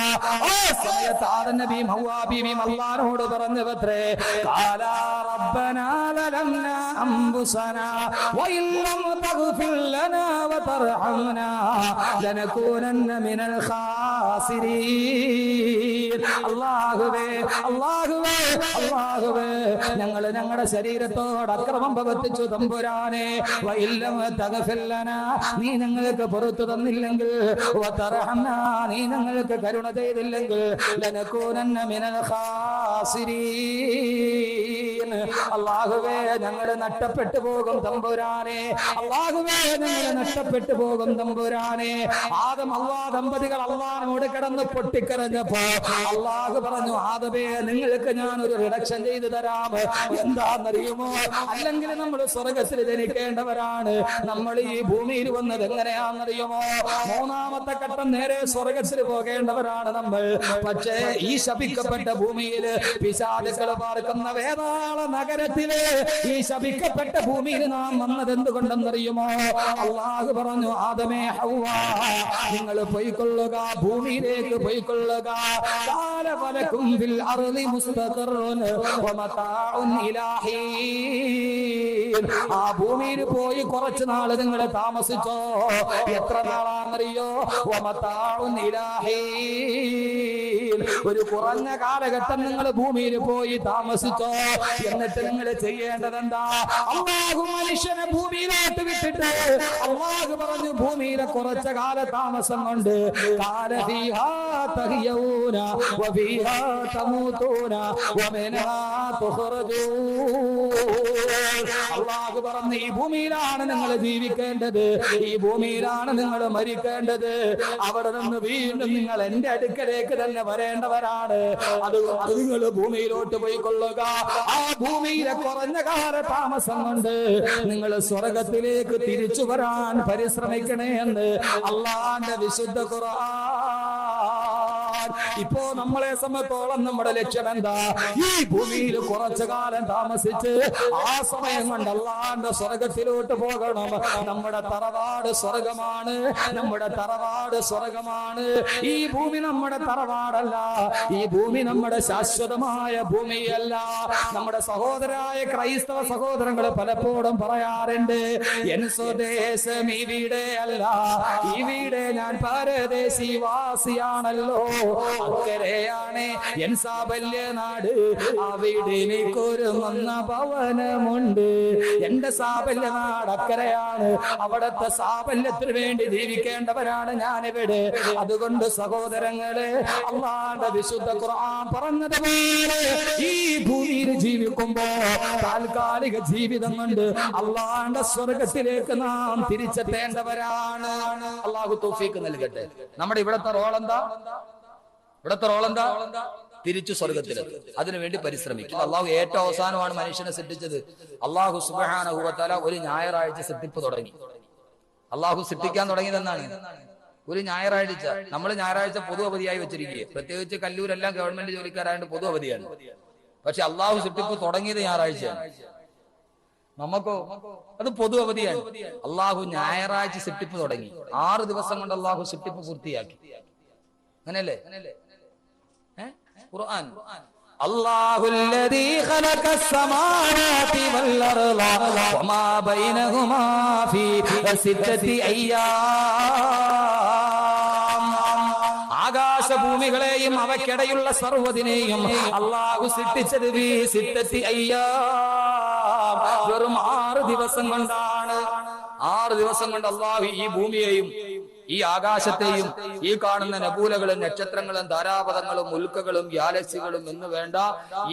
ആ സമയത്ത് ആദം നബിയും ഹവ്വാ ബീവിയും അല്ലാഹുവോട് പറഞ്ഞവത്രേ, ഖാലാ റബ്ബനാ ലലംനാ അൻഫുസനാ വഇല്ലം തഗ്ഫിർ ലനാ വതർഹംനാ ലനകൂനന്ന മിനൽ ഖാസിരീൻ. അല്ലാഹുവേ, അല്ലാഹുവേ, അല്ലാഹുവേ, ഞങ്ങൾ ഞങ്ങളുടെ ശരീരത്തോട് അക്രമം പ്രവർത്തിച്ചു തമ്പുരാനെ. വഇല്ലം തഗ്ഫിർ ലനാ, നീ ഞങ്ങൾക്ക് പുറത്തു തന്നില്ലെങ്കിൽ, വതർഹംനാ, നീ ഞങ്ങൾക്ക് കരുണ ചെയ്തില്ലെങ്കിൽ, ലനകൂനന്ന മിനൽ ഖാസിരീൻ. അല്ലാഹുവേ, ഞങ്ങൾ നഷ്ടപ്പെട്ടു പോകും തമ്പുരാനെ. അല്ലാഹുവേ, ഞങ്ങൾ നഷ്ടപ്പെട്ടു പോകും തമ്പുരാനെ. ആദം ഹവ്വാ ദമ്പതികൾ അല്ലാഹുവോട് കിടന്ന് പൊട്ടിക്കരഞ്ഞപ്പോ അല്ലാഹു പറഞ്ഞു, ആദമേ, നിങ്ങൾക്ക് ഞാൻ ഒരു റിഡക്ഷൻ ചെയ്തു തരാം. എന്താണെന്നറിയുമോ? അല്ലെങ്കിൽ നമ്മൾ സ്വർഗത്തിൽ ജനിക്കേണ്ടവരാണ്. നമ്മൾ ഈ ഭൂമിയിൽ വന്നത് എങ്ങനെയാണെന്നറിയുമോ? മൂന്നാമത്തെ ഘട്ടം നേരെ സ്വർഗത്തിൽ പോകേണ്ടവരാണ് നമ്മൾ. പക്ഷേ ഈ ശപിക്കപ്പെട്ട ഭൂമിയിൽ പിശാചുക്കൾ പാർക്കുന്ന വേതാള നഗരത്തില് ഈ ശപിക്കപ്പെട്ട ഭൂമിയിൽ നാം വന്നത് എന്തുകൊണ്ടെന്നറിയുമോ? അല്ലാഹു പറഞ്ഞു, ആദമേ, ഹവ്വാ, നിങ്ങൾ പോയിക്കൊള്ളുക, ഭൂമിയിലേക്ക് പോയിക്കൊള്ളുക. ഖാല വലകും ഫിൽ അർളി മുസ്തഖറുൻ വമതാഉൻ ഇലാഹി. ആ ഭൂമിയിൽ പോയി കുറച്ച് നാള് നിങ്ങൾ താമസിച്ചോ. എത്ര നാളാണെന്നറിയോ? വമതാഉൻ ഇലാഹി. ഒരു കുറഞ്ഞ കാലഘട്ടം നിങ്ങൾ ഭൂമിയിൽ പോയി താമസിച്ചോ. എന്നിട്ട് നിങ്ങൾ ചെയ്യേണ്ടത് എന്താ? അല്ലാഹു മനുഷ്യനെ ഭൂമിയിലോട്ട് വിട്ടിട്ട് അല്ലാഹു പറഞ്ഞു, ഭൂമിയിലെ കുറച്ച കാല താമസം കൊണ്ട് ഖാല ഫീഹാ തഹ്യൗന വഫീഹാ തമൂതൂന വമിൻഹാ തുഖ്റജൂൻ. അല്ലാഹു പറഞ്ഞു, ഈ ഭൂമിയിലാണ് നിങ്ങൾ ജീവിക്കേണ്ടത്, ഈ ഭൂമിയിലാണ് നിങ്ങൾ മരിക്കേണ്ടത്. അവിടെ നിന്ന് വീണ്ടും നിങ്ങൾ എന്റെ അടുക്കലേക്ക് തന്നെ വരേണ്ടവരാണ്. അത് നിങ്ങൾ ഭൂമിയിലോട്ട് പോയിക്കൊള്ളുക. ആ ഭൂമിയിലെ കുറഞ്ഞ കാല താമസം കൊണ്ട് നിങ്ങൾ സ്വർഗത്തിലേക്ക് തിരിച്ചു വരാൻ പരിശ്രമിക്കണേ എന്ന് അല്ലാഹുവിന്റെ വിശുദ്ധ ഖുർആൻ. ഇപ്പോ നമ്മളെ സംബന്ധിച്ചോളം നമ്മുടെ ലക്ഷ്യം എന്താ? ഈ ഭൂമിയിൽ കുറച്ചു കാലം താമസിച്ച് ആ സമയം കൊണ്ട് അല്ലാഹുവിന്റെ സ്വർഗത്തിലോട്ട് പോകണം. നമ്മുടെ തറവാട് സ്വർഗമാണ്, നമ്മുടെ തറവാട് സ്വർഗമാണ്. ഈ ഭൂമി നമ്മുടെ തറവാടല്ല, ഈ ഭൂമി നമ്മുടെ ശാശ്വതമായ ഭൂമിയല്ല. നമ്മുടെ സഹോദരായ ക്രൈസ്തവ സഹോദരങ്ങൾ പലപ്പോഴും പറയാറുണ്ട്, എൻ സ്വദേശം ഇവിടെ അല്ല, ഇവിടെ ഞാൻ പരദേശി വാസിയാണല്ലോ. അക്കരെയാണ് എൻ സാബല്യ നാട്, അവിടെ എനിക്കൊരുങ്ങുന്ന ഭവനമുണ്ട്. എന്റെ സാബല്യ നാട് അക്കരെയാണ്, അവിടത്തെ സാബല്യത്തിന് വേണ്ടി ജീവിക്കേണ്ടവരാണ് ഞാനിവിടെ. അതുകൊണ്ട് സഹോദരങ്ങളെ, അല്ലാഹുവിന്റെ വിശുദ്ധ ഖുർആൻ പറഞ്ഞതുപോലെ ഈ ഭൂമിയിൽ ജീവിക്കുമ്പോ താൽക്കാലിക ജീവിതം കൊണ്ട് അല്ലാഹുവിന്റെ സ്വർഗത്തിലേക്ക് നാം തിരിച്ചെത്തേണ്ടവരാണ്. അല്ലാഹു തൗഫീഖ് നൽകട്ടെ. നമ്മുടെ ഇവിടത്തെ റോൾ എന്താ? ഇവിടത്തെ റോൾ എന്താ? തിരിച്ചു സ്വർഗത്തിലെത്തും. അതിനുവേണ്ടി പരിശ്രമിക്കും. അള്ളാഹു ഏറ്റവും അവസാനമാണ് മനുഷ്യനെ സൃഷ്ടിച്ചത്. അള്ളാഹു സുബ്ഹാനഹു വ തആല ഒരു ഞായറാഴ്ച സൃഷ്ടിപ്പ് തുടങ്ങി. അള്ളാഹു സൃഷ്ടിക്കാൻ തുടങ്ങിയതെന്നാണ് ഒരു ഞായറാഴ്ച. നമ്മൾ ഞായറാഴ്ച പൊതു അവധിയായി വെച്ചിരിക്കുക. പ്രത്യേകിച്ച് കല്ലൂരെല്ലാം ഗവൺമെന്റ് ജോലിക്കാരായതുകൊണ്ട് പൊതു അവധിയാണ്. പക്ഷെ അള്ളാഹു സൃഷ്ടിപ്പ് തുടങ്ങിയത് ഞായറാഴ്ചയാണ്. നമുക്കോ അത് പൊതു അവധിയാണ്. അള്ളാഹു ഞായറാഴ്ച സൃഷ്ടിപ്പ് തുടങ്ങി. 6 ദിവസം കൊണ്ട് അള്ളാഹു സൃഷ്ടിപ്പ് പൂർത്തിയാക്കി. അങ്ങനെയല്ലേ ഖുർആൻ? അല്ലാഹുല്ലദീ ഖലഖസ് സമാവാതി വൽ അർള വമാ ബൈനഹുമാ ഫീ സിത്തത്തി അയ്യാം. ആകാശഭൂമികളെയും അവയ്ക്കിടയുള്ള സർവ്വതിനെയും അല്ലാഹു സൃഷ്ടിച്ചത് ഫീ സിത്തത്തി അയ്യാം, വെറും 6 ദിവസം കൊണ്ടാണ്. 6 ദിവസം കൊണ്ട് അല്ലാഹു ഈ ഭൂമിയെയും ഈ ആകാശത്തെയും ഈ കാണുന്ന നബൂലകളും നക്ഷത്രങ്ങളും താരാപഥങ്ങളും ഉൽക്കകളും ഗ്യാലക്സികളും എന്ന് വേണ്ട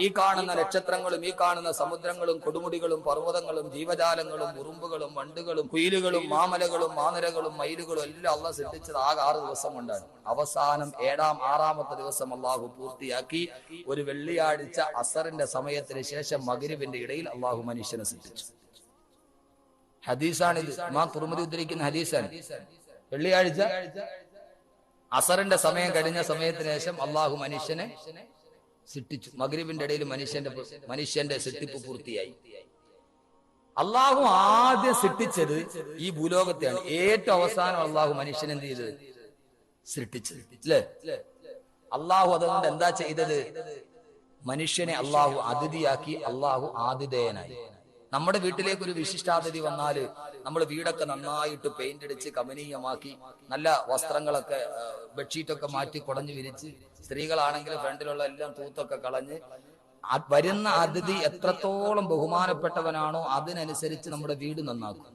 ഈ കാണുന്ന നക്ഷത്രങ്ങളും ഈ കാണുന്ന സമുദ്രങ്ങളും കൊടുമുടികളും പർവ്വതങ്ങളും ജീവജാലങ്ങളും ഉറുമ്പുകളും വണ്ടുകളും കുയിലുകളും മാമലകളും മാനിരകളും മയിലുകളും എല്ലാം അള്ളാഹ് സൃഷ്ടിച്ചത് ആകെ 6 ദിവസം കൊണ്ടാണ്. അവസാനം 6ാമത്തെ ദിവസം അള്ളാഹു പൂർത്തിയാക്കി. ഒരു വെള്ളിയാഴ്ച അസറിന്റെ സമയത്തിന് ശേഷം മഗ്രിബിന്റെ ഇടയിൽ അള്ളാഹു മനുഷ്യനെ സൃഷ്ടിച്ചു. ഹദീസാണിത്. ഇമാം തുർമുദി ഉദ്ധരിക്കുന്ന ഹദീസാണ്. വെള്ളിയാഴ്ച അസറിന്റെ സമയം കഴിഞ്ഞ സമയത്തിന് ശേഷം അള്ളാഹു മനുഷ്യനെ സൃഷ്ടിച്ചു. മഗ്രിബിന്റെ ഇടയിൽ മനുഷ്യന്റെ സൃഷ്ടിപ്പ് പൂർത്തിയായി. അള്ളാഹു ആദ്യം സൃഷ്ടിച്ചത് ഈ ഭൂലോകത്തെയാണ്. ഏറ്റവും അവസാനം അള്ളാഹു മനുഷ്യൻ എന്ത് ചെയ്തത്? സൃഷ്ടിച്ചത്. അല്ലേ? അള്ളാഹു അതുകൊണ്ട് എന്താ ചെയ്തത്? മനുഷ്യനെ അള്ളാഹു അതിഥിയാക്കി. അള്ളാഹു ആതിഥേയനായി. നമ്മുടെ വീട്ടിലേക്ക് ഒരു വിശിഷ്ടാതിഥി വന്നാല് നമ്മൾ വീടൊക്കെ നന്നായിട്ട് പെയിന്റ് അടിച്ച് കമനീയമാക്കി നല്ല വസ്ത്രങ്ങളൊക്കെ ബെഡ്ഷീറ്റൊക്കെ മാറ്റി കുടഞ്ഞു വിരിച്ച്, സ്ത്രീകളാണെങ്കിൽ ഫ്രണ്ടിലുള്ള എല്ലാം തൂത്തൊക്കെ കളഞ്ഞ് വരുന്ന അതിഥി എത്രത്തോളം ബഹുമാനപ്പെട്ടവനാണോ അതിനനുസരിച്ച് നമ്മുടെ വീട് നന്നാക്കും,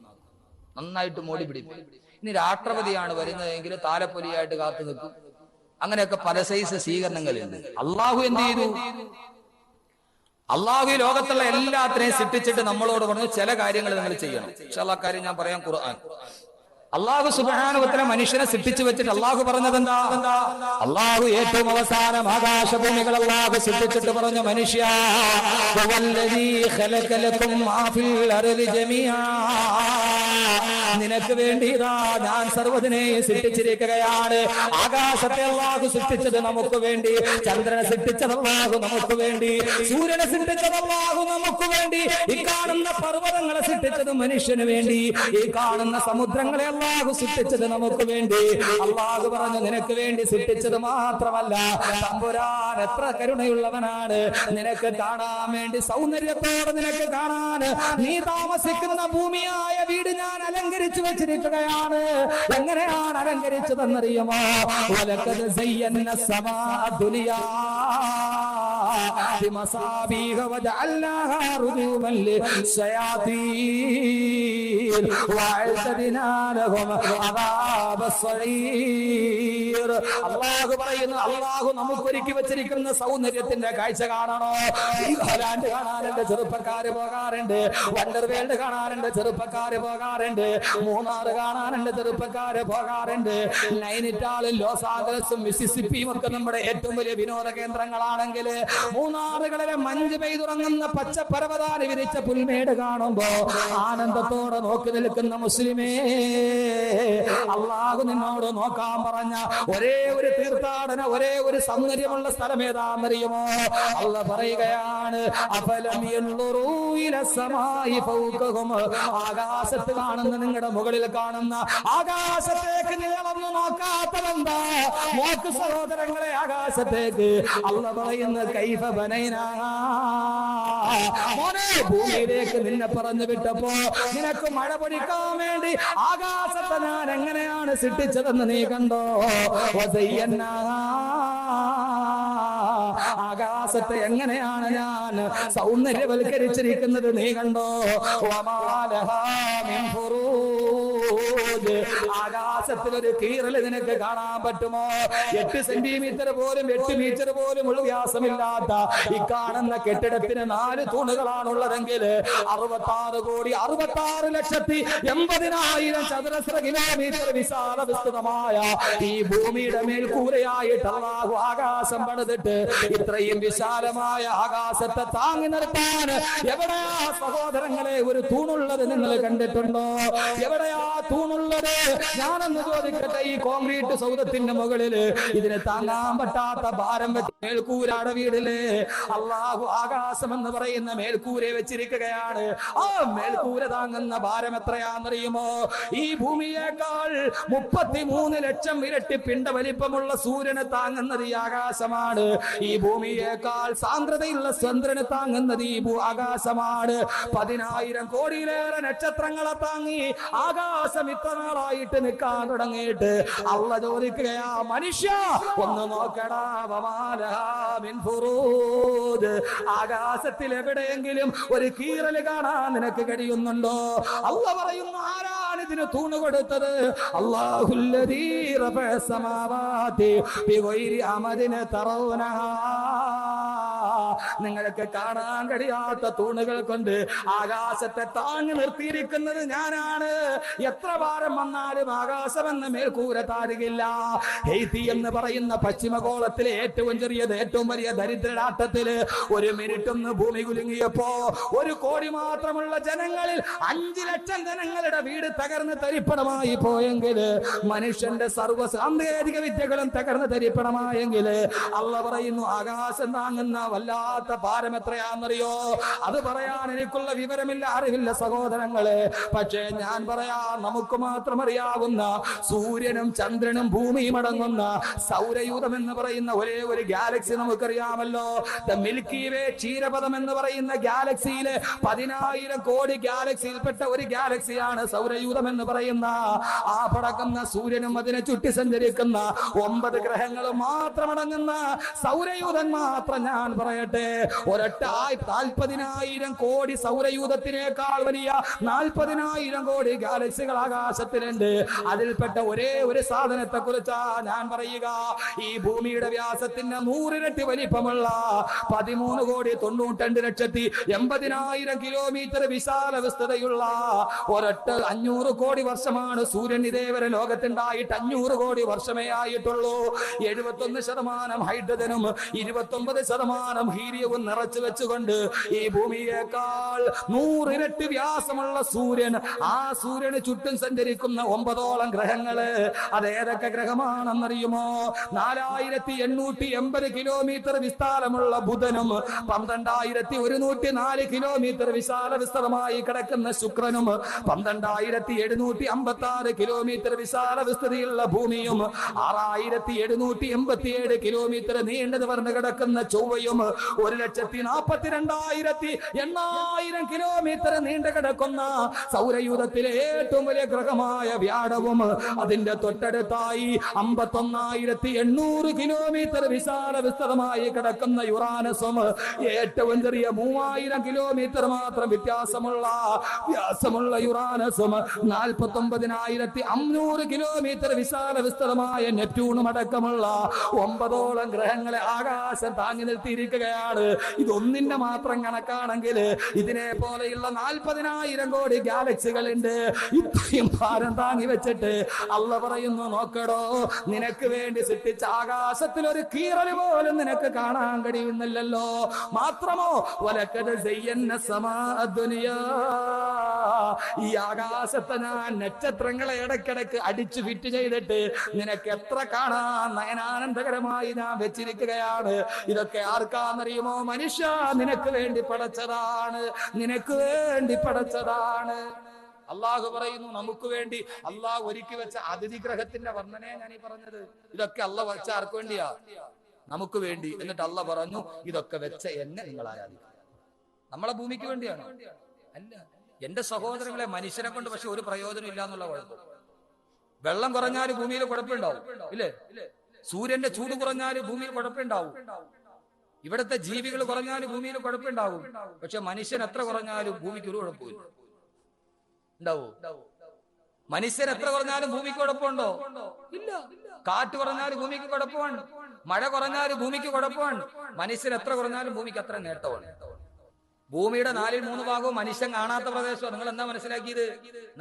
നന്നായിട്ട് മോടി പിടിക്കും. ഇനി രാഷ്ട്രപതിയാണ് വരുന്നതെങ്കിൽ താലപ്പൊലിയായിട്ട് കാത്തു നിൽക്കും. അങ്ങനെയൊക്കെ പല സൈസ് സ്വീകരണങ്ങളുണ്ട്. അള്ളാഹു എന്ത് ചെയ്തു? അള്ളാഹു ഈ ലോകത്തുള്ള എല്ലാത്തിനെയും സൃഷ്ടിച്ചിട്ട് നമ്മളോട് പറഞ്ഞു ചില കാര്യങ്ങൾ നിങ്ങൾ ചെയ്യണം. പക്ഷെ ആ കാര്യം ഞാൻ പറയാം. ഖുർആൻ അള്ളാഹു സുബ്ഹാനഹു വ തആല മനുഷ്യനെ സൃഷ്ടിച്ചു വെച്ചിട്ട് അള്ളാഹു പറഞ്ഞത് എന്താ? അള്ളാഹു ഏറ്റവും അവസാനം ആകാശഭൂമികൾ അള്ളാഹു സൃഷ്ടിച്ചിട്ട് പറഞ്ഞു, മനുഷ്യ വല്ലദീ ഖലഖ ലക്കും മാ ഫിൽ അർളി ജമീആ, നിനക്ക് വേണ്ടി ഇതാ ഞാൻ സർവ്വതിനെയും സൃഷ്ടിച്ചിരിക്കുകയാണ്. ആകാശത്തെ അള്ളാഹു സൃഷ്ടിച്ചത് നമുക്ക് വേണ്ടി, ചന്ദ്രനെ സൃഷ്ടിച്ചത് അള്ളാഹു നമുക്ക് വേണ്ടി, സൂര്യനെ സൃഷ്ടിച്ചത് അള്ളാഹു നമുക്ക് വേണ്ടി, ഈ കാണുന്ന പർവ്വതങ്ങളെ സൃഷ്ടിച്ചത് മനുഷ്യന് വേണ്ടി, ഈ കാണുന്ന സമുദ്രങ്ങളെ അള്ളാഹു സൃഷ്ടിച്ചത് നമുക്ക് വേണ്ടി. അള്ളാഹു പറഞ്ഞു, നിനക്ക് വേണ്ടി സൃഷ്ടിച്ചത് മാത്രമല്ല, തമ്പുരാൻ എത്ര കരുണയുള്ളവനാണ്. നിനക്ക് കാണാൻ വേണ്ടി സൗന്ദര്യത്തോടെ നിനക്ക് കാണാൻ നീ താമസിക്കുന്ന ഭൂമിയായ വീട് ഞാൻ അലങ്കരിച്ചു വെച്ചിരിക്കുകയാണ്. എങ്ങനെയാണ് അലങ്കരിച്ചതെന്നറിയുമോ? വലഖദ് സയ്യന്ന സമാ ദുനിയാ ബിമസാബീഹ വജഅൽനാഹാ റുജൂമൻ ലിശ്ശയാതീൻ വഅഅ്തദ്നാ ലഹും അദാബസ്സഈർ. അല്ലാഹു പറയുന്നു, അല്ലാഹു നമുക്ക് ഒരുക്കി വെച്ചിരിക്കുന്ന സൗന്ദര്യത്തിന്റെ കാഴ്ച കാണണോ? ഹോലാൻഡ് കാണാൻ എന്റെ ചെറുപ്പക്കാര് പോകാറുണ്ട്, വണ്ടർവേൾഡ് കാണാറുണ്ട് ചെറുപ്പക്കാര് പോകാറുണ്ട്, മൂന്നാർ കാണാൻ എന്റെ ചെറുപ്പക്കാര് പോകാറുണ്ട്, നൈനിറ്റാളും ലോസ് ആഞ്ചലസും മിസിസിപ്പിയും ഒക്കെ നമ്മുടെ ഏറ്റവും വലിയ വിനോദ കേന്ദ്രങ്ങളാണെങ്കിൽ മൂന്നാറുകളിലെ മഞ്ഞ് പെയ്തുറങ്ങുന്ന പച്ച പർവ്വതാനി വിരിച്ച പുൽമേട് കാണുമ്പോ ആനന്ദത്തോടെ നോക്കി നിൽക്കുന്ന മുസ്ലിമേ, അള്ളാഹു നിന്നോട് നോക്കാൻ പറഞ്ഞ ഒരേ ഒരു തീർത്ഥാടന, ഒരേ ഒരു സൗന്ദര്യമുള്ള സ്ഥലം ഏതാണെന്നറിയുമോ? അല്ലാഹു പറയുകയാണ്, അഫലം യൻദുറൂ ഇല സമായി ഫൗകഹും, ആകാശത്ത് കാണുന്ന നിങ്ങളുടെ മുകളിൽ കാണുന്ന ആകാശത്തേക്ക് നിങ്ങളൊന്നും നോക്കാത്തതെന്താ? നോക്ക് സഹോദരങ്ങളെ ആകാശത്തേക്ക്. അല്ലാഹു പറയുന്ന കൈഫ ബനൈനാ, മോനെ ഭൂമിയിലേക്ക് നിന്നെ പറഞ്ഞു വിട്ടപ്പോ നിനക്ക് മഴ പൊടിക്കാൻ വേണ്ടി ആകാശത്തെ ഞാൻ എങ്ങനെയാണ് സൃഷ്ടിച്ചതെന്ന് നീ കണ്ടോ? വസയ്യന്നാ, ആകാശത്തെ എങ്ങനെയാണ് ഞാൻ സൗന്ദര്യവൽക്കരിച്ചിരിക്കുന്നത് നീ കണ്ടോ? വമാലഹാ മിൻ ഫുറൂജ്, ആകാശത്തിലൊരു കീറൽ നിനക്ക് കാണാൻ പറ്റുമോ? 8 സെന്റിമീറ്റർ പോലും 8 മീറ്റർ പോലും ഉള്ള വ്യാസമില്ലാത്ത ഈ കാണുന്ന കെട്ടിടത്തിന് 4 തൂണുകളാണുള്ളതെങ്കിൽ 66,86,80,000 ചതുരശ്ര കിലോമീറ്റർ വിശാല വിസ്തൃതമായ ഈ ഭൂമിയുടെ മേൽക്കൂരയായിട്ട് അല്ലാഹു ആകാശം പണിതിട്ട് ഇത്രയും വിശാലമായ ആകാശത്തെ താങ്ങി നിർത്താൻ എവിടെയാ സഹോദരങ്ങളെ ഒരു തൂണുള്ളത് നിങ്ങൾ കണ്ടിട്ടുണ്ടോ? എവിടെയാ തൂണുള്ളത്? ഞാനെന്ന് ചോദിക്കട്ടെ, ഈ കോൺക്രീറ്റ് സൗധത്തിന്റെ മുകളിൽ ഇതിന് താങ്ങാൻ പറ്റാത്ത ഭാരം വെച്ച് മേൽക്കൂരാടെ വീടില് അല്ലാഹു ആകാശം എന്ന് പറയുന്ന മേൽക്കൂരെ വെച്ചിരിക്കുകയാണ്. ആ മേൽക്കൂര താങ്ങുന്ന ഭാരം എത്രയാണെന്നറിയുമോ? ഈ ഭൂമിയേക്കാൾ 33 ലക്ഷം ഇരട്ടി പിണ്ട വലിപ്പമുള്ള സൂര്യനെ താങ്ങുന്നത് ഈ ആകാശമാണ്. ഈ ഭൂമിയേക്കാൾ സാന്ദ്രതയുള്ള ചന്ദ്രനെ താങ്ങുന്നത് ഈ ആകാശമാണ്. 10,000 കോടിയിലേറെ നക്ഷത്രങ്ങളെ താങ്ങി ആകാശം ഇത്ര നാളായിട്ട് നിൽക്കാൻ തുടങ്ങിയിട്ട് അള്ള ചോദിക്കുകയാ, മനുഷ്യ ഒന്ന് നോക്കടാ, ആകാശത്തിൽ എവിടെയെങ്കിലും ഒരു കീറൽ കാണാൻ നിനക്ക് കഴിയുന്നുണ്ടോ? അള്ള പറയുന്നു, ആരാണ് ഇതിന് തൂണ് കൊടുത്തത്? അല്ലാഹുല്ലദീ റഫഅ സമാവാതി ബിഗൈരി അമദിൻ തറൗനഹാ. നിങ്ങൾക്ക് കാണാൻ കഴിയാത്ത തൂണുകൾ കൊണ്ട് ആകാശത്തെ താങ്ങി നിർത്തിയിരിക്കുന്നത് ഞാനാണ്. എത്ര ഭാരം വന്നാലും ആകാശമെന്ന് മേൽക്കൂര താരുകില്ല. ഹെയ്ത്തി എന്ന് പറയുന്ന പശ്ചിമഗോളത്തിലെ ഏറ്റവും ചെറിയത് ഏറ്റവും വലിയ ദരിദ്രരാട്ടത്തില് 1 മിനിറ്റ് ഒന്ന് ഭൂമി കുലുങ്ങിയപ്പോ 1 കോടി മാത്രമുള്ള ജനങ്ങളിൽ 5 ലക്ഷം ജനങ്ങളുടെ വീട് തകർന്ന് തരിപ്പണമായി പോയെങ്കിൽ, മനുഷ്യന്റെ സർവ്വ സാങ്കേതിക വിദ്യകളും തകർന്ന് തരിപ്പണമായെങ്കിൽ അള്ള പറയുന്നു ആകാശം താങ്ങുന്ന വല്ലാത്ത ഭാരം എത്രയാണെന്നറിയോ? അത് പറയാൻ എനിക്കുള്ള വിവരമില്ല, അറിവില്ല സഹോദരങ്ങളെ. പക്ഷേ ഞാൻ പറയാ, നമുക്ക് മാത്രം അറിയാവുന്ന സൂര്യനും ചന്ദ്രനും ഭൂമിയും അടങ്ങുന്ന സൗരയൂഥം എന്ന് പറയുന്ന ഒരേ ഒരു ഗാലക്സി നമുക്കറിയാമല്ലോ. ദ മിൽക്കി വേ, ക്ഷീരപഥം എന്ന് പറയുന്ന ഗാലക്സിയിലെ 10,000 കോടി ഗാലക്സിയിൽപ്പെട്ട ഒരു ഗാലക്സിയാണ് സൗരയൂഥം എന്ന് പറയുന്ന. ആ പടക്കുന്ന സൂര്യനും അതിനെ ചുറ്റി സഞ്ചരിക്കുന്ന 9 ഗ്രഹങ്ങളും മാത്രമടങ്ങുന്ന സൗരയൂഥം മാത്രം ഞാൻ പറയട്ടെ, ഒരൊറ്റ 40,000 കോടി സൗരയൂഥത്തിനേക്കാൾ വലിയ 40,000 കോടി ഗാലക്സികൾ ആകാശത്തിലുണ്ട്. അതിൽപ്പെട്ട ഒരേ ഒരു സാധനത്തെ കുറിച്ചാ ഞാൻ പറയുക. ഈ ഭൂമിയുടെ വ്യാസത്തിന്റെ 100 ഇരട്ടി വലിപ്പമുള്ള 13,92,80,000 കിലോമീറ്റർ വിശാല വിസ്തൃതയുള്ള ഒരൊറ്റ 500 കോടി വർഷമാണ് സൂര്യൻ ഇതേവരെ ലോകത്തുണ്ടായിട്ട് 500 കോടി വർഷമേ ആയിട്ടുള്ളൂ. 71% ഹൈഡ്രജനും 29% ഹീലിയവും നിറച്ചു വെച്ചുകൊണ്ട് ഈ ഭൂമിയേക്കാൾ 100 ഇരട്ടി വ്യാസമുള്ള സൂര്യൻ, ആ സൂര്യന് ചുറ്റും സഞ്ചരിക്കുന്ന 9ഓളം ഗ്രഹങ്ങള്. അതേതൊക്കെ ഗ്രഹമാണെന്നറിയുമോ? 4,880 കിലോമീറ്റർ വിസ്താരമുള്ള ബുധനും 12,104 കിലോമീറ്റർ വിശാല വിസ്തരമായി കിടക്കുന്ന ശുക്രനും 12,756 കിലോമീറ്റർ വിശാല വിസ്തൃതിയുള്ള ഭൂമിയും 6,787 കിലോമീറ്റർ നീണ്ടു നിവർന്ന് കിടക്കുന്ന ചൊവ്വയും 1,42,800 കിലോമീറ്റർ നീണ്ടു കിടക്കുന്ന സൗരയൂഥത്തിലെ ഏറ്റവും വലിയ ഗ്രഹമായ വ്യാഴവും അതിന്റെ തൊട്ടടുത്തായി 51,800 കിലോമീറ്റർ വിശാല വിസ്തൃതമായി കിടക്കുന്ന യുറാനസും ഏറ്റവും ചെറിയ 3,000 കിലോമീറ്റർ മാത്രം വ്യാസമുള്ള യുറാനസും 49,500 കിലോമീറ്റർ വിശാല വിസ്തൃതമായ നെപ്റ്റ്യൂണും അടക്കമുള്ള 9ഓളം ഗ്രഹങ്ങളെ ആകാശം താങ്ങി നിർത്തിയിരിക്കുകയാണ്. ഇതൊന്നിന്റെ മാത്രം കണക്കാണെങ്കിൽ ഇതിനെ പോലെയുള്ള 40,000 കോടി ഗാലക്സികൾ ഉണ്ട്. ഇത്രയും ഭാരം താങ്ങി വെച്ചിട്ട് അള്ള പറയുന്നു, നോക്കടോ, നിനക്ക് വേണ്ടി സൃഷ്ടിച്ച ആകാശത്തിൽ ഒരു കീറൽ പോലും നിനക്ക് കാണാൻ കഴിയുന്നില്ലല്ലോ. മാത്രമോ വലക്കത് ഈ ആകാശത്തെ ഞാൻ നക്ഷത്രങ്ങളെ ഇടയ്ക്കിടയ്ക്ക് അടിച്ചു ഫിറ്റ് ചെയ്തിട്ട് നിനക്ക് എത്ര കാണാൻ നയനാനന്ദകരമായി ഞാൻ വെച്ചിരിക്കുകയാണ്. ഇതൊക്കെ ആർക്കാന്നറിയുമോ? മനുഷ്യ, നിനക്ക് വേണ്ടി പടച്ചതാണ്, നിനക്ക് വേണ്ടി പടച്ചതാണ്. അള്ളാഹു പറയുന്നു, നമുക്ക് വേണ്ടി അള്ളാഹു ഒരുക്കി വെച്ച അതിഥി ഗ്രഹത്തിന്റെ വർണ്ണനയെ ഞാൻ ഈ പറഞ്ഞത്. ഇതൊക്കെ അള്ള വെച്ച ആർക്ക് വേണ്ടിയാ? നമുക്ക് വേണ്ടി. എന്നിട്ട് അള്ള പറഞ്ഞു, ഇതൊക്കെ വെച്ച എന്നെ നിങ്ങൾ ആരാധിക്കും. നമ്മളെ ഭൂമിക്ക് വേണ്ടിയാണ്? അല്ല. എന്റെ സഹോദരങ്ങളെ, മനുഷ്യനെ കൊണ്ട് പക്ഷെ ഒരു പ്രയോജനം ഇല്ല എന്നുള്ള കുഴപ്പം. വെള്ളം കുറഞ്ഞാല് ഭൂമിയിൽ കുഴപ്പമുണ്ടാവും, ഇല്ലേ? സൂര്യന്റെ ചൂട് കുറഞ്ഞാല് ഭൂമിയിൽ കുഴപ്പമുണ്ടാവും. ഇവിടുത്തെ ജീവികൾ കുറഞ്ഞാല് ഭൂമിയിൽ കുഴപ്പമുണ്ടാവും. പക്ഷെ മനുഷ്യൻ എത്ര കുറഞ്ഞാലും ഭൂമിക്ക് ഒരു കുഴപ്പമില്ല. ഉണ്ടാവോ? മനുഷ്യൻ എത്ര കുറഞ്ഞാലും ഭൂമിക്ക് കുഴപ്പമുണ്ടോ? ഇല്ല. കാറ്റ് കുറഞ്ഞാലും ഭൂമിക്ക് കുഴപ്പമാണ്, മഴ കുറഞ്ഞാലും ഭൂമിക്ക് കുഴപ്പമാണ്. മനുഷ്യൻ എത്ര കുറഞ്ഞാലും ഭൂമിക്ക് അത്ര നേട്ടമാണ്. ഭൂമിയുടെ 4/3 ഭാഗവും മനുഷ്യൻ കാണാത്ത പ്രദേശമാണ്. നിങ്ങൾ എന്താ മനസ്സിലാക്കിയത്?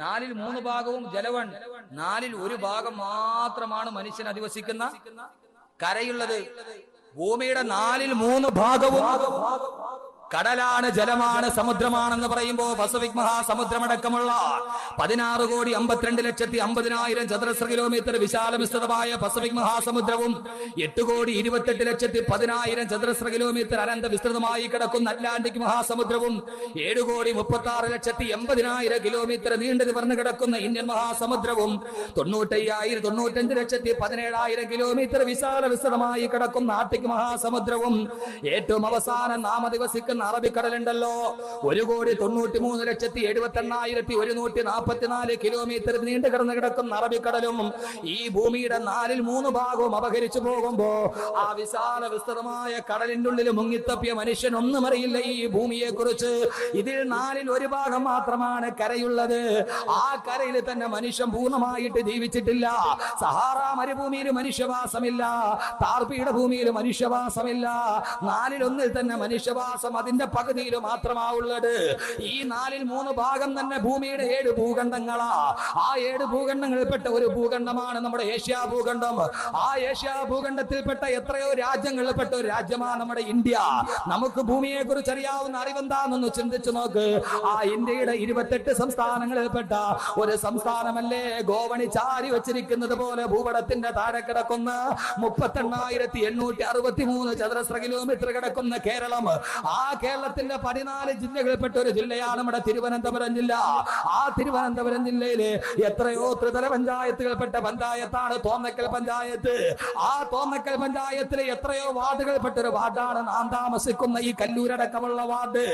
4/3 ഭാഗവും ജലമാണ്. 1/4 ഭാഗം മാത്രമാണ് മനുഷ്യൻ അധിവസിക്കുന്ന കരയുള്ളത്. ഭൂമിയുടെ 4/3 ഭാഗവും കടലാണ്, ജലമാണ്, സമുദ്രമാണെന്ന് പറയുമ്പോ പസഫിക് മഹാസമുദ്രമടക്കമുള്ള 16,52,50,000 ചതുരശ്ര കിലോമീറ്റർ വിശാല വിസ്തൃതമായ പസഫിക് മഹാസമുദ്രവും 8,28,10,000 ചതുരശ്ര കിലോമീറ്റർ അനന്ത വിസ്തൃതമായി കിടക്കുന്ന അറ്റ്ലാന്റിക് മഹാസമുദ്രവും 7,36,80,000 കിലോമീറ്റർ നീണ്ടു നിവർന്നു കിടക്കുന്ന ഇന്ത്യൻ മഹാസമുദ്രവും 95,17,000 കിലോമീറ്റർ വിശാല വിസ്തൃതമായി കിടക്കുന്ന ആർട്ടിക് മഹാസമുദ്രവും ഏറ്റവും അവസാനം നാമദിവസിക്കുന്ന അറബിക്കടലുണ്ടല്ലോ, 1,93,78,144 കിലോമീറ്റർ നീണ്ടു കിടന്നു കിടക്കുന്ന അറബിക്കടലും ഈ ഭൂമിയുടെ 4/3 ഭാഗവും അപഹരിച്ചു പോകുമ്പോ ആ വിശാല വിസ്തൃതമായ കടലിന്റെ ഉള്ളിൽ മുങ്ങിത്തപ്പിയ മനുഷ്യൻ ഒന്നും അറിയില്ല ഈ ഭൂമിയെ കുറിച്ച്. ഇതിൽ 1/4 ഭാഗം മാത്രമാണ് കരയുള്ളത്. ആ കരയിൽ തന്നെ മനുഷ്യൻ പൂർണ്ണമായിട്ട് ജീവിച്ചിട്ടില്ല. സഹാറ മരുഭൂമിയിൽ മനുഷ്യവാസമില്ല, താർപീഠ ഭൂമിയിൽ മനുഷ്യവാസമില്ല. 1/4 തന്നെ മനുഷ്യവാസം അതിന്റെ പകുതിയിൽ മാത്രമാവുള്ളത്. ഈ 4/3 ഭാഗം തന്നെ ഭൂമിയുടെ 7 ഭൂഖണ്ഡങ്ങളാ. ആ 7 ഭൂഖണ്ഡങ്ങളിൽപ്പെട്ട ഒരു ഭൂഖണ്ഡമാണ് നമ്മുടെ ഏഷ്യ ഭൂഖണ്ഡം. ആ ഏഷ്യ ഭൂഖണ്ഡത്തിൽപ്പെട്ട എത്രയോ രാജ്യങ്ങളിൽപ്പെട്ട ഒരു രാജ്യമാണ് നമ്മുടെ ഇന്ത്യ. നമുക്ക് ഭൂമിയെ കുറിച്ച് അറിയാവുന്ന അറിവെന്താണെന്ന് ചിന്തിച്ചു നോക്ക്. ആ ഇന്ത്യയുടെ 28 സംസ്ഥാനങ്ങളിൽപ്പെട്ട ഒരു സംസ്ഥാനമല്ലേ ഗോവണി ചാരി വെച്ചിരിക്കുന്നത് പോലെ ഭൂപടത്തിന്റെ താഴെ കിടക്കുന്ന 38,863 ചതുരശ്ര കിലോമീറ്റർ കിടക്കുന്ന കേരളം. ആ കേരളത്തിന്റെ 14 ജില്ലകളിൽപ്പെട്ട ഒരു ജില്ലയാണ് നമ്മുടെ തിരുവനന്തപുരം ജില്ല. ആ തിരുവനന്തപുരം ജില്ലയിലെ എത്രയോ ത്രിതല പഞ്ചായത്തുകൾപ്പെട്ട പഞ്ചായത്താണ് തോന്നക്കൽ പഞ്ചായത്ത്. ആ തോന്നക്കൽ പഞ്ചായത്തിലെ എത്രയോ വാർഡുകൾപ്പെട്ട ഒരു വാർഡാണ് നാം താമസിക്കുന്ന ഈ കല്ലൂരടക്കമുള്ള വാർഡ്.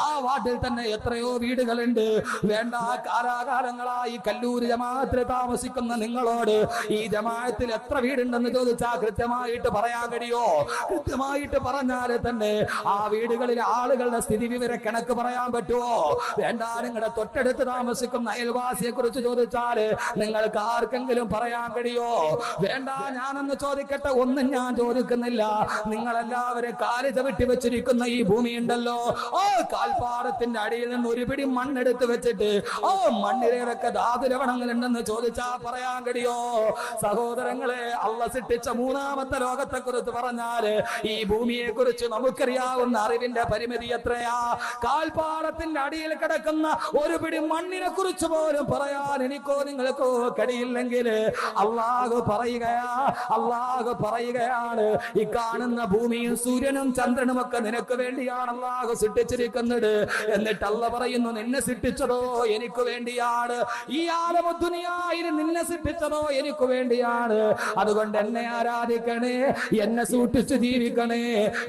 ആ വാർഡിൽ തന്നെ എത്രയോ വീടുകളുണ്ട്. വേണ്ട, കാലാകാലങ്ങളായി കല്ലൂർ ജമാഅത്തിൽ താമസിക്കുന്ന നിങ്ങളോട് ഈ ജമാഅത്തിൽ എത്ര വീടുണ്ടെന്ന് ചോദിച്ചാൽ കൃത്യമായിട്ട് പറയാൻ കഴിയോ? കൃത്യമായിട്ട് പറഞ്ഞാൽ തന്നെ ആ വീടുകളിലെ ആളുകളുടെ സ്ഥിതി വിവര കണക്ക് പറയാൻ പറ്റുമോ? വേണ്ട, നിങ്ങളുടെ തൊട്ടടുത്ത് താമസിക്കുന്ന അയൽവാസിയെ കുറിച്ച് ചോദിച്ചാൽ നിങ്ങൾക്ക് ആർക്കെങ്കിലും പറയാൻ കഴിയോ? വേണ്ട, ഞാനൊന്ന് ചോദിക്കട്ടെ. ഒന്നും ഞാൻ ചോദിക്കുന്നില്ല. നിങ്ങളെല്ലാവരും കാല് ചവിട്ടി വെച്ചിരിക്കുന്ന ഈ ഭൂമി ഉണ്ടല്ലോ, ഓ കാൽപ്പാടത്തിന്റെ അടിയിൽ നിന്ന് ഒരു പിടി മണ്ണെടുത്ത് വെച്ചിട്ട് ഓ മണ്ണിലേറൊക്കെ ധാതുലവണങ്ങൾ ഉണ്ടെന്ന് ചോദിച്ചാൽ പറയാൻ കഴിയോ? സഹോദരങ്ങളെ, അള്ള സൃഷ്ടിച്ച 3ാമത്തെ ലോകത്തെ കുറിച്ച് പറഞ്ഞാല് ഈ ഭൂമിയെ കുറിച്ച് നമുക്കറിയാവുന്ന അറിവിന്റെ പരിമിതി എത്രയാ? കാൽപ്പാടത്തിന്റെ അടിയിൽ കിടക്കുന്ന ഒരു പിടി മണ്ണിനെ കുറിച്ച് പോലും പറയാൻ എനിക്കോ നിങ്ങൾക്കോ കഴിയില്ലെങ്കിൽ അള്ളാഹു പറയുകയാണ് ഈ കാണുന്ന ഭൂമിയും സൂര്യനും ചന്ദ്രനും ഒക്കെ നിനക്ക് വേണ്ടിയാണ് അള്ളാഹു സൃഷ്ടിച്ചിരിക്കുന്നത്. എന്നിട്ട് അള്ള പറയുന്നു, നിന്നെ സൃഷ്ടിച്ചതോ എനിക്ക് വേണ്ടിയാണ്. ഈ ആലമുദ്ദുനിയായിൽ നിന്നെ സൃഷ്ടിച്ചതോ എനിക്ക് വേണ്ടിയാണ്. അതുകൊണ്ട് എന്നെ ആരാധിക്കണേ, എന്നെ സൂക്ഷിച്ച് ജീവിക്കണേ.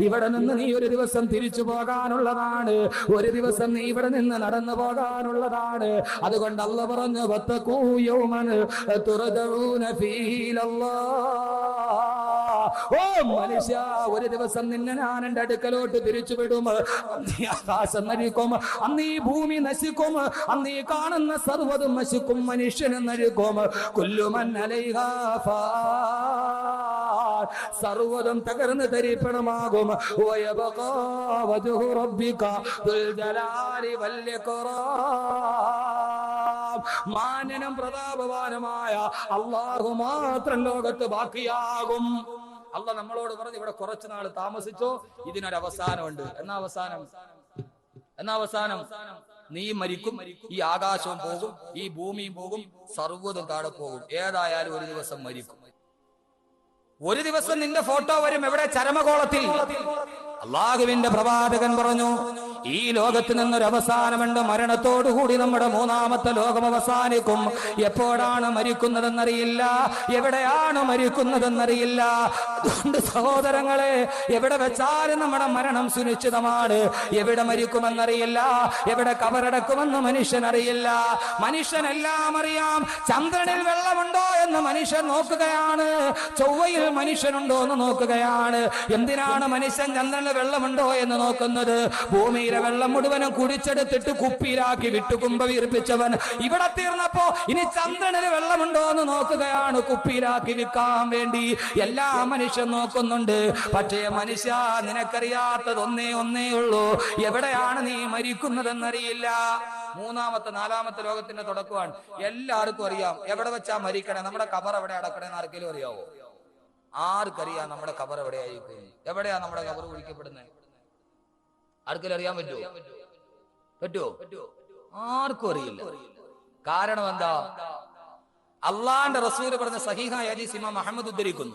ഇവിടെ നിന്ന് നീ ഒരു ദിവസം തിരിച്ചു പോകാനുള്ളതാണ്, ഒരു ദിവസം നീ ഇവിടെ നിന്ന് നടന്നു പോകാനുള്ളതാണ്. അതുകൊണ്ട് അള്ള പറഞ്ഞു, വത്തഖൂ യൗമൻ തുർജഊന ഫീഹി ഇലല്ലാഹ്. ഓ മനുഷ്യ, ഒരു ദിവസം നിന്നെ ഞാൻ എന്റെ അടുക്കലോട്ട് തിരിച്ചുവിടും. അന്ന് ഈ ആകാശം നശിക്കും, അന്ന് ഈ ഭൂമി നശിക്കും, അന്ന് ഈ കാണുന്ന സർവ്വതും നശിക്കും, മനുഷ്യനും നശിക്കും. കുല്ലു മൻ അലൈഹാ ഫാൻ, സർവ്വതും തകർന്ന് തരിപ്പണമാകും. വയബഖാ വജ്ഹു റബ്ബിക ദുൽ ജലാലി വൽ ഇക്റാം, മാന്യനും പ്രതാപവാനുമായ അല്ലാഹു മാത്രം ലോകത്ത് ബാക്കിയാകും. അള്ളാഹ് നമ്മളോട് പറഞ്ഞു, ഇവിടെ കുറച്ചു നാൾ താമസിച്ചോ, ഇതിനൊരു അവസാനമുണ്ട്. എന്നാ അവസാനം? നീ മരിക്കും, ഈ ആകാശവും പോകും, ഈ ഭൂമിയും പോകും, സർവ്വതും താഴെ പോകും. ഏതായാലും ഒരു ദിവസം മരിക്കും. ഒരു ദിവസം നിന്റെ ഫോട്ടോ വരും. എവിടെ? ചരമകോളത്തിൽ. അള്ളാഹുവിന്റെ പ്രവാചകൻ പറഞ്ഞു, ഈ ലോകത്ത് നിന്നൊരു അവസാനമുണ്ട്. മരണത്തോടുകൂടി നമ്മുടെ 3ാമത്തെ ലോകം അവസാനിക്കും. എപ്പോഴാണ് മരിക്കുന്നതെന്നറിയില്ല, എവിടെയാണ് മരിക്കുന്നതെന്നറിയില്ല. അതുകൊണ്ട് സഹോദരങ്ങളെ, എവിടെ വെച്ചാലും നമ്മുടെ മരണം സുനിശ്ചിതമാണ്. എവിടെ മരിക്കുമെന്നറിയില്ല, എവിടെ കബറടക്കുമെന്ന് മനുഷ്യനറിയില്ല. മനുഷ്യനെല്ലാം അറിയാം. ചന്ദ്രനിൽ വെള്ളമുണ്ടോ എന്ന് മനുഷ്യൻ നോക്കുകയാണ്, ചൊവ്വയിൽ മനുഷ്യനുണ്ടോ എന്ന് നോക്കുകയാണ്. എന്തിനാണ് മനുഷ്യൻ ചന്ദ്രനിൽ വെള്ളമുണ്ടോ എന്ന് നോക്കുന്നത്? ഭൂമിയിലെ വെള്ളം മുഴുവനും കുടിച്ചെടുത്തിട്ട് കുപ്പിയിലാക്കി വിട്ടുകുമ്പ വീർപ്പിച്ചവൻ ഇവിടെ തീർന്നപ്പോ ഇനി ചന്ദ്രനിൽ വെള്ളമുണ്ടോ എന്ന് നോക്കുകയാണ്, കുപ്പിയിലാക്കി വിൽക്കാൻ വേണ്ടി. എല്ലാ മനുഷ്യൻ നോക്കുന്നുണ്ട്. പക്ഷേ മനുഷ്യ, നിനക്കറിയാത്തത് ഒന്നേ ഉള്ളൂ, എവിടെയാണ് നീ മരിക്കുന്നതെന്നറിയില്ല. മൂന്നാമത്തെ നാലാമത്തെ ലോകത്തിന്റെ തുടക്കമാണ്. എല്ലാവർക്കും അറിയാം എവിടെ വെച്ചാ മരിക്കണേ, നമ്മുടെ കബർ എവിടെ അടക്കണേന്ന് ആർക്കെങ്കിലും അറിയാവോ? ആർക്കറിയാം നമ്മുടെ കബർ എവിടെയായിരിക്കും? എവിടെയാ നമ്മുടെ കബർ കുഴിക്കപ്പെടുന്നത്? ആർക്കെങ്കിലും അറിയാൻ പറ്റുമോ? ആർക്കും അറിയില്ല. കാരണം എന്താ? അള്ളാന്റെ റസൂല് പറഞ്ഞ സഹീഹായ ഹദീസ് ഇമാം അഹ്മദ് ഉദ്ധരിക്കുന്നു.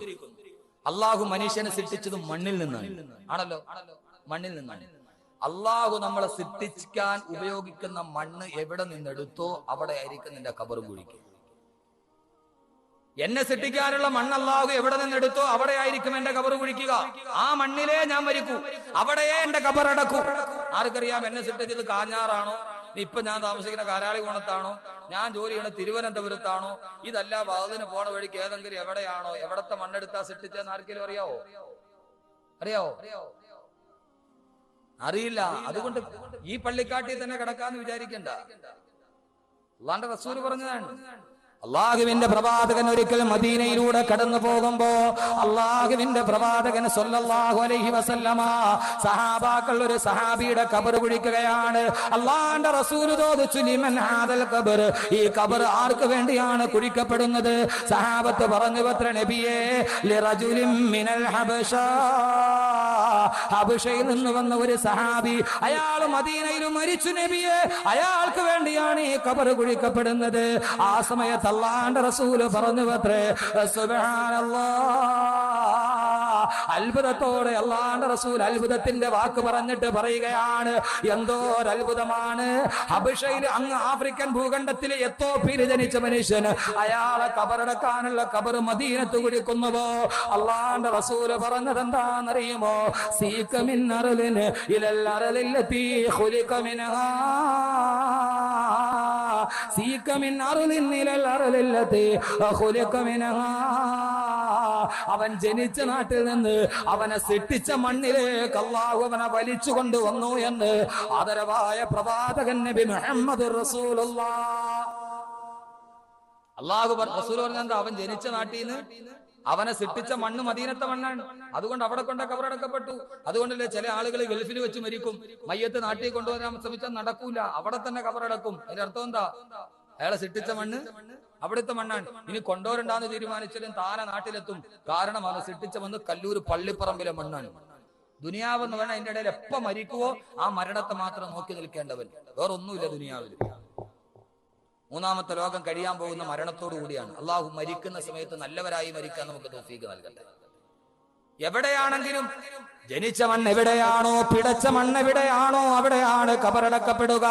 അള്ളാഹു മനുഷ്യനെ സൃഷ്ടിച്ചത് മണ്ണിൽ നിന്നാണ്. ആണല്ലോ, മണ്ണിൽ നിന്നാണ്. അള്ളാഹു നമ്മളെ സൃഷ്ടിക്കാൻ ഉപയോഗിക്കുന്ന മണ്ണ് എവിടെ നിന്നെടുത്തോ അവിടെ ആയിരിക്കും നിന്റെ കബർ കുഴിക്കുക. എന്നെ സൃഷ്ടിക്കാനുള്ള മണ്ണ് അല്ലാഹു എവിടെ നിന്നെടുത്തോ അവിടെ ആയിരിക്കും എന്റെ കബർ കുഴിക്കുക. ആ മണ്ണിലേ ഞാൻ മരിക്കൂ, അവിടെയേ എന്റെ കബർ അടക്കൂ. ആർക്കറിയാം എന്നെ സൃഷ്ടിച്ചത് കാഞ്ഞാറാണോ, ഇപ്പൊ ഞാൻ താമസിക്കുന്ന കാരാളികോണത്താണോ, ഞാൻ ജോലി ചെയ്യുന്ന തിരുവനന്തപുരത്താണോ, ഇതല്ല വാതിന് പോണ വഴിക്ക് ഏതെങ്കിലും എവിടെയാണോ, എവിടത്തെ മണ്ണെടുത്താ സൃഷ്ടിച്ചെന്ന് ആർക്കെങ്കിലും അറിയാവോ? അറിയില്ല. അതുകൊണ്ട് ഈ പള്ളിക്കാട്ടിൽ തന്നെ കിടക്കാന്ന് വിചാരിക്കണ്ട. അള്ളാന്റെ റസൂല് പറഞ്ഞതാണ്. അള്ളാഹുവിന്റെ പ്രവാചകൻ ഒരിക്കൽ മദീനയിലൂടെ കടന്നു പോകുമ്പോ അള്ളാഹുവിന്റെ പ്രവാചകൻ സ്വല്ലല്ലാഹു അലൈഹി വസല്ലമ സഹാബാക്കൾ ഒരു സഹാബിയുടെ ഖബർ കുഴിക്കുകയാണ്. അള്ളാഹുവിന്റെ റസൂല് ചോദിച്ചു, ലിമൻ ഹാദൽ ഖബർ, ഈ ഖബർ ആർക്ക് വേണ്ടിയാണ് കുഴിക്കപ്പെടുന്നത്? സഹാബത്ത് പറഞ്ഞു, പത്ര നബിയേ, ലിറജുലിൻ മിനൽ ഹബശ, ഹബശയിൽ നിന്ന് വന്ന ഒരു സഹാബി, അയാൾ മദീനയിൽ മരിച്ചു നബിയെ, അയാൾക്ക് വേണ്ടിയാണ് ഈ ഖബർ കുഴിക്കപ്പെടുന്നത്. ആ സമയത്ത് അല്ലാഹുവിന്റെ റസൂല് പറഞ്ഞു പത്രേ, സുബ്ഹാനല്ലാഹ്. അത്ഭുതത്തോടെ അല്ലാഹുവിന്റെ റസൂൽ അത്ഭുതത്തിന്റെ വാക്ക് പറഞ്ഞിട്ട് പറയുകയാണ്, എന്തോ ഒരു അത്ഭുതമാണ്. ഹബശയിൽ, അങ്ങ് ആഫ്രിക്കൻ ഭൂഖണ്ഡത്തിലെ എത്തോപ്യയിൽ ജനിച്ച മനുഷ്യൻ, അയാളെ ഖബറടക്കാനുള്ള ഖബർ മദീനത്ത് കുഴിക്കുന്നുവോ? അല്ലാഹുവിന്റെ റസൂല് പറഞ്ഞത് എന്താണെന്നറിയുമോ? സീക മിൻ അർളിൻ ഇലൽ അർളില്ലതി ഖുലിക മിൻഹാ, സീക മിൻ അർളിൻ ഇലൽ അർളില്ലതി ഖുലിക മിൻഹാ. അവൻ ജനിച്ച നാട്ടിൽ നിന്ന് അവനെ സൃഷ്ടിച്ച മണ്ണിലേക്ക് അല്ലാഹു അവനെ വലിച്ചു കൊണ്ടുവന്നു എന്ന് ആദരവായ പ്രവാചകൻ നബി മുഹമ്മദ് റസൂലുള്ളാഹ്. അല്ലാഹു റസൂൽ പറഞ്ഞെന്താ? അവൻ ജനിച്ച നാട്ടിൽ നിന്ന് അവനെ സൃഷ്ടിച്ച മണ്ണ് മദീനത്തെ മണ്ണാണ്. അതുകൊണ്ട് അവിടെ കൊണ്ട് കബറടക്കപ്പെട്ടു. അതുകൊണ്ടല്ലേ ചില ആളുകൾ ഗൾഫിൽ വെച്ച് മരിക്കും, മയ്യത്ത് നാട്ടിൽ കൊണ്ടുവരാൻ ശ്രമിച്ചാൽ നടക്കൂല, അവിടെ തന്നെ കബറടക്കും. അതിന്റെ അർത്ഥം എന്താ? അയാളെ സൃഷ്ടിച്ച മണ്ണ് അവിടുത്തെ മണ്ണാണ്. ഇനി കൊണ്ടുവരണ്ടാന്ന് തീരുമാനിച്ചാലും താനെ നാട്ടിലെത്തും. കാരണം അവനെ സൃഷ്ടിച്ച മണ്ണ് കല്ലൂർ പള്ളിപ്പറമ്പിലെ മണ്ണാണ്. ദുനിയാവെന്ന് പറഞ്ഞാൽ അതിന്റെ ഇടയിൽ എപ്പ മരിക്കുവോ ആ മരണത്തെ മാത്രം നോക്കി നിൽക്കേണ്ടവൻ, വേറൊന്നുമില്ല ദുനിയാവിൽ. മൂന്നാമത്തെ ലോകം കഴിയാൻ പോകുന്ന മരണത്തോടു കൂടിയാണ്. അള്ളാഹു മരിക്കുന്ന സമയത്ത് നല്ലവരായി മരിക്കാൻ നമുക്ക് തൗഫീഖ് നൽകട്ടെ. എവിടെയാണെങ്കിലും ജനിച്ച മണ്ണ് എവിടെയാണോ, പിടച്ച മണ്ണ് എവിടെയാണോ, അവിടെയാണ് കബറടക്കപ്പെടുക.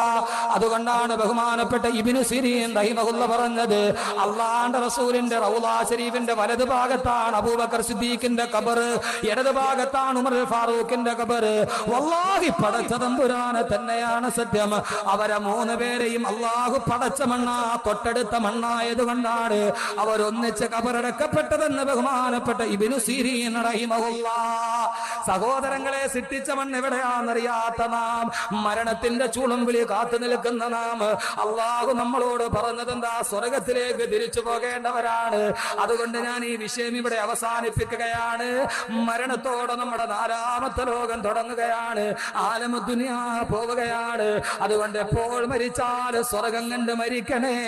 അതുകൊണ്ടാണ് ബഹുമാനപ്പെട്ട ഇബ്നു സിരീൻ റഹിമഹുല്ലാഹ് പറഞ്ഞത്, അല്ലാഹുവിന്റെ റസൂലിന്റെ റൗളാ ശരീഫിന്റെ വലതു ഭാഗത്താണ് അബൂബക്കർ സിദ്ദീഖിന്റെ ഖബർ, ഇടതു ഭാഗത്താണ് ഉമർ ഫാറൂഖിന്റെ ഖബർ. വല്ലാഹി പടച്ച തമ്പുരാനെ തന്നെയാണ് സത്യം, അവരെ മൂന്ന് പേരെയും അല്ലാഹു പടച്ച മണ്ണാ, തൊട്ടടുത്ത മണ്ണായതുകൊണ്ടാണ് അവരൊന്നിച്ച് ഖബറടക്കപ്പെട്ടതെന്ന് ബഹുമാനപ്പെട്ട ഇബ്നു സിരീൻ റഹിമഹുല്ലാഹ്. സഹോദരങ്ങളെ, സൃഷ്ടിച്ച മണ്ണ് എവിടെയാണെന്നറിയാത്ത നാം, മരണത്തിന്റെ ചൂളം വിളി കാത്തു നിൽക്കുന്ന നാം, അള്ളാഹു നമ്മളോട് പറഞ്ഞതെന്താ? സ്വർഗത്തിലേക്ക് തിരിച്ചു പോകേണ്ടവരാണ്. അതുകൊണ്ട് ഞാൻ ഈ വിഷയം ഇവിടെ അവസാനിപ്പിക്കുകയാണ്. മരണത്തോടെ നമ്മുടെ നാലാമത്തെ ലോകം തുടങ്ങുകയാണ്, ആലമു ദുനിയാ പോവുകയാണ്. അതുകൊണ്ട് എപ്പോൾ മരിച്ചാലും സ്വർഗം കണ്ട് മരിക്കണേ,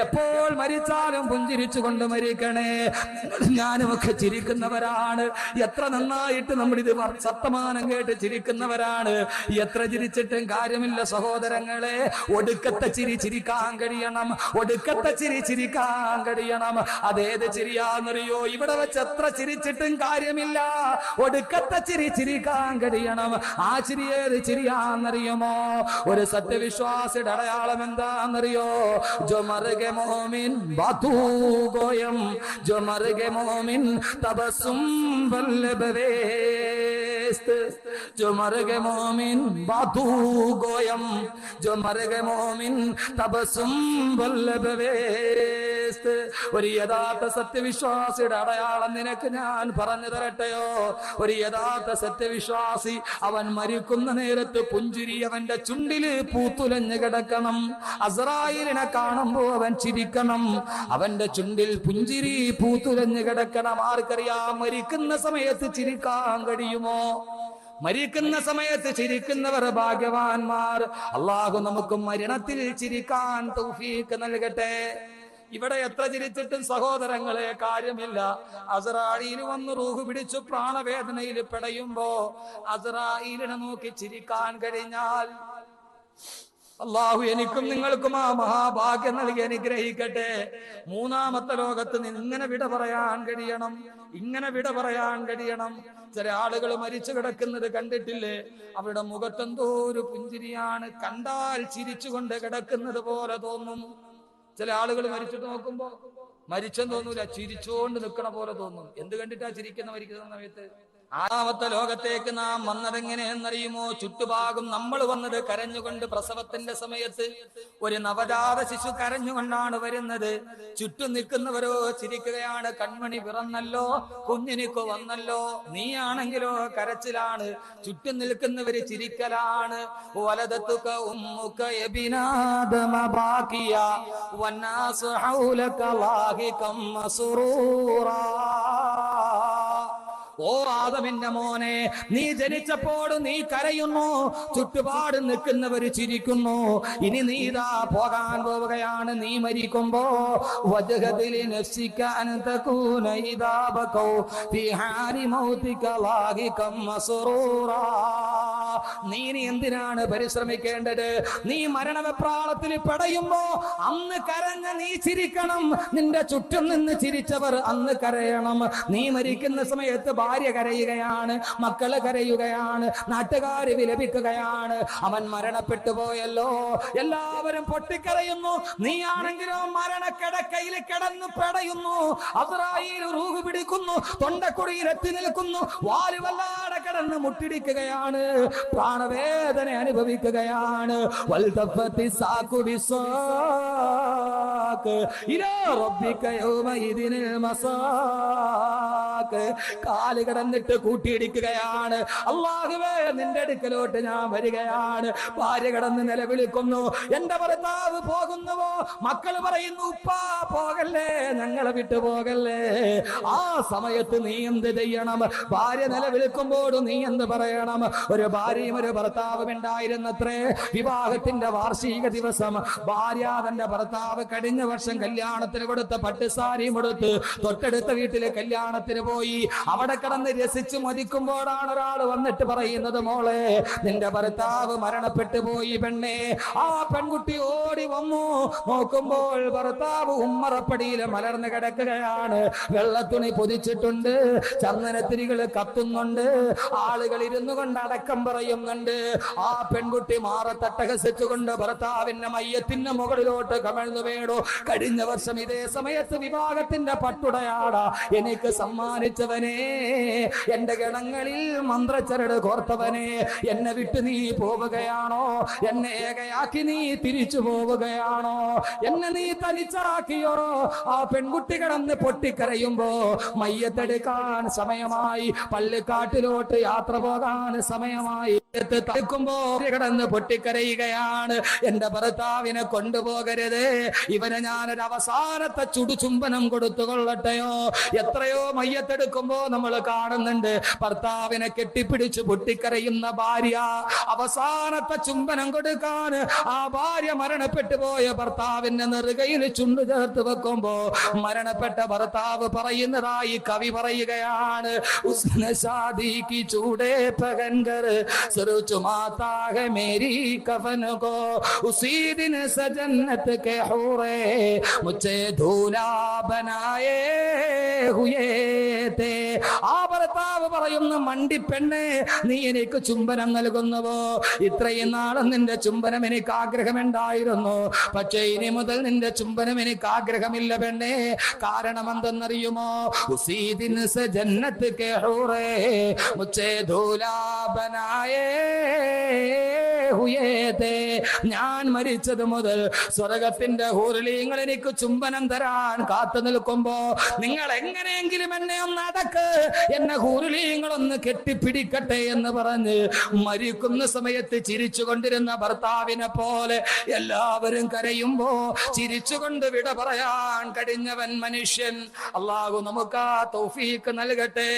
എപ്പോൾ മരിച്ചാലും പുഞ്ചിരിച്ചു കൊണ്ട് മരിക്കണേ. ഞാനുമൊക്കെ ചിരിക്കുന്നവരാണ്, എത്ര നന്നായിട്ട് നമ്മളിത് വർത്തമാനം കേട്ട് ചിരിക്കുന്നവരാണ്. എത്ര ചിരിച്ചിട്ടും കാര്യമില്ല സഹോദരങ്ങളെ. ഒടുക്കത്തെ ചിരി ചിരിക്കാൻ കഴിയണം, ഒടുക്കത്തെ ചിരി ചിരിക്കാൻ കഴിയണം. അതേത് ചിരിയാന്നറിയോ? ഇവിടെ വെച്ച് എത്ര ചിരിച്ചിട്ടും കാര്യമില്ല, ഒടുക്കത്തെ ചിരി ചിരിക്കാൻ കഴിയണം. ആ ചിരി ഏത് ചിരിയാന്നറിയുമോ? ഒരു സത്യവിശ്വാസിയുടെ അടയാളം എന്താന്നറിയോ? ജോ മർഗെ മോമിൻ ബാതു ഗോയം, ജോ മർഗെ മോമിൻ തബസും ബല്ലബവേസ്ത്, ജോ മർഗെ മോമിൻ ബാതു ഗോയം, ജോ മർഗെ മോമിൻ തബസും ബല്ലബവേസ്ത്. ഒരു യഥാർത്ഥ സത്യവിശ്വാസിയുടെ അടയാളം നിനക്ക് ഞാൻ പറഞ്ഞു തരട്ടെയോ? ഒരു യഥാർത്ഥ സത്യവിശ്വാസി അവൻ മരിക്കുന്ന നേരത്ത് പുഞ്ചിരി അവന്റെ ചുണ്ടില് പൂത്തുലഞ്ഞു കിടക്കണം. അസ്രായേലിനെ കാണുമ്പോ അവൻ ചിരിക്കണം, അവന്റെ ചുണ്ടിൽ പുഞ്ചിരി പൂത്തുലഞ്ഞു കിടക്കണം. ആർക്കറിയാം മരിക്കുന്ന സമയത്ത് ചിരിക്കാൻ കഴിയുമോ? മരിക്കുന്ന സമയത്ത് ചിരിക്കുന്നവർ ഭാഗ്യവാന്മാർ. അള്ളാഹു നമുക്ക് മരണത്തിൽ ചിരിക്കാൻ തൗഫീഖ് നൽകട്ടെ. ഇവിടെ എത്ര ചിരിച്ചിട്ടും സഹോദരങ്ങളെ കാര്യമില്ല. അസ്രായീൽ വന്ന് റൂഹ് പിടിച്ചു പ്രാണവേദനയിൽ പിടയുമ്പോ അസ്രായീലിനെ നോക്കി ചിരിക്കാൻ കഴിഞ്ഞാൽ അള്ളാഹു എനിക്കും നിങ്ങൾക്കും ആ മഹാഭാഗ്യം നൽകി അനുഗ്രഹിക്കട്ടെ. മൂന്നാമത്തെ ലോകത്ത് നിന്ന് ഇങ്ങനെ വിട പറയാൻ കഴിയണം, ഇങ്ങനെ വിട പറയാൻ കഴിയണം. ചില ആളുകൾ മരിച്ചു കിടക്കുന്നത് കണ്ടിട്ടില്ലേ? അവരുടെ മുഖത്തെന്തോ ഒരു പുഞ്ചിരിയാണ്, കണ്ടാൽ ചിരിച്ചുകൊണ്ട് കിടക്കുന്നത് പോലെ തോന്നും. ചില ആളുകൾ മരിച്ചിട്ട് നോക്കുമ്പോ മരിച്ചെന്ന് തോന്നൂല, ചിരിച്ചുകൊണ്ട് നിൽക്കണ പോലെ തോന്നും. എന്ത് കണ്ടിട്ടാ ചിരിക്കുന്ന മരിക്കുന്ന സമയത്ത്? ആറാമത്തെ ലോകത്തേക്ക് നാം വന്നതെങ്ങനെയെന്നറിയുമോ? ചുറ്റുഭാഗം നമ്മൾ വന്നത് കരഞ്ഞുകൊണ്ട്. പ്രസവത്തിന്റെ സമയത്ത് ഒരു നവജാത ശിശു കരഞ്ഞുകൊണ്ടാണ് വരുന്നത്. ചുറ്റും നിൽക്കുന്നവരോ ചിരിക്കുകയാണ്. കൺമണി പിറന്നല്ലോ, കുഞ്ഞിനിക്ക് വന്നല്ലോ. നീയാണെങ്കിലോ കരച്ചിലാണ്. ചുറ്റും നിൽക്കുന്നവര് ചിരിക്കലാണ്. വലദതുക ഉമ്മുക യബിനാദമ ബാകിയ വന്നാസു ഹൗലക ലാഹികം മസ്റൂറാ. ഓ ആദമിന്റെ മോനെ, നീ ജനിച്ചപ്പോൾ നീ കരയുന്നു, ചുറ്റുപാട് നിൽക്കുന്നവര് ചിരിക്കുന്നു. ഇനി നീ ഇതാ പോകാൻ പോവുകയാണ്. നീ മരിക്കുമ്പോ വജ്ഹദിലി നഫ്സിക അൻ തകൂന ഇദാ ബകൗ ഫീ ഹാരി മൗതിക ലാഹികം മസ്റൂറാ. നീ എന്തിനാണ് പരിശ്രമിക്കേണ്ടത്? നീ മരണവെപ്രാളത്തിൽ പെടയുമ്പോ അന്ന് കരഞ്ഞ നീ ചിരിക്കണം. നിന്റെ ചുറ്റും നിന്ന് ചിരിച്ചവർ അന്ന് കരയണം. നീ മരിക്കുന്ന സമയത്ത് ഭാര്യ കരയുകയാണ്, മക്കള് കരയുകയാണ്, നാട്ടുകാര് വിലപിക്കുകയാണ്. അവൻ മരണപ്പെട്ടു പോയല്ലോ, എല്ലാവരും പൊട്ടിക്കരയുന്നു. നീയാണെങ്കിലോ മരണക്കിടക്കയിൽ കിടന്നു പെടയുന്നു. അസ്രായീൽ റൂഹ് പിടിക്കുന്നു, തൊണ്ടക്കുടിയിൽ എത്തി നിൽക്കുന്നു. വാല് വല്ലാതെ കിടന്ന് മുട്ടിടിക്കുകയാണ്, പ്രാണവേദന അനുഭവിക്കുകയാണ്. വൽതഫത്തി സാഖു ബിസാഖ് ഇലാ റബ്ബിക യൗമഇദിനിൽ മസാഖ്. കാല് കിടന്നിട്ട് കൂട്ടിയിടിക്കുകയാണ്. അല്ലാഹുവേ, നിന്റെ അടുക്കലോട്ട് ഞാൻ വരികയാണ്. ഭാര്യ കിടന്ന് നിലവിളിക്കുന്നു, എന്റെ ഭർത്താവ് പോകുന്നുവോ? മക്കള് പറയുന്നു, ഉപ്പാ പോകല്ലേ, ഞങ്ങളെ വിട്ടു പോകല്ലേ. ആ സമയത്ത് നീ എന്ത് ചെയ്യണം? ഭാര്യ നിലവിളിക്കുമ്പോൾ നീ എന്ത് പറയണം? ഒരു ഭാര്യയും ഒരു ഭർത്താവും ഉണ്ടായിരുന്നത്രേ. വിവാഹത്തിന്റെ വാർഷിക ദിവസം ഭാര്യ തന്റെ ഭർത്താവ് കഴിഞ്ഞ വർഷം കല്യാണത്തിന് കൊടുത്ത പട്ടുസാരിയും കൊടുത്ത് തൊട്ടടുത്ത വീട്ടിലെ കല്യാണത്തിന് പോയി. അവിടെ കിടന്ന് രസിച്ചു മതിക്കുമ്പോഴാണ് ഒരാൾ വന്നിട്ട് പറയുന്നത്, മോളെ, നിന്റെ ഭർത്താവ് മരണപ്പെട്ടു പോയി പെണ്ണെ. ആ പെൺകുട്ടി ഓടി വന്നു. നോക്കുമ്പോൾ ഭർത്താവ് ഉമ്മറപ്പടിയിൽ മലർന്ന് കിടക്കുകയാണ്. വെള്ളത്തുണി പൊതിച്ചിട്ടുണ്ട്, ചന്ദനത്തിരികൾ കത്തുന്നുണ്ട്, ആളുകൾ ഇരുന്നു കൊണ്ട് അടക്കം പറയുന്നുണ്ട്. ആ പെൺകുട്ടി മാറത്തട്ടഹസിച്ചുകൊണ്ട് ഭർത്താവിന്റെ മയ്യത്തിന്റെ മുകളിലോട്ട് കമഴ്ന്നു വീണു. കഴിഞ്ഞ വർഷം ഇതേ സമയത്ത് വിവാഹത്തിന്റെ പട്ടുടയാട എനിക്ക് സമ്മാനിച്ചവനെ, എന്റെ ഗണങ്ങളിൽ മന്ത്രച്ചരട് കോർത്തവനെ, എന്നെ വിട്ട് നീ പോവുകയാണോ? എന്നെ ഏകയാക്കി നീ തിരിച്ചു പോവുകയാണോ? എന്നെ നീ തനിച്ചാക്കിയോ? ആ പെൺകുട്ടി കിടന്ന് പൊട്ടിക്കരയുമ്പോ മയ്യത്തെടുക്കാൻ സമയമായി, പള്ളിക്കാട്ടിലോട്ട് യാത്ര പോകാൻ സമയമായി. തടുക്കുമ്പോ കിടന്ന് പൊട്ടിക്കരയുകയാണ്. എന്റെ ഭർത്താവിനെ കൊണ്ടുപോകരുത്, ഇവന് ഞാനൊരു അവസാനത്തെ ചുടുചുംബനം കൊടുത്തു കൊള്ളട്ടെയോ. എത്രയോ മയ്യത്തെടുക്കുമ്പോ നമ്മൾ കാണുന്നുണ്ട് ഭർത്താവിനെ കെട്ടിപ്പിടിച്ച് പൊട്ടിക്കരയുന്ന ഭാര്യ. അവസാനത്തെ ചുംബനം കൊടുക്കാൻ ആ ഭാര്യ മരണപ്പെട്ടു പോയ ഭർത്താവിന്റെ നെറുകയിൽ ചുണ്ടു ചേർത്ത് വെക്കുമ്പോ മരണപ്പെട്ട ഭർത്താവ് പറയുന്നതായി കവി പറയുകയാണ്, ഉസ്നെ ശാദി കി ചൂടേ പകൻകർ चुमाता है मेरी कफन को उसी दिन से जन्नत के हूरे मुझे दूल्हा बनाए हुए थे. ആ ഭർത്താവ് പറയുന്ന മണ്ടിപ്പെണ്ണെ, നീ എനിക്ക് ചുംബനം നൽകുന്നുവോ? ഇത്രയും നാളും നിന്റെ ചുംബനം എനിക്ക് ആഗ്രഹമുണ്ടായിരുന്നു, പക്ഷേ ഇനി മുതൽ നിന്റെ ചുംബനം എനിക്ക് ആഗ്രഹമില്ല പെണ്ണെ. കാരണം എന്തെന്നറിയുമോ? ഉസീ ദിൻ സെ ജന്നത്ത് കെ ഹൂറേ മുझे दूल्हा बनाए हुए थे. ഞാൻ മരിച്ചത് മുതൽ സ്വർഗത്തിന്റെ ഹൂറിലീങ്ങൾ എനിക്ക് ചുംബനം തരാൻ കാത്തു നിൽക്കുമ്പോ നിങ്ങൾ എങ്ങനെയെങ്കിലും എന്നെ ഒന്ന് അടക്ക്, എന്നെ ഹൂറിലീങ്ങളൊന്ന് കെട്ടിപ്പിടിക്കട്ടെ എന്ന് പറഞ്ഞ് മരിക്കുന്ന സമയത്ത് ചിരിച്ചുകൊണ്ടിരുന്ന ഭർത്താവിനെ പോലെ എല്ലാവരും കരയുമ്പോ ചിരിച്ചുകൊണ്ട് വിട പറയാൻ കഴിഞ്ഞവൻ മനുഷ്യൻ. അള്ളാഹു നമുക്ക് ആ തൗഫീഖ് നൽകട്ടെ.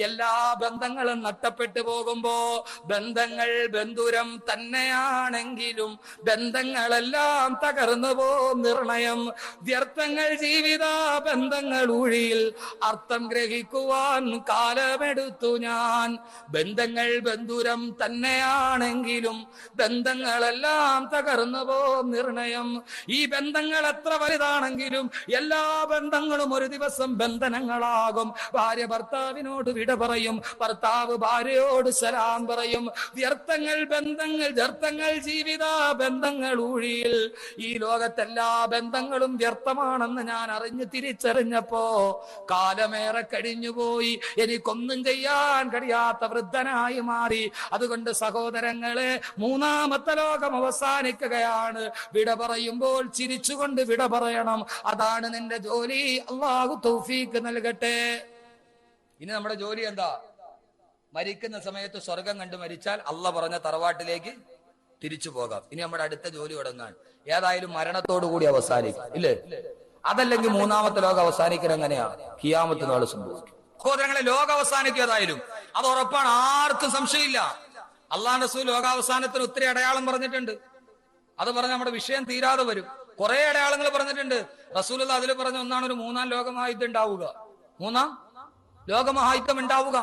എല്ലാ ബന്ധങ്ങളും നഷ്ടപ്പെട്ടു പോകുമ്പോ, ബന്ധങ്ങൾ ബന്ധുരം തന്നെയാണെങ്കിലും ബന്ധങ്ങളെല്ലാം തകർന്നു പോ നിർണയം. വ്യർത്ഥങ്ങൾ ജീവിത ബന്ധങ്ങൾ ഊഴിയിൽ അർത്ഥം ഗ്രഹിക്കുവാൻ കാലമെടുത്തു ഞാൻ. ബന്ധങ്ങൾ ബന്ധുരം തന്നെയാണെങ്കിലും ബന്ധങ്ങളെല്ലാം തകർന്നു പോ നിർണയം. ഈ ബന്ധങ്ങൾ എത്ര വലുതാണെങ്കിലും എല്ലാ ബന്ധങ്ങളും ഒരു ദിവസം ബന്ധനങ്ങളാകും. ഭാര്യ ഭർത്താവിനോട് വിട പറയും, ഭർത്താവ് ഭാര്യയോട് സലാം പറയും. വ്യർത്ഥങ്ങൾ ബന്ധങ്ങൾ, വ്യർത്ഥങ്ങൾ ജീവിത ബന്ധങ്ങൾ ഊഴിയിൽ. ഈ ലോകത്തെല്ലാ ബന്ധങ്ങളും വ്യർത്ഥമാണെന്ന് ഞാൻ തിരിച്ചറിഞ്ഞപ്പോ കാലമേറെ കഴിഞ്ഞുപോയി, എനിക്കൊന്നും ചെയ്യാൻ കഴിയാത്ത വൃദ്ധനായി മാറി. അതുകൊണ്ട് സഹോദരങ്ങളെ, മൂന്നാമത്തെ ലോകം അവസാനിക്കുകയാണ്. വിട പറയുമ്പോൾ ചിരിച്ചുകൊണ്ട് വിട പറയണം. അതാണ് നിന്റെ ജോലി. അല്ലാഹു തൗഫീഖ് നൽകട്ടെ. ഇനി നമ്മുടെ ജോലി എന്താ? മരിക്കുന്ന സമയത്ത് സ്വർഗം കണ്ട് മരിച്ചാൽ അള്ള പറഞ്ഞ തറവാട്ടിലേക്ക് തിരിച്ചു പോകാം. ഇനി നമ്മുടെ അടുത്ത ജോലി തുടങ്ങാൻ. ഏതായാലും മരണത്തോടു കൂടി അവസാനിക്കും, ഇല്ലേ? അതല്ലെങ്കിൽ മൂന്നാമത്തെ ലോകം അവസാനിക്കാൻ എങ്ങനെയാണ്? ഖിയാമത്ത് നാൾ സംഭവിക്കും. സഹോദരങ്ങളെ, ലോകം അവസാനിക്കും ഏതായാലും, അത് ഉറപ്പാണ്, ആർക്കും സംശയമില്ല. അള്ളാഹുവിന്റെ റസൂൽ ലോകാവസാനത്തിന് ഒത്തിരി അടയാളം പറഞ്ഞിട്ടുണ്ട്. അത് പറഞ്ഞ നമ്മുടെ വിഷയം തീരാതെ വരും. കുറെ അടയാളങ്ങൾ പറഞ്ഞിട്ടുണ്ട് റസൂലുള്ള. അതിൽ പറഞ്ഞ ഒന്നാണ് ഒരു മൂന്നാം ലോകമഹായുദ്ധം ഉണ്ടാവുക. മൂന്നാം ലോകമഹായുദ്ധം ഉണ്ടാവുക.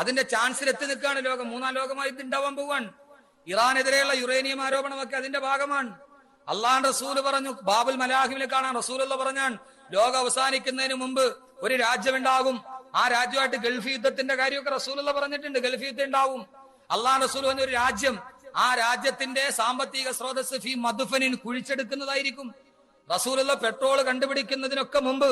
അതിന്റെ ചാൻസിൽ എത്തി നിൽക്കുകയാണ് ലോകം. മൂന്നാം ലോകമഹായുദ്ധം ഉണ്ടാവാൻ പോവാൻ. ഇറാനെതിരെയുള്ള യുറേനിയം ആരോപണമൊക്കെ അതിന്റെ ഭാഗമാണ്. അള്ളാഹുവിന്റെ റസൂൽ പറഞ്ഞു, ബാബുൽ മലാഹിമിൽ കാണാൻ റസൂലുള്ള പറഞ്ഞാൻ, ലോകം അവസാനിക്കുന്നതിന് മുമ്പ് ഒരു രാജ്യമുണ്ടാകും. ആ രാജ്യമായിട്ട് ഗൾഫ് യുദ്ധത്തിന്റെ കാര്യമൊക്കെ റസൂലുള്ള പറഞ്ഞിട്ടുണ്ട്. ഗൾഫ് യുദ്ധം ഉണ്ടാവും. അള്ളാഹുവിന്റെ റസൂൽ പറഞ്ഞ ഒരു രാജ്യം, ആ രാജ്യത്തിന്റെ സാമ്പത്തിക സ്രോതസ് ഫീ മദ്ഫനിൻ, കുഴിച്ചെടുക്കുന്നതായിരിക്കും. റസൂലുള്ള പെട്രോൾ കണ്ടുപിടിക്കുന്നതിനൊക്കെ മുമ്പ്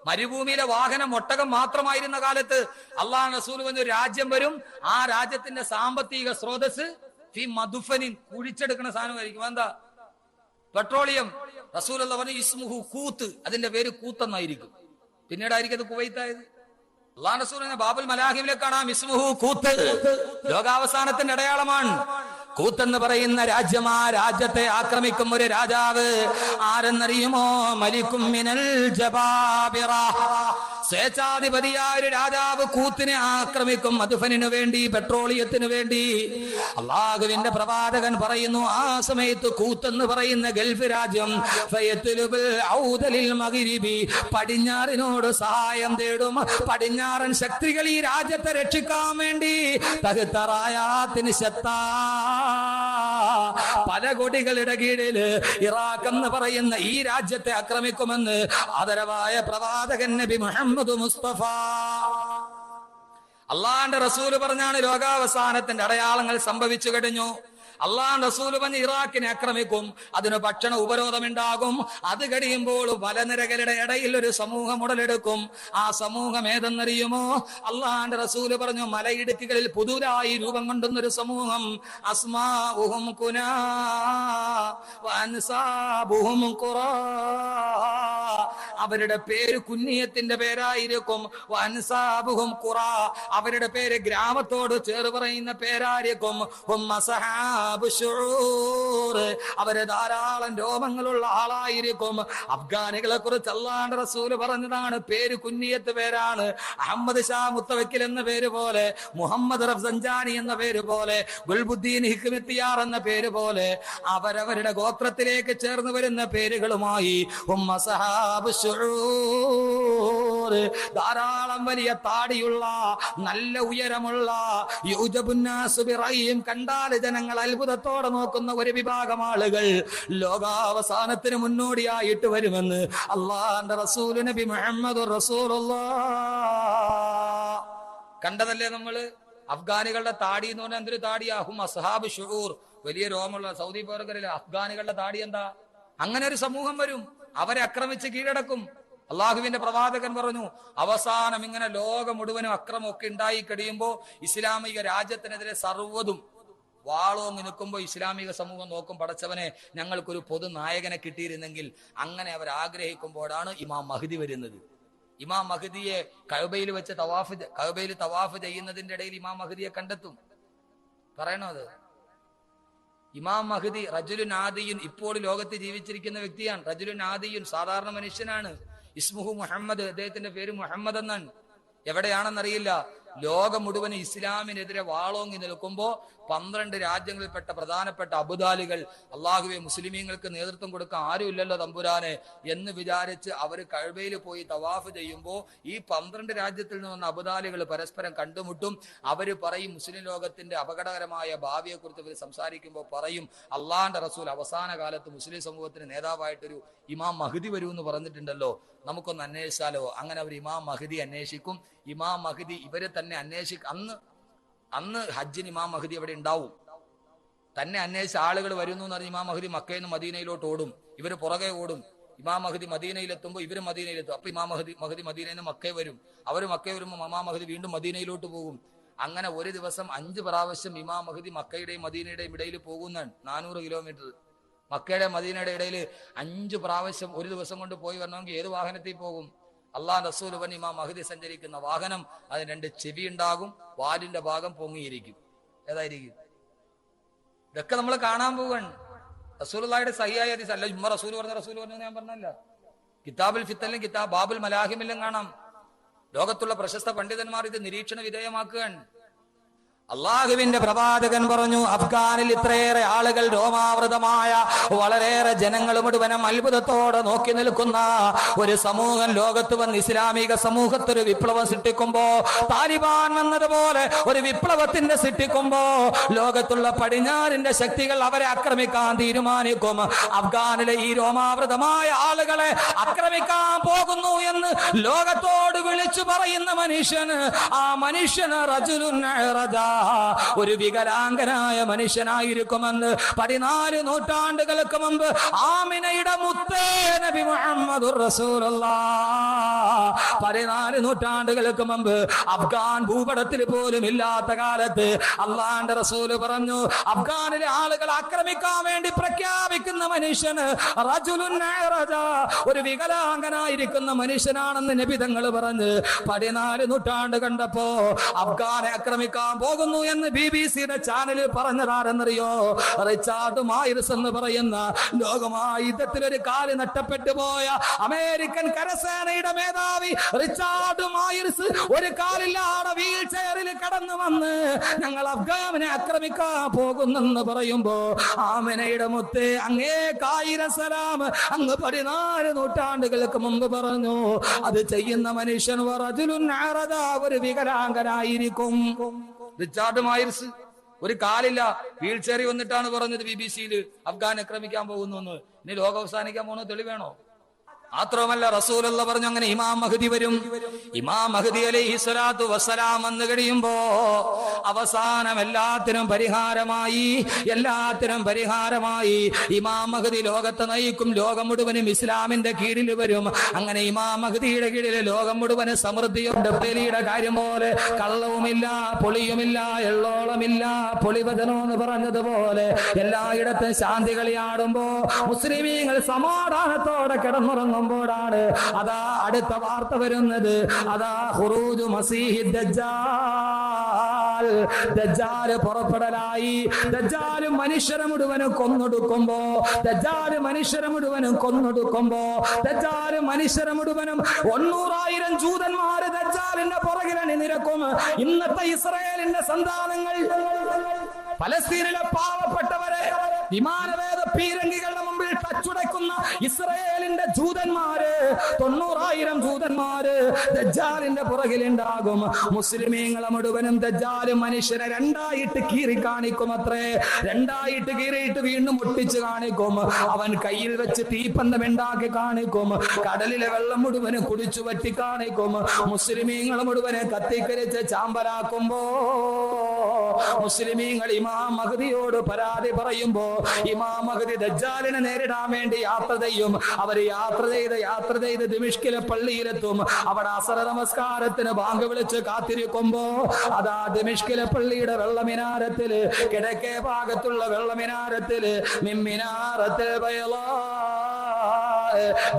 മരുഭൂമിയിലെ വാഹനം ഒട്ടകം മാത്രമായിരുന്ന കാലത്ത് അള്ളാഹു റസൂൽ പറഞ്ഞ ഒരു രാജ്യം വരും. ആ രാജ്യത്തിന്റെ സാമ്പത്തിക സ്രോതസ് ഫീ മദ്ഫനിൻ, കുഴിച്ചെടുക്കുന്ന സാധനമായിരിക്കും. എന്താ? പെട്രോളിയം. റസൂലുള്ള പറഞ്ഞു ഇസ്മുഹു കൂത്ത്, അതിന്റെ പേര് കൂത്തെന്നായിരിക്കും. പിന്നീടായിരിക്കും അത് കുവൈത്തായത്. അള്ളാഹു റസൂൽ ബാബുൽ മലാഹിമിലെ കാണാം ഇസ്മുഹു കൂത്ത്. ലോകാവസാനത്തിന്റെ അടയാളമാണ് കൂത്തെന്ന് പറയുന്ന രാജ്യം. ആ രാജ്യത്തെ ആക്രമിക്കും ഒരു രാജാവ്. ആരെന്നറിയുമോ? മലിക്കും മിനൽ ജബാബിറ. സ്വേച്ഛാധിപതിയായ ഒരു രാജാവ് കൂത്തിനെ ആക്രമിക്കും. മദ്ഫനിനു വേണ്ടി, പെട്രോളിയത്തിന് വേണ്ടി. അള്ളാഹുവിന്റെ പ്രവാചകൻ പറയുന്നു, ആ സമയത്ത് കൂത്തെന്ന് പറയുന്ന ഗൾഫ് രാജ്യം പടിഞ്ഞാറിനോട് സഹായം തേടും. പടിഞ്ഞാറൻ ശക്തികൾ ഈ രാജ്യത്തെ രക്ഷിക്കാൻ വേണ്ടി തഹ്തറായാത്തിന് ശത്താ, പല കൊടികളുടെ കീഴിൽ ഇറാഖ് എന്ന് പറയുന്ന ഈ രാജ്യത്തെ ആക്രമിക്കുമെന്ന് ആദരവായ പ്രവാചകൻ നബി മുഹമ്മദ് മുസ്തഫ. അള്ളാന്റെ റസൂല് പറഞ്ഞാണ് ലോകാവസാനത്തിന്റെ അടയാളങ്ങൾ സംഭവിച്ചു കഴിഞ്ഞു. അള്ളാഹ് റസൂൽ പറഞ്ഞ് ഇറാഖിനെ ആക്രമിക്കും, അതിന് ഭക്ഷണ ഉപരോധമുണ്ടാകും. അത് കഴിയുമ്പോൾ വലനിരകളുടെ ഇടയിൽ ഒരു സമൂഹം ഉടലെടുക്കും. ആ സമൂഹം ഏതെന്നറിയുമോ? അള്ളാഹുന്റെ റസൂൽ പറഞ്ഞു, മലയിടുക്കുകളിൽ പുതുതായി രൂപം കൊണ്ടുന്നൊരു സമൂഹം. അസ്മാഉഹും കുനാ വഅൻസാബുഹും ഖുറാ. അവരുടെ പേര് കുഞ്ഞിയത്തിന്റെ പേരായിരിക്കും. വൻസാബുഹും ഖുറ, അവരുടെ പേര് ഗ്രാമത്തോട് ചേർന്ന് പറയുന്ന പേരായിരിക്കും. അവര് ധാരാളം രോമങ്ങളുള്ള ആളായിരിക്കും. അഫ്ഗാനികളെ കുറിച്ച് അല്ലാഹുവിന്റെ റസൂൽ പറഞ്ഞതാണ് പേര് കുഞ്ഞിയത്ത് പേരാണ്. അഹമ്മദ് ഷാ മുത്തവക്കിൽ എന്ന പേര് പോലെ, മുഹമ്മദ് റഫ്സഞ്ചാനി എന്ന പേര് പോലെ, ഗുൽബുദ്ദീൻ ഹിക്മത്തിയാർ എന്ന പേര് പോലെ അവരവരുടെ ഗോത്രത്തിലേക്ക് ചേർന്ന് വരുന്ന പേരുകളുമായി ധാരാളം വലിയ താടിയുള്ള നല്ല ഉയരമുള്ള കണ്ടാല് ജനങ്ങൾ അത്ഭുതത്തോടെ നോക്കുന്ന ഒരു വിഭാഗം ആളുകൾ ലോകാവസാനത്തിന് മുന്നോടിയായിട്ട് വരുമെന്ന് അല്ലാഹുവിന്റെ റസൂൽ നബി മുഹമ്മദ് റസൂലുള്ളാഹ്. കണ്ടതല്ലേ നമ്മള്? അഫ്ഗാനികളുടെ താടി എന്ന് പറഞ്ഞാൽ എന്തൊരു താടിയാഹും അസ്ഹാബ് ഷുഊർ, വലിയ രോമുള്ള സൗദി പൗരകരിലെ അഫ്ഗാനികളുടെ താടി എന്താ? അങ്ങനെ ഒരു സമൂഹം വരും, അവരെ ആക്രമിച്ച് കീഴടക്കും. അള്ളാഹുവിന്റെ പ്രവാചകൻ പറഞ്ഞു, അവസാനം ഇങ്ങനെ ലോകം മുഴുവനും അക്രമമൊക്കെ ഉണ്ടായി കഴിയുമ്പോ ഇസ്ലാമിക രാജ്യത്തിനെതിരെ സർവ്വതും വാളോങ്ങി നിൽക്കുമ്പോൾ ഇസ്ലാമിക സമൂഹം നോക്കും, പടച്ചവനെ ഞങ്ങൾക്കൊരു പൊതു നായകനെ കിട്ടിയിരുന്നെങ്കിൽ. അങ്ങനെ അവർ ആഗ്രഹിക്കുമ്പോഴാണ് ഇമാം മഹ്ദി വരുന്നത്. ഇമാം മഹ്ദിയെ കഅബയിൽ വെച്ച് കഅബയിൽ തവാഫ് ചെയ്യുന്നതിന്റെ ഇടയിൽ ഇമാം മഹ്ദിയെ കണ്ടെത്തും. പറയണോ അത്? ഇമാം മഹ്ദി റജുലുൻ ആദിയുൻ, ഇപ്പോൾ ലോകത്ത് ജീവിച്ചിരിക്കുന്ന വ്യക്തിയാണ്. റജുലുൻ ആദിയുൻ, സാധാരണ മനുഷ്യനാണ്. ഇസ്മുഹു മുഹമ്മദ്, അദ്ദേഹത്തിന്റെ പേര് മുഹമ്മദ് എന്നാണ്. എവിടെയാണെന്നറിയില്ല. ലോകം മുഴുവൻ ഇസ്ലാമിനെതിരെ വാളോങ്ങി നിൽക്കുമ്പോ 12 രാജ്യങ്ങളിൽപ്പെട്ട പ്രധാനപ്പെട്ട അബുദാലികൾ അള്ളാഹുവെ മുസ്ലിമീങ്ങൾക്ക് നേതൃത്വം കൊടുക്കാൻ ആരുമില്ലല്ലോ തമ്പുരാനെ എന്ന് വിചാരിച്ച് അവർ കഅബയിൽ പോയി തവാഫ് ചെയ്യുമ്പോ ഈ 12 രാജ്യത്തിൽ നിന്ന് വന്ന അബുദാലികൾ പരസ്പരം കണ്ടുമുട്ടും. അവര് പറയും, മുസ്ലിം ലോകത്തിന്റെ അപകടകരമായ ഭാവിയെ കുറിച്ച് ഇവർ സംസാരിക്കുമ്പോൾ പറയും, അള്ളാഹിന്റെ റസൂൽ അവസാന കാലത്ത് മുസ്ലിം സമൂഹത്തിന് നേതാവായിട്ടൊരു ഇമാം മഹ്ദി വരൂ എന്ന് പറഞ്ഞിട്ടുണ്ടല്ലോ, നമുക്കൊന്ന് അന്വേഷിച്ചാലോ? അങ്ങനെ അവർ ഇമാം മഹ്ദി അന്വേഷിക്കും. ഇമാം മഹ്ദി ഇവരെ തന്നെ അന്ന് ഹജ്ജിന് ഇമാം മഹ്ദി അവിടെ ഉണ്ടാവും. തന്നെ അന്വേഷിച്ച ആളുകൾ വരുന്നു എന്ന് പറഞ്ഞ് ഇമാം മഹ്ദി മക്കയിൽ നിന്ന് മദീനയിലോട്ട് ഓടും. ഇവര് പുറകെ ഓടും. ഇമാം മഹ്ദി മദീനയിലെത്തുമ്പോൾ ഇവര് മദീനയിലെത്തും. അപ്പൊ ഇമാം മഹ്ദി മദീനയിൽ നിന്ന് മക്കയിൽ വരും. അവര് മക്കയിൽ വരുമ്പോൾ ഇമാം മഹ്ദി വീണ്ടും മദീനയിലോട്ട് പോകും. അങ്ങനെ ഒരു ദിവസം 5 പ്രാവശ്യം ഇമാം മഹ്ദി മക്കയുടെയും മദീനയുടെയും ഇടയിൽ പോകുന്നതാണ്. 400 കിലോമീറ്റർ മക്കയുടെ മദീനയുടെ ഇടയിൽ 5 പ്രാവശ്യം ഒരു ദിവസം കൊണ്ട് പോയി വരണമെങ്കിൽ ഏത് വാഹനത്തിൽ പോകും? അള്ളാഹ് റസൂൽ പറഞ്ഞ ഇമാം മഹ്ദി സഞ്ചരിക്കുന്ന വാഹനം, അതിന് 2 ചെവി ഉണ്ടാകും, വാലിന്റെ ഭാഗം പൊങ്ങിയിരിക്കും. ഏതായിരിക്കും? ഇതൊക്കെ നമ്മൾ കാണാൻ പോവാണ്. റസൂലുള്ളാഹിയുടെ സഹിയായ ഹദീസ് അല്ല, ഉമ്മ റസൂൽ പറഞ്ഞു ഞാൻ പറഞ്ഞല്ല. കിതാബുൽ ഫിത്തനിലും ബാബുൽ മലാഹിമിലും കാണാം. ലോകത്തുള്ള പ്രശസ്ത പണ്ഡിതന്മാർ ഇത് നിരീക്ഷണ വിധേയമാക്കുകയാണ്. അള്ളാഹുവിന്റെ പ്രവാചകൻ പറഞ്ഞു, അഫ്ഗാനിൽ ഇത്രയേറെ ആളുകൾ രോമാവൃതമായ വളരെയേറെ ജനങ്ങൾ മുഴുവനും അത്ഭുതത്തോടെ നോക്കി നിൽക്കുന്ന ഒരു സമൂഹം ലോകത്ത് വന്ന് ഇസ്ലാമിക സമൂഹത്തൊരു വിപ്ലവം സൃഷ്ടിക്കുമ്പോ, താലിബാൻ വന്നതുപോലെ ഒരു വിപ്ലവത്തിന്റെ സൃഷ്ടിക്കുമ്പോ ലോകത്തുള്ള പടിഞ്ഞാറിന്റെ ശക്തികൾ അവരെ ആക്രമിക്കാൻ തീരുമാനിക്കും. അഫ്ഗാനിലെ ഈ രോമാവൃതമായ ആളുകളെ ആക്രമിക്കാൻ പോകുന്നു എന്ന് ലോകത്തോട് വിളിച്ചു പറയുന്ന മനുഷ്യന്, ആ മനുഷ്യന് റജുലുൻ അഅ്റജ, ഒരു വികലാംഗനായ മനുഷ്യനായിരിക്കുമെന്ന് 14 നൂറ്റാണ്ടുകൾക്ക് മുമ്പ് ആമിനയുടെ മുത്തേ നബി മുഹമ്മദുർ റസൂലുള്ളാഹ് 14 നൂറ്റാണ്ടുകൾക്ക് മുമ്പ് അഫ്ഗാൻ ഭൂപടത്തിൽ പോലും ഇല്ലാത്ത കാലത്ത് അള്ളാഹുവിന്റെ റസൂൽ പറഞ്ഞു, അഫ്ഗാനിലെ ആളുകൾ ആക്രമിക്കാൻ വേണ്ടി പ്രഖ്യാപിക്കുന്ന മനുഷ്യന് റജുലുൻ അഅ്റജ, ഒരു വികലാംഗനായിരിക്കുന്ന മനുഷ്യനാണെന്ന് നബി തങ്ങൾ പറഞ്ഞ് 14 നൂറ്റാണ്ട് കണ്ടപ്പോ അഫ്ഗാനെ ആക്രമിക്കാൻ പോകുന്നു എന്ന് BBC-യുടെ ചാനലിൽ പറഞ്ഞതാരെന്നറിയോ? റിച്ചാർഡ് മൈർസ് എന്ന് പറയുന്ന ലോകമായ യുദ്ധത്തിൽ ഒരു കാല് നഷ്ടപ്പെട്ടു പോയ അമേരിക്കൻ കരസേനയുടെ മേധാവി റിച്ചാർഡ് മൈർസ് ഒരു കാലില്ലാതെ വീൽ ചെയറിൽ കടന്നു വന്ന് ഞങ്ങൾ അഫ്ഗാനെ ആക്രമിക്കാൻ പോകുന്നെന്ന് പറയുമ്പോ ആമിനയുടെ മുത്തേ അങ്ങേക്കായിരം സലാം അങ്ങ് 14 നൂറ്റാണ്ടുകൾക്ക് മുമ്പ് പറഞ്ഞു, അത് ചെയ്യുന്ന മനുഷ്യൻ റജുലുൻ അഅ്റജ, ഒരു വികലാംഗനായിരിക്കും. റിച്ചാർഡ് മൈർസ് ഒരു കാലില്ല, വീൽ ചെയറിൽ വന്നിട്ടാണ് പറഞ്ഞത് BBC-യിൽ അഫ്ഗാൻ ആക്രമിക്കാൻ പോകുന്നു എന്ന്. ഇനി ലോകം അവസാനിക്കാൻ പോകുന്ന തെളിവേണോ? മാത്രമല്ല റസൂലുള്ള പറഞ്ഞു, അങ്ങനെ ഇമാം മഹ്ദി വരും. ഇമാം മഹ്ദി അലൈഹി സ്വലാത്തു വസ്സലാം വന്നു കഴിയുമ്പോ അവസാനം എല്ലാത്തിനും പരിഹാരമായി ഇമാം മഹ്ദി ലോകത്തെ നയിക്കും. ലോകം മുഴുവനും ഇസ്ലാമിന്റെ കീഴിൽ വരും. അങ്ങനെ ഇമാം മഹ്ദിയുടെ കീഴിൽ ലോകം മുഴുവനും സമൃദ്ധിയുണ്ട്. ബലിയുടെ കാര്യം പോലെ കള്ളവുമില്ല, പൊളിയുമില്ല, എള്ളോളമില്ല, പൊളിവചനം എന്ന് പറഞ്ഞതുപോലെ എല്ലായിടത്തും ശാന്തി കളിയാടുമ്പോ മുസ്ലിമീങ്ങൾ സമാധാനത്തോടെ കിടന്നുറങ്ങും. വാങ്ങുമ്പോഴാണ് അതാ അടുത്ത വാർത്ത വരുന്നത്. അതാ ഖുറൂജു മസീഹി ദജ്ജാൽ, ദജ്ജാൽ പുറപ്പെടലായി. ദജ്ജാൽ മനുഷ്യരെ മുഴുവനും കൊന്നൊടുക്കുമ്പോ, ദജ്ജാൽ മനുഷ്യരെ മുഴുവനും കൊന്നൊടുക്കുമ്പോ, ദജ്ജാൽ മനുഷ്യരെ മുഴുവനും 900,000 ജൂതന്മാര് ദജ്ജാലിന്റെ പുറകിൽ അണിനിരക്കും. ഇന്നത്തെ ഇസ്രായേലിന്റെ സന്താനങ്ങൾ, പലസ്തീനിലെ പാവപ്പെട്ടവരെ വിമാനവേദ പീരങ്കികളുടെ മുമ്പിൽ തച്ചുടയ്ക്കുന്ന ഇസ്രായേലിന്റെ ജൂതന്മാര്, 90,000 ജൂതന്മാര് ദജ്ജാലിന്റെ പുറകിലുണ്ടാകും. മുസ്ലിമീങ്ങളെ മുഴുവനും ദജ്ജാൽ മനുഷ്യരെ രണ്ടായിട്ട് കീറി കാണിക്കും അത്രേ. രണ്ടായിട്ട് കീറിയിട്ട് വീണ്ടും ഒട്ടിച്ച് കാണിക്കും. അവൻ കയ്യിൽ വെച്ച് തീപ്പന്തം ഉണ്ടാക്കി കാണിക്കും. കടലിലെ വെള്ളം മുഴുവനും കുടിച്ചു പറ്റി കാണിക്കും. മുസ്ലിമീങ്ങളെ മുഴുവനെ കത്തിക്കരിച്ച് ചാമ്പലാക്കുമ്പോ മുസ്ലിമീങ്ങൾ ഇമാം മഹ്ദിയോട് പരാതി പറയുമ്പോ ഇമാം മഹ്ദി ദജ്ജാലിനെ നേരിടാൻ വേണ്ടി യാത്ര ചെയ്യും. അവര് യാത്ര ചെയ്ത് ദിമിഷ്കിലെ പള്ളിയിലെത്തും. അവിടെ അസർ നമസ്കാരത്തിന് ബാങ്ക് വിളിച്ച് കാത്തിരിക്കുമ്പോ അതാ ദിമിഷ്കിലെ പള്ളിയുടെ വെള്ളമിനാരത്തില്, കിഴക്കേ ഭാഗത്തുള്ള വെള്ളമിനാരത്തില്, മിമ്മിനാറത്തിൽ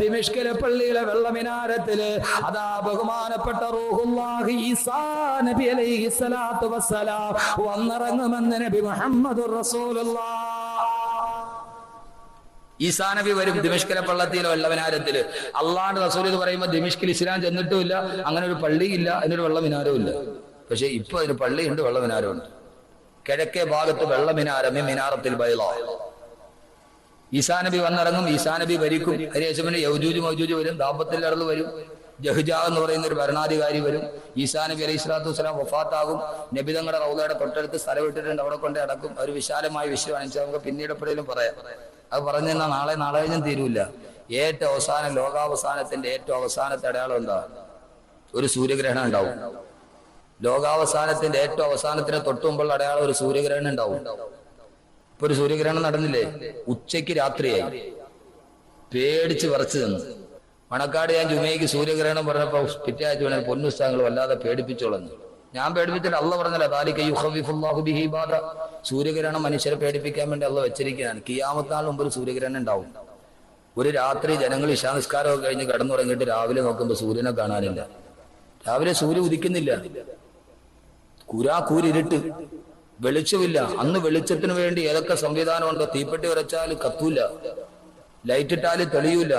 ദിമിഷ്കിലെ പള്ളിയിലെ വെള്ളമിനാരത്തില് അതാ ബഹുമാനപ്പെട്ട റൂഹുല്ലാഹി ഈസാ നബി അലൈഹിസ്സലാത്തു വസ്സലാം വന്നിറങ്ങുമെന്ന് നബി മുഹമ്മദുർ റസൂലുള്ളാഹ്. ഈസാ നബി വരും ദിമിഷ്കിലെ പള്ളത്തിലോ വെള്ളമിനാരത്തില്. അള്ളാഹുവിന്റെ റസൂൽ എന്ന് പറയുമ്പോൾ ദിമിഷ്കിൽ ഇസ്ലാം ചെന്നിട്ടുമില്ല, അങ്ങനെ ഒരു പള്ളിയില്ല, അതിനൊരു വെള്ളമിനാരവും ഇല്ല. പക്ഷെ ഇപ്പൊ അതിന് പള്ളിയുണ്ട്, വെള്ളമിനാരമുണ്ട്. കിഴക്കേ ഭാഗത്ത് വെള്ളമിനാരം, മിനാറത്തിൽ ബൈള. ഈസാ നബി വന്നിറങ്ങും, ഈസാ നബി ഭരിക്കും. അതിനുശേഷം പിന്നെ യൗജൂജ് മൗജൂജ് വരും, ദാബത്തിൽ അടൽ വരും, ജഹ്ജ എന്ന് പറയുന്ന ഒരു ഭരണാധികാരി വരും. ഈസാ നബി അലൈഹി സ്വലാത്തു വസ്സലാം വഫാത്താകും. നബി തങ്ങളുടെ റൗളയുടെ തൊട്ടടുത്ത് സ്ഥലം ഇട്ടിട്ടുണ്ട്, അവിടെ കൊണ്ട് അടക്കും. ഒരു വിശാലമായ വിഷയമാണ്, നമുക്ക് പിന്നീട് എപ്പോഴേലും പറയാം. അത് പറഞ്ഞു തന്നാൽ നാളെ കഴിഞ്ഞും തീരൂല. ഏറ്റവും അവസാനം, ലോകാവസാനത്തിന്റെ ഏറ്റവും അവസാനത്തെ അടയാളം എന്താ? ഒരു സൂര്യഗ്രഹണം ഉണ്ടാവും. ലോകാവസാനത്തിന്റെ ഏറ്റവും അവസാനത്തിന് തൊട്ടുമുമ്പുള്ള അടയാളം ഒരു സൂര്യഗ്രഹണം ഉണ്ടാവും. ഇപ്പൊ ഒരു സൂര്യഗ്രഹണം നടന്നില്ലേ? ഉച്ചയ്ക്ക് രാത്രിയായി. പേടിച്ച് വിറച്ചു നിന്ന്. മണക്കാട് ഞാൻ ജുമയ്ക്ക് സൂര്യഗ്രഹണം പറഞ്ഞപ്പോ പിറ്റേ ആഴ്ച വേണേൽ പൊന്നുസ്താങ്ങൾ വല്ലാതെ പേടിപ്പിച്ചോളഞ്ഞു. ഞാൻ പേടിപ്പിച്ചിട്ട് അള്ള പറഞ്ഞല്ല, സൂര്യഗ്രഹണം മനുഷ്യരെ പേടിപ്പിക്കാൻ വേണ്ടി അള്ള വെച്ചിരിക്കുകയാണ്. കിയാമത്താൾ മുമ്പ് ഒരു സൂര്യഗ്രഹണം ഉണ്ടാവും. ഒരു രാത്രി ജനങ്ങൾ ഇശാ നിസ്കാരമൊക്കെ കഴിഞ്ഞ് കിടന്നുറങ്ങിയിട്ട് രാവിലെ നോക്കുമ്പോൾ സൂര്യനെ കാണാനില്ല. രാവിലെ സൂര്യൻ ഉദിക്കുന്നില്ല. കൂരിരുട്ട്, വെളിച്ചമില്ല. അന്ന് വെളിച്ചത്തിന് വേണ്ടി ഏതൊക്കെ സംവിധാനമുണ്ടോ, തീപ്പെട്ടി ഉരച്ചാൽ കത്തൂല, ലൈറ്റ് ഇട്ടാൽ തെളിയൂല.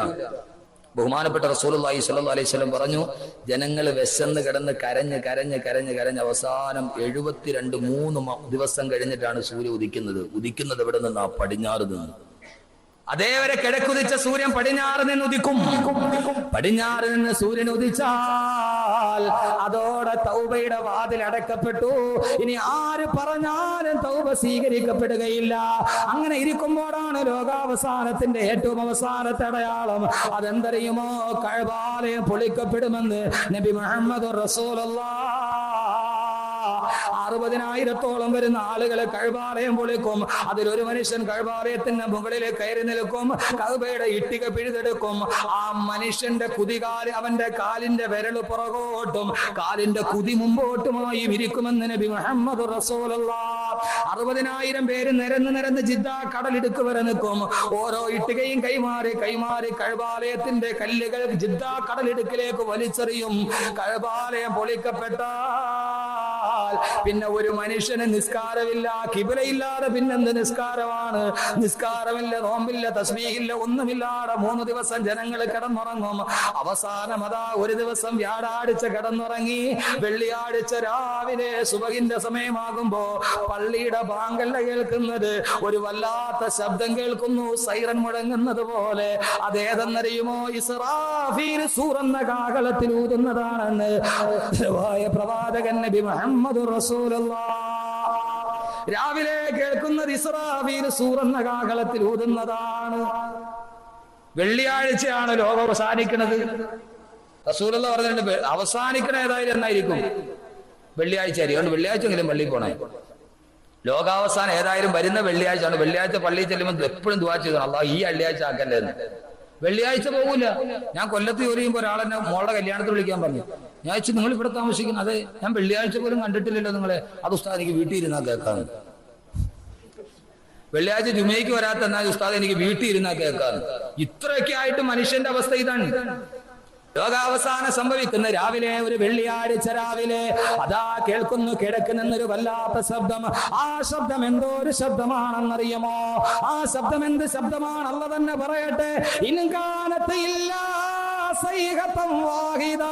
ബഹുമാനപ്പെട്ട റസൂലുള്ളാഹി സ്വല്ലല്ലാഹു അലൈഹി വസല്ലം പറഞ്ഞു, ജനങ്ങൾ വിശന്ന് കിടന്ന് കരഞ്ഞ് അവസാനം 73 ദിവസം കഴിഞ്ഞിട്ടാണ് സൂര്യൻ ഉദിക്കുന്നത്. ഉദിക്കുന്നത് എവിടെ നിന്നാ? പടിഞ്ഞാറ് നിന്ന്. അതേവരെ കിഴക്കുദിച്ച സൂര്യൻ പടിഞ്ഞാറ് നിന്ന് ഉദിക്കും. പടിഞ്ഞാറ് നിന്ന് സൂര്യൻ ഉദിച്ചാൽ അതോടെ തൗബയുടെ വാതിൽ അടക്കപ്പെട്ടു. ഇനി ആര് പറഞ്ഞാലും തൗബ സ്വീകരിക്കപ്പെടുകയില്ല. അങ്ങനെ ഇരിക്കുമ്പോഴാണ് ലോകാവസാനത്തിന്റെ ഏറ്റവും അവസാനത്തെ അടയാളം. അതെന്തറിയുമോ? കഅബാലയം പൊളിക്കപ്പെടുമെന്ന് നബി മുഹമ്മദ് റസൂലുള്ളാഹ്. 60,000-ഓളം വരുന്ന ആളുകളെ കഅബാലയം പൊളിക്കും. അതിലൊരു മനുഷ്യൻ കഅബാലയത്തിന്റെ മുകളിൽ കയറി നിൽക്കും, കഅബയുടെ ഇഷ്ടിക പിഴുതെടുക്കും. ആ മനുഷ്യന്റെ കുതികാല്, അവന്റെ കാലിന്റെ വിരല് പുറകോട്ടും കാലിന്റെ കുതി മുമ്പോട്ടുമായി ഇരിക്കുമെന്ന് നബി മുഹമ്മദ് റസൂലുള്ളാഹ്. 60,000 പേര് നിരന്ന് ജിദ്ദ കടലിടുക്ക് വരെ നിൽക്കും. ഓരോ ഇഷ്ടികയും കൈമാറി കഅബാലയത്തിന്റെ കല്ലുകൾ ജിദ്ദ കടലിടുക്കിലേക്ക് വലിച്ചെറിയും. കഅബാലയം പൊളിക്കപ്പെട്ട പിന്നെ ഒരു മനുഷ്യന് നിസ്കാരമില്ല, കിബിലയില്ലാതെ പിന്നെന്ത് നിസ്കാരമാണ്? നിസ്കാരമില്ല, നോമ്പില്ല, തസ്ബീഹില്ല, ഒന്നുമില്ലാതെ 3 ദിവസം ജനങ്ങൾ കിടന്നുറങ്ങും. അവസാനം അതാ ഒരു ദിവസം വ്യാഴാഴ്ച കിടന്നുറങ്ങി, വെള്ളിയാഴ്ച രാവിലെ സുബഹിന്റെ സമയമാകുമ്പോ പള്ളിയുടെ ബാങ്കല്ല കേൾക്കുന്നത്, ഒരു വല്ലാത്ത ശബ്ദം കേൾക്കുന്നു, സൈറൻ മുഴങ്ങുന്നത് പോലെ. അതേതെന്നറിയുമോ? ഇസ്രാഫീൽ സൂറെന്ന കാഹളത്തിൽ ഊതുന്നതാണെന്ന് പ്രവാചകൻ നബി മുഹമ്മദ് റസൂലുള്ളാഹ്. രാവിലെ കേൾക്കുന്നത് ഇസ്രാഫീൽ സൂറെന്ന കാഹളത്തിൽ ഊതുന്നതാണ്. വെള്ളിയാഴ്ചയാണ് ലോകം അവസാനിക്കുന്നത്. റസൂലുള്ളാഹി പറഞ്ഞിട്ടുണ്ട്, അവസാനിക്കണ ഏതായാലും എന്നായിരിക്കും? വെള്ളിയാഴ്ച ആയിരിക്കും. അതുകൊണ്ട് വെള്ളിയാഴ്ച എങ്കിലും പള്ളിയിൽ പോണേ. ലോകാവസാനം ഏതായാലും വരുന്ന വെള്ളിയാഴ്ചയാണ്. വെള്ളിയാഴ്ച പള്ളിയിൽ ചെല്ലുമ്പോൾ എപ്പോഴും ദുആ ചെയ്യണം, അല്ലാഹ് ഈ വെള്ളിയാഴ്ച ആക്കല്ലേ എന്ന്. വെള്ളിയാഴ്ച പോകൂല. ഞാൻ കൊല്ലത്ത് ജോലി ചെയ്യുമ്പോൾ ഒരാളെന്നെ മോളുടെ കല്യാണത്തിൽ വിളിക്കാൻ പറഞ്ഞു. ഞാൻ വെച്ച് നിങ്ങൾ ഇവിടെ താമസിക്കുന്നത്? അതെ, ഞാൻ വെള്ളിയാഴ്ച പോലും കണ്ടിട്ടില്ലല്ലോ നിങ്ങളെ. അത് ഉസ്താദ് എനിക്ക് വീട്ടിൽ ഇരുന്നാൽ കേൾക്കാന്ന്. വെള്ളിയാഴ്ച ജുമയ്ക്ക് വരാത്ത എന്നാൽ ഉസ്താദ് എനിക്ക് വീട്ടിൽ ഇരുന്നാ കേൾക്കാറ്. ഇത്രയൊക്കെ ആയിട്ട് മനുഷ്യന്റെ അവസ്ഥ ഇതാണ്. ലോകാവസാനം സംഭവിക്കുന്ന രാവിലെ, ഒരു വെള്ളിയാഴ്ച രാവിലെ അതാ കേൾക്കുന്നു കിഴക്കുനിന്നൊരു വല്ലാത്ത ശബ്ദം. ആ ശബ്ദം എന്തോ ഒരു ശബ്ദമാണെന്നറിയുമോ? ആ ശബ്ദം എന്ത് ശബ്ദമാണ്? അല്ല തന്നെ പറയട്ടെ. ഇൻകാനത്ത് ഇല്ല സൈഹതൻ വാഹിദ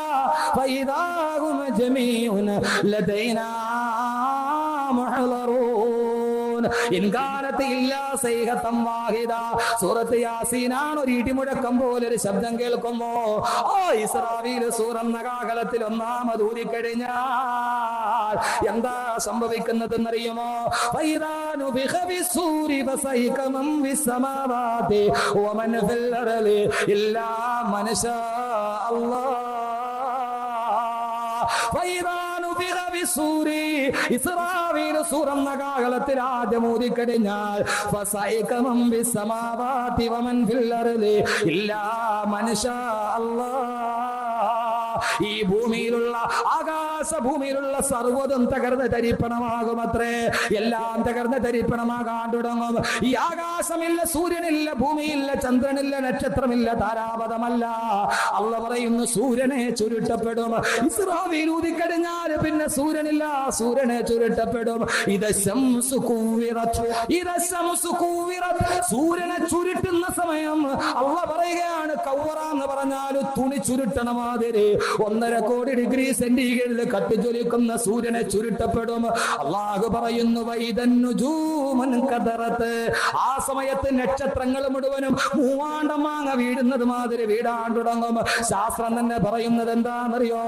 ഫൈദാഹും ജമീഉൻ ലദൈനാ മുഹ്ളറൂൻ. ഇൻകാനത്ത് ഇല്ല സൈഹതൻ വാഹിദ. സൂറത്ത് യാസീനാണ്. ഒരു ഇടിമുഴക്കം പോലെ ഒരു ശബ്ദം കേൾക്കുമ്പോ ഇസ്രാഫീൽ സൂറന്ന കാഹളത്തിൽ ഒന്നാമത് ഊരിക്കഴിഞ്ഞാൽ എന്താ സംഭവിക്കുന്നതെന്നറിയുമോ? ഫൈദാ നുഫിഖ ഫിസ്സൂരി ഫസൈഖ മൻ ഫിസ്സമാവാതി വമൻ ഫിൽ അർളി ഇല്ലാ മൻ ശാ അല്ലാഹ്. ഇസ്രാഫീൽ സൂറന്ന കാഹളത്തിൽ ആദ്യം ഊതിക്കഴിഞ്ഞാൽ ഫസൈഖ മൻ ഫിസ്സമാവാതി വമൻ ഫിൽ അർളി ഇല്ലാ മൻ ശാ അല്ലാഹ്. ഈ ഭൂമിയിലുള്ള ആകാശഭൂമിയിലുള്ള സർവ്വതും തകർന്ന് തരിപ്പണമാകുമത്രേ. എല്ലാം തകർന്ന് തരിപ്പണമാകാൻ തുടങ്ങും. ഈ ആകാശമില്ല, സൂര്യനില്ല, ഭൂമിയില്ല, ചന്ദ്രനില്ല, നക്ഷത്രമില്ല, താരാപഥമല്ല. അള്ള പറയുന്നു സൂര്യനെ ചുരുട്ടപ്പെടും. ഇസ്രാഫീൽ ഊതിക്കഴിഞ്ഞാൽ പിന്നെ സൂര്യനില്ല, സൂര്യനെ ചുരുട്ടപ്പെടും. സൂര്യനെ ചുരുട്ടുന്ന സമയം അള്ള പറയുകയാണ്, കൗറ എന്ന് പറഞ്ഞാൽ തുണി ചുരുട്ടണ മാതിരി 1.5 കോടി ഡിഗ്രി സെന്റിഗ്രേഡിൽ കത്തിജ്വലിക്കുന്ന സൂര്യനെ ചുരുട്ടപ്പെടും. അള്ളാഹു പറയുന്നു ആ സമയത്ത് നക്ഷത്രങ്ങൾ മുഴുവനും മൂവാണ്ടം മാങ്ങ വീടുന്നത് മാതിരി വീടാൻ തുടങ്ങും. ശാസ്ത്രം തന്നെ പറയുന്നത് എന്താണെന്നറിയോ?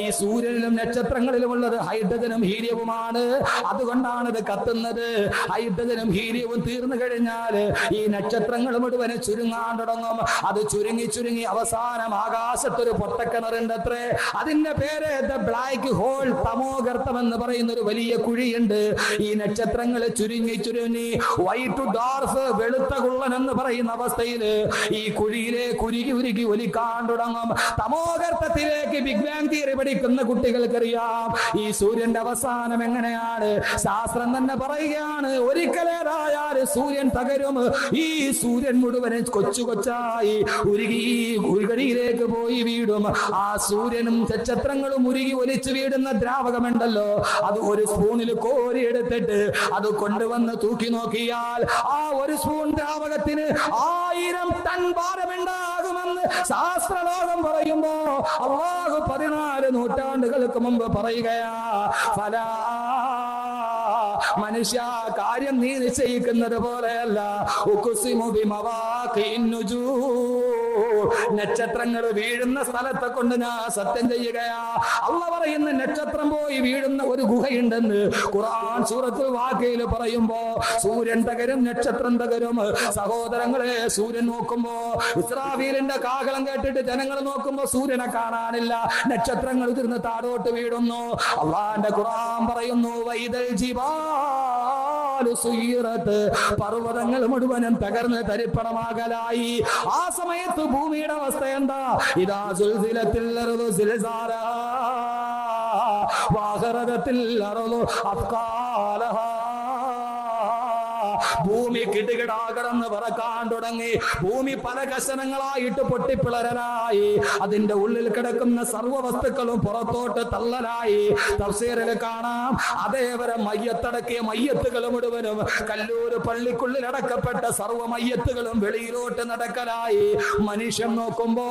ഈ സൂര്യനിലും നക്ഷത്രങ്ങളിലും ഉള്ളത് ഹൈഡ്രജനും ഹീലിയവുമാണ്. അതുകൊണ്ടാണ് ഇത് കത്തുന്നത്. ഹൈഡ്രജനും ഹീലിയവും തീർന്നു കഴിഞ്ഞാൽ ഈ നക്ഷത്രങ്ങൾ മുഴുവനും ചുരുങ്ങാൻ തുടങ്ങും. അത് ചുരുങ്ങി ചുരുങ്ങി അവസാനം ആകാശത്തൊരു പൊട്ടക്കിണറുണ്ടത്രേ. അതിന്റെ പേര് ദ ബ്ലാക്ക് ഹോൾ, തമോഗർത്തം എന്ന് പറയുന്ന ഒരു വലിയ കുഴിയുണ്ട്. ഈ നക്ഷത്രങ്ങൾ ചുരുങ്ങി ചുരുങ്ങി വൈറ്റ് ഡാർഫ്, വെളുത്ത കുള്ളൻ എന്ന് പറയുന്ന അവസ്ഥയിൽ ഈ കുഴിയിലേക്ക് ഉരുകി ഉരുകി ഒലിക്കാൻ തുടങ്ങും. തമോഗർത്തത്തിലേക്ക് ബിഗ് ബാങ് തിയറി പഠിക്കുന്ന കുട്ടികൾക്കറിയാം ഈ സൂര്യന്റെ അവസാനം എങ്ങനെയാണ്. ശാസ്ത്രം തന്നെ പറയുകയാണ്, ഒരിക്കലേതായാൽ സൂര്യൻ തകരും. ഈ സൂര്യൻ മുഴുവനും കൊച്ചു കൊച്ചായി ഉരുകി ഈ കുഴിയിലേക്ക് പോയി വീടും. ആ സൂര്യനും നക്ഷത്രങ്ങളും ഉരുകി ഒലിച്ചു വീടുന്ന ദ്രാവകമുണ്ടല്ലോ, അത് ഒരു സ്പൂണിൽ കോരിയെടുത്തിട്ട് അത് കൊണ്ടുവന്ന് തൂക്കി നോക്കിയാൽ ആ ഒരു സ്പൂൺ ദ്രാവകത്തിന് 1000 ടൺ ഭാരമുണ്ടാകുമെന്ന് ശാസ്ത്രലോകം പറയുമ്പോ അല്ലാഹു 14 നൂറ്റാണ്ടുകൾക്ക് മുമ്പ് പറയുകയാ. ഫലാ മനുഷ്യ, കാര്യം നീ നിശ്ചയിക്കുന്നത് പോലെയല്ല. നക്ഷത്രങ്ങൾ വീഴുന്ന സ്ഥലത്തെ കൊണ്ട് ഞാൻ സത്യം ചെയ്യുകയാ. അള്ള പറയുന്ന നക്ഷത്രം പോയി വീഴുന്ന ഒരു ഗുഹയുണ്ടെന്ന് ഖുർആൻ സൂറത്തുൽ വാഖയിൽ പറയുമ്പോ സൂര്യൻ തകരും, നക്ഷത്രം തകരും. സഹോദരങ്ങളെ, സൂര്യൻ നോക്കുമ്പോ ഇസ്രാഫീലിന്റെ കാഹളം കേട്ടിട്ട് ജനങ്ങൾ നോക്കുമ്പോ സൂര്യനെ കാണാനില്ല. നക്ഷത്രങ്ങൾ തീർന്ന് താഴോട്ട് വീഴുന്നു. അള്ളാന്റെ ഖുർആൻ പറയുന്നു വൈദൽ ജിബാലു സുയ്യിറത്ത്, പർവ്വതങ്ങൾ മുഴുവനും തകർന്ന് തരിപ്പണമാകലായി. ആ സമയത്ത് ഭൂമിയുടെ അവസ്ഥ എന്താ? ഇദാ സുൽസിലത്തിൽ അർളു സിൽസാലാ വഅഖറജത്തിൽ അർളു അത്ഖാലഹാ. ഭൂമി കിടുകിടാകടന്ന് പറക്കാൻ തുടങ്ങി. ഭൂമി പല കഷണങ്ങളായിട്ട് പൊട്ടിപ്പിളരലായി. അതിന്റെ ഉള്ളിൽ കിടക്കുന്ന സർവ്വ വസ്തുക്കളും പുറത്തോട്ട് തള്ളലായി. തഫ്സീറിൽ കാണാം, അതേവരെ മയ്യത്തടക്കിയ മയ്യത്തുകൾ മുഴുവനും, കല്ലൂര് പള്ളിക്കുള്ളിൽ അടക്കപ്പെട്ട സർവ്വ മയ്യത്തുകളും വെളിയിലോട്ട് നടക്കലായി. മനുഷ്യൻ നോക്കുമ്പോ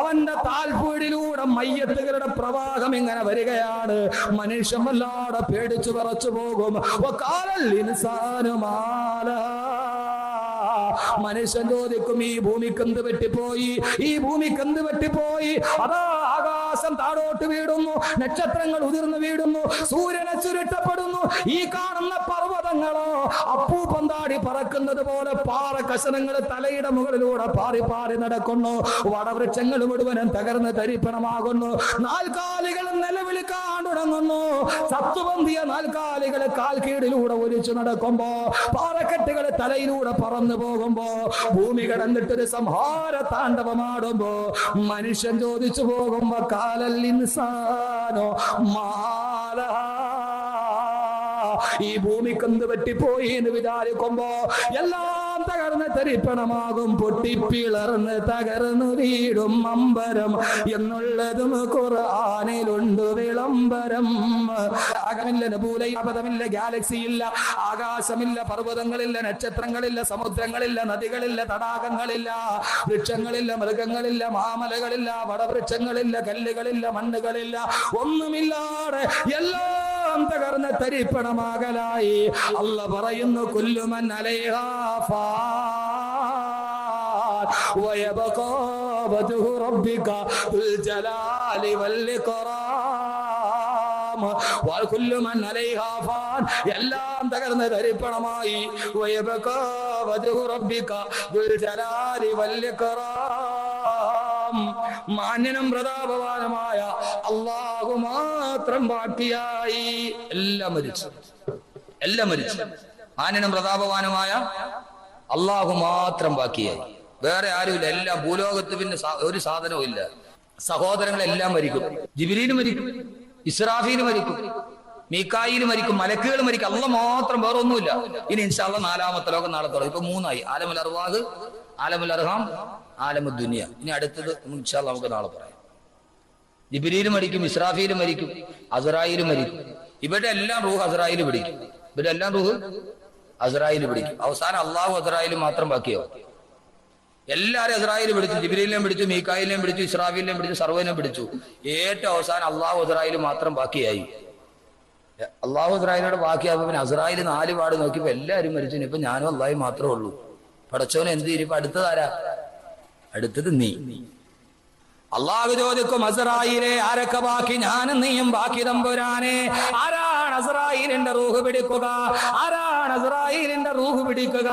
അവന്റെ താൽപ്പൂരിലൂടെ മയ്യത്തുകളുടെ പ്രവാഹം ഇങ്ങനെ വരികയാണ്. മനുഷ്യൻ വല്ലാതെ പേടിച്ചു വിറച്ചു പോകും. മനുഷ്യൻ ചോദിക്കും, ഈ ഭൂമിക്ക് എന്ത് പറ്റിപ്പോയി? ഈ ഭൂമിക്ക് എന്ത് പറ്റിപ്പോയി? അതാ ആകാശം താഴോട്ട് വീടുന്നു, നക്ഷത്രങ്ങൾ ഉതിർന്നു വീടുന്നു, സൂര്യനെ ചുരുട്ടപ്പെടുന്നു. ഈ കാണുന്ന പർവ്വതങ്ങളോ അപ്പൂപ്പന്താടി പറക്കുന്നത് പോലെ പാറ കഷണങ്ങൾ തലയുടെ മുകളിലൂടെ പാറി പാറി നടക്കുന്നു. വടവൃക്ഷങ്ങൾ മുഴുവനും തകർന്ന് തരിപ്പണമാകുന്നു. നാൽക്കാലികൾ നിലവിളിക്കാൻ തുടങ്ങുന്നു. ചത്തുപന്തിയ നാൽക്കാലികൾ കാൽക്കീടിലൂടെ ഒലിച്ചു നടക്കുമ്പോ, പാറക്കെട്ടുകൾ തലയിലൂടെ പറന്നു പോകുമ്പോ, ഭൂമി കിടന്നിട്ടൊരു സംഹാര താണ്ഡവമാടുമ്പോ മനുഷ്യൻ ചോദിച്ചു പോകുമ്പോ കാലൽ ഇൻസാനോ മാല, ഈ ഭൂമിക്കെന്ത് പറ്റിപ്പോയി എന്ന് വിചാരിക്കുമ്പോ എല്ലാം തകർന്ന് തരിപ്പണമാകും, പൊട്ടിപ്പിളർന്ന് തകർന്നു വീടും അമ്പരം എന്നുള്ളതും ഖുർആനിലുണ്ട് വിളംബരം. ആകമില്ല, നബൂലയില്ല, പദമില്ല, ഗാലക്സി ഇല്ല, ആകാശമില്ല, പർവ്വതങ്ങളില്ല, നക്ഷത്രങ്ങളില്ല, സമുദ്രങ്ങളില്ല, നദികളില്ല, തടാകങ്ങളില്ല, വൃക്ഷങ്ങളില്ല, മൃഗങ്ങളില്ല, മാമലകളില്ല, വടവൃക്ഷങ്ങളില്ല, കല്ലുകളില്ല, മണ്ണുകളില്ല, ഒന്നുമില്ലാതെ എല്ലാം തകർന്ന് തരിപ്പണമാകലായി. അല്ല പറയുന്നു, കുല്ലുമൻ അലൈഹാ ഫാൻ വയബ്ഖാ വജ്ഹു റബ്ബിക ദുൽ ജലാലി വൽ ഇക്റാം വകുല്ലുമൻ അലൈഹാ ഫാൻ, എല്ലാം തകർന്ന് തരിപ്പണമായി. വയബ്ഖാ വജ്ഹു റബ്ബിക ദുൽ ജലാലി വൽ ഇക്റാം, മാന്യനും പ്രതാപവാനുമായ അല്ലാഹു മാത്രം ബാക്കിയായി. എല്ലാം മരിച്ചു, എല്ലാം മരിച്ചു. മാന്യനും പ്രതാപവാനുമായ അല്ലാഹു മാത്രം ബാക്കിയായി, വേറെ ആരുമില്ല. എല്ലാം ഭൂലോകത്ത് പിന്നെ ഒരു സാധനവും ഇല്ല. സഹോദരങ്ങളെല്ലാം മരിക്കും. ജിബ്രീൽ മരിക്കും, ഇസ്രാഫീൽ മരിക്കും, മീകായിൽ മരിക്കും, മലക്കുകൾ മരിക്കും. അല്ലാഹ് മാത്രം, വേറെ ഒന്നുമില്ല. ഇനി ഇൻഷാ അല്ലാഹ് നാലാമത്തെ ലോകം നാളെ തുടങ്ങും. ഇപ്പൊ 3 ആലമുൽ അർവാഹ്, ആലമുൽ അർഹാം, ആലമുൽ ദുനിയ. ഇനി അടുത്തത് ഇൻഷാ അല്ലാഹ് നമുക്ക് നാളെ പറയാം. ജിബ്രീൽ മരിക്കും, ഇസ്രാഫീൽ മരിക്കും, അസ്റായീൽ മരിക്കും. ഇവരുടെ എല്ലാം റൂഹ് അസ്റായീൽ പിടിക്കും. ഇവരുടെ എല്ലാം റൂഹ് അസ്റായീൽ പിടിക്കും. അവസാനം അള്ളാഹു അസ്റായീൽ മാത്രം ബാക്കിയാവും. എല്ലാരും അസ്റായീൽ പിടിച്ചു, ജിബ്രീലിനെയും പിടിച്ചു, മീകായിലിനെയും പിടിച്ചു, ഇസ്രാഫീലിനെയും പിടിച്ചു, സർവ്വനെയും പിടിച്ചു. ഏറ്റവും അവസാനം അള്ളാഹു അസ്റായീൽ മാത്രം ബാക്കിയായി. അള്ളാഹു അസ്റായീലോട് ബാക്കിയാകുമ്പോ പിന്നെ അസ്റായീൽ 4 പാട് നോക്കിയപ്പോ എല്ലാവരും മരിച്ചു. ഇപ്പൊ ഞാനും അള്ളാഹു മാത്രമേ ഉള്ളൂ. പടച്ചോനെ എന്ത് ചെയ്യും? ഇപ്പൊ അടുത്തതാരാ? അടുത്തത് നീ. അള്ളാഹു ചോദിക്കും, അസ്റായീലെ ആരൊക്കെ ബാക്കി? ഞാനും നീയും ബാക്കി തമ്പുരാനെ. ആരാണ് അസ്റായീലിന്റെ റൂഹ് പിടിക്കുക? ആരാണ് അസ്റായീലിന്റെ റൂഹ് പിടിക്കുക?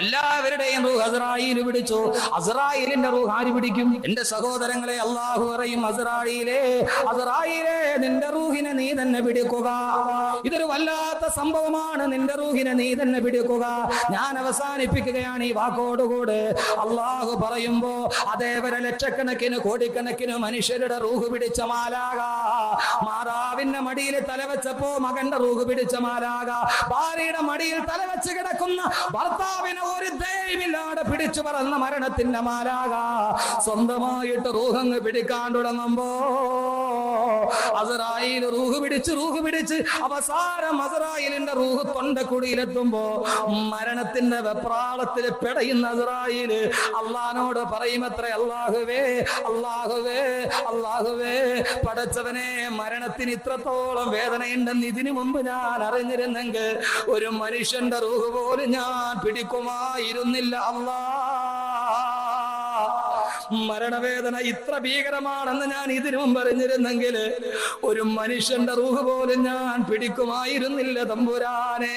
എല്ലാവരുടെയും റൂഹ് അസ്റായീൽ പിടിച്ചു. അസ്റായീലിന്റെ റൂഹ് ആര് പിടിക്കും? എന്റെ സഹോദരങ്ങളെ, അള്ളാഹു പറയും, അസ്റായീലേ, അസ്റായീലേ, നിന്റെ റൂഹിനെ നീ തന്നെ പിടിക്കുക. ഇതൊരു വല്ലാത്ത സംഭവമാണ്. നിന്റെ റൂഹിനെ നീ തന്നെ പിടിക്കുക. ഞാൻ അവസാനിപ്പിക്കുകയാണ് ഈ വാക്കോടുകൂടെ. അള്ളാഹു പറയുമ്പോ അതേവരെ ലക്ഷക്കണക്കിന് കോടിക്കണക്കിന് മനുഷ്യരുടെ റൂഹ് പിടിച്ച മാലാക, മാതാവിന്റെ മടിയിൽ തലവെച്ചപ്പോ മകന്റെ റൂഹ് പിടിച്ച മാലാക, ഭാര്യയുടെ മടിയിൽ തലവെച്ച് കിടക്കുന്ന ഭർത്താവിനെ ഒരു ദയമില്ലാതെ പിടിച്ചു പറന്ന മരണത്തിന്റെ മാലാക, സ്വന്തമായിട്ട് റൂഹങ്ങ് പിടിക്കാൻ തുടങ്ങുമ്പോ അസ്റായീൽ റൂഹ് പിടിച്ച് അവസാനം അസ്റായീലിന്റെ റൂഹ് തൊണ്ടക്കുടിയിലെത്തുമ്പോ മരണത്തിന്റെ വെപ്രാളത്തിൽ പെടയുന്ന അസ്റായീൽ അള്ളാഹിനോട് പറയുമത്രേ, അല്ലാഹുവേ, അല്ലാഹുവേ, അല്ലാഹുവേ, പടച്ചവനെ, മരണത്തിന് ഇത്രത്തോളം വേദനയുണ്ടെന്ന് ഇതിനു മുമ്പ് ഞാൻ അറിഞ്ഞിരുന്നെങ്കിൽ ഒരു മനുഷ്യന്റെ റൂഹ് പോലും ഞാൻ പിടിക്കുമായിരുന്നില്ല. അല്ലാ, മരണവേദന ഇത്ര ഭീകരമാണെന്ന് ഞാൻ ഇതിനു മുമ്പ് അറിഞ്ഞിരുന്നെങ്കിൽ ഒരു മനുഷ്യന്റെ റൂഹ് പോലും ഞാൻ പിടിക്കുമായിരുന്നില്ല തമ്പുരാനെ.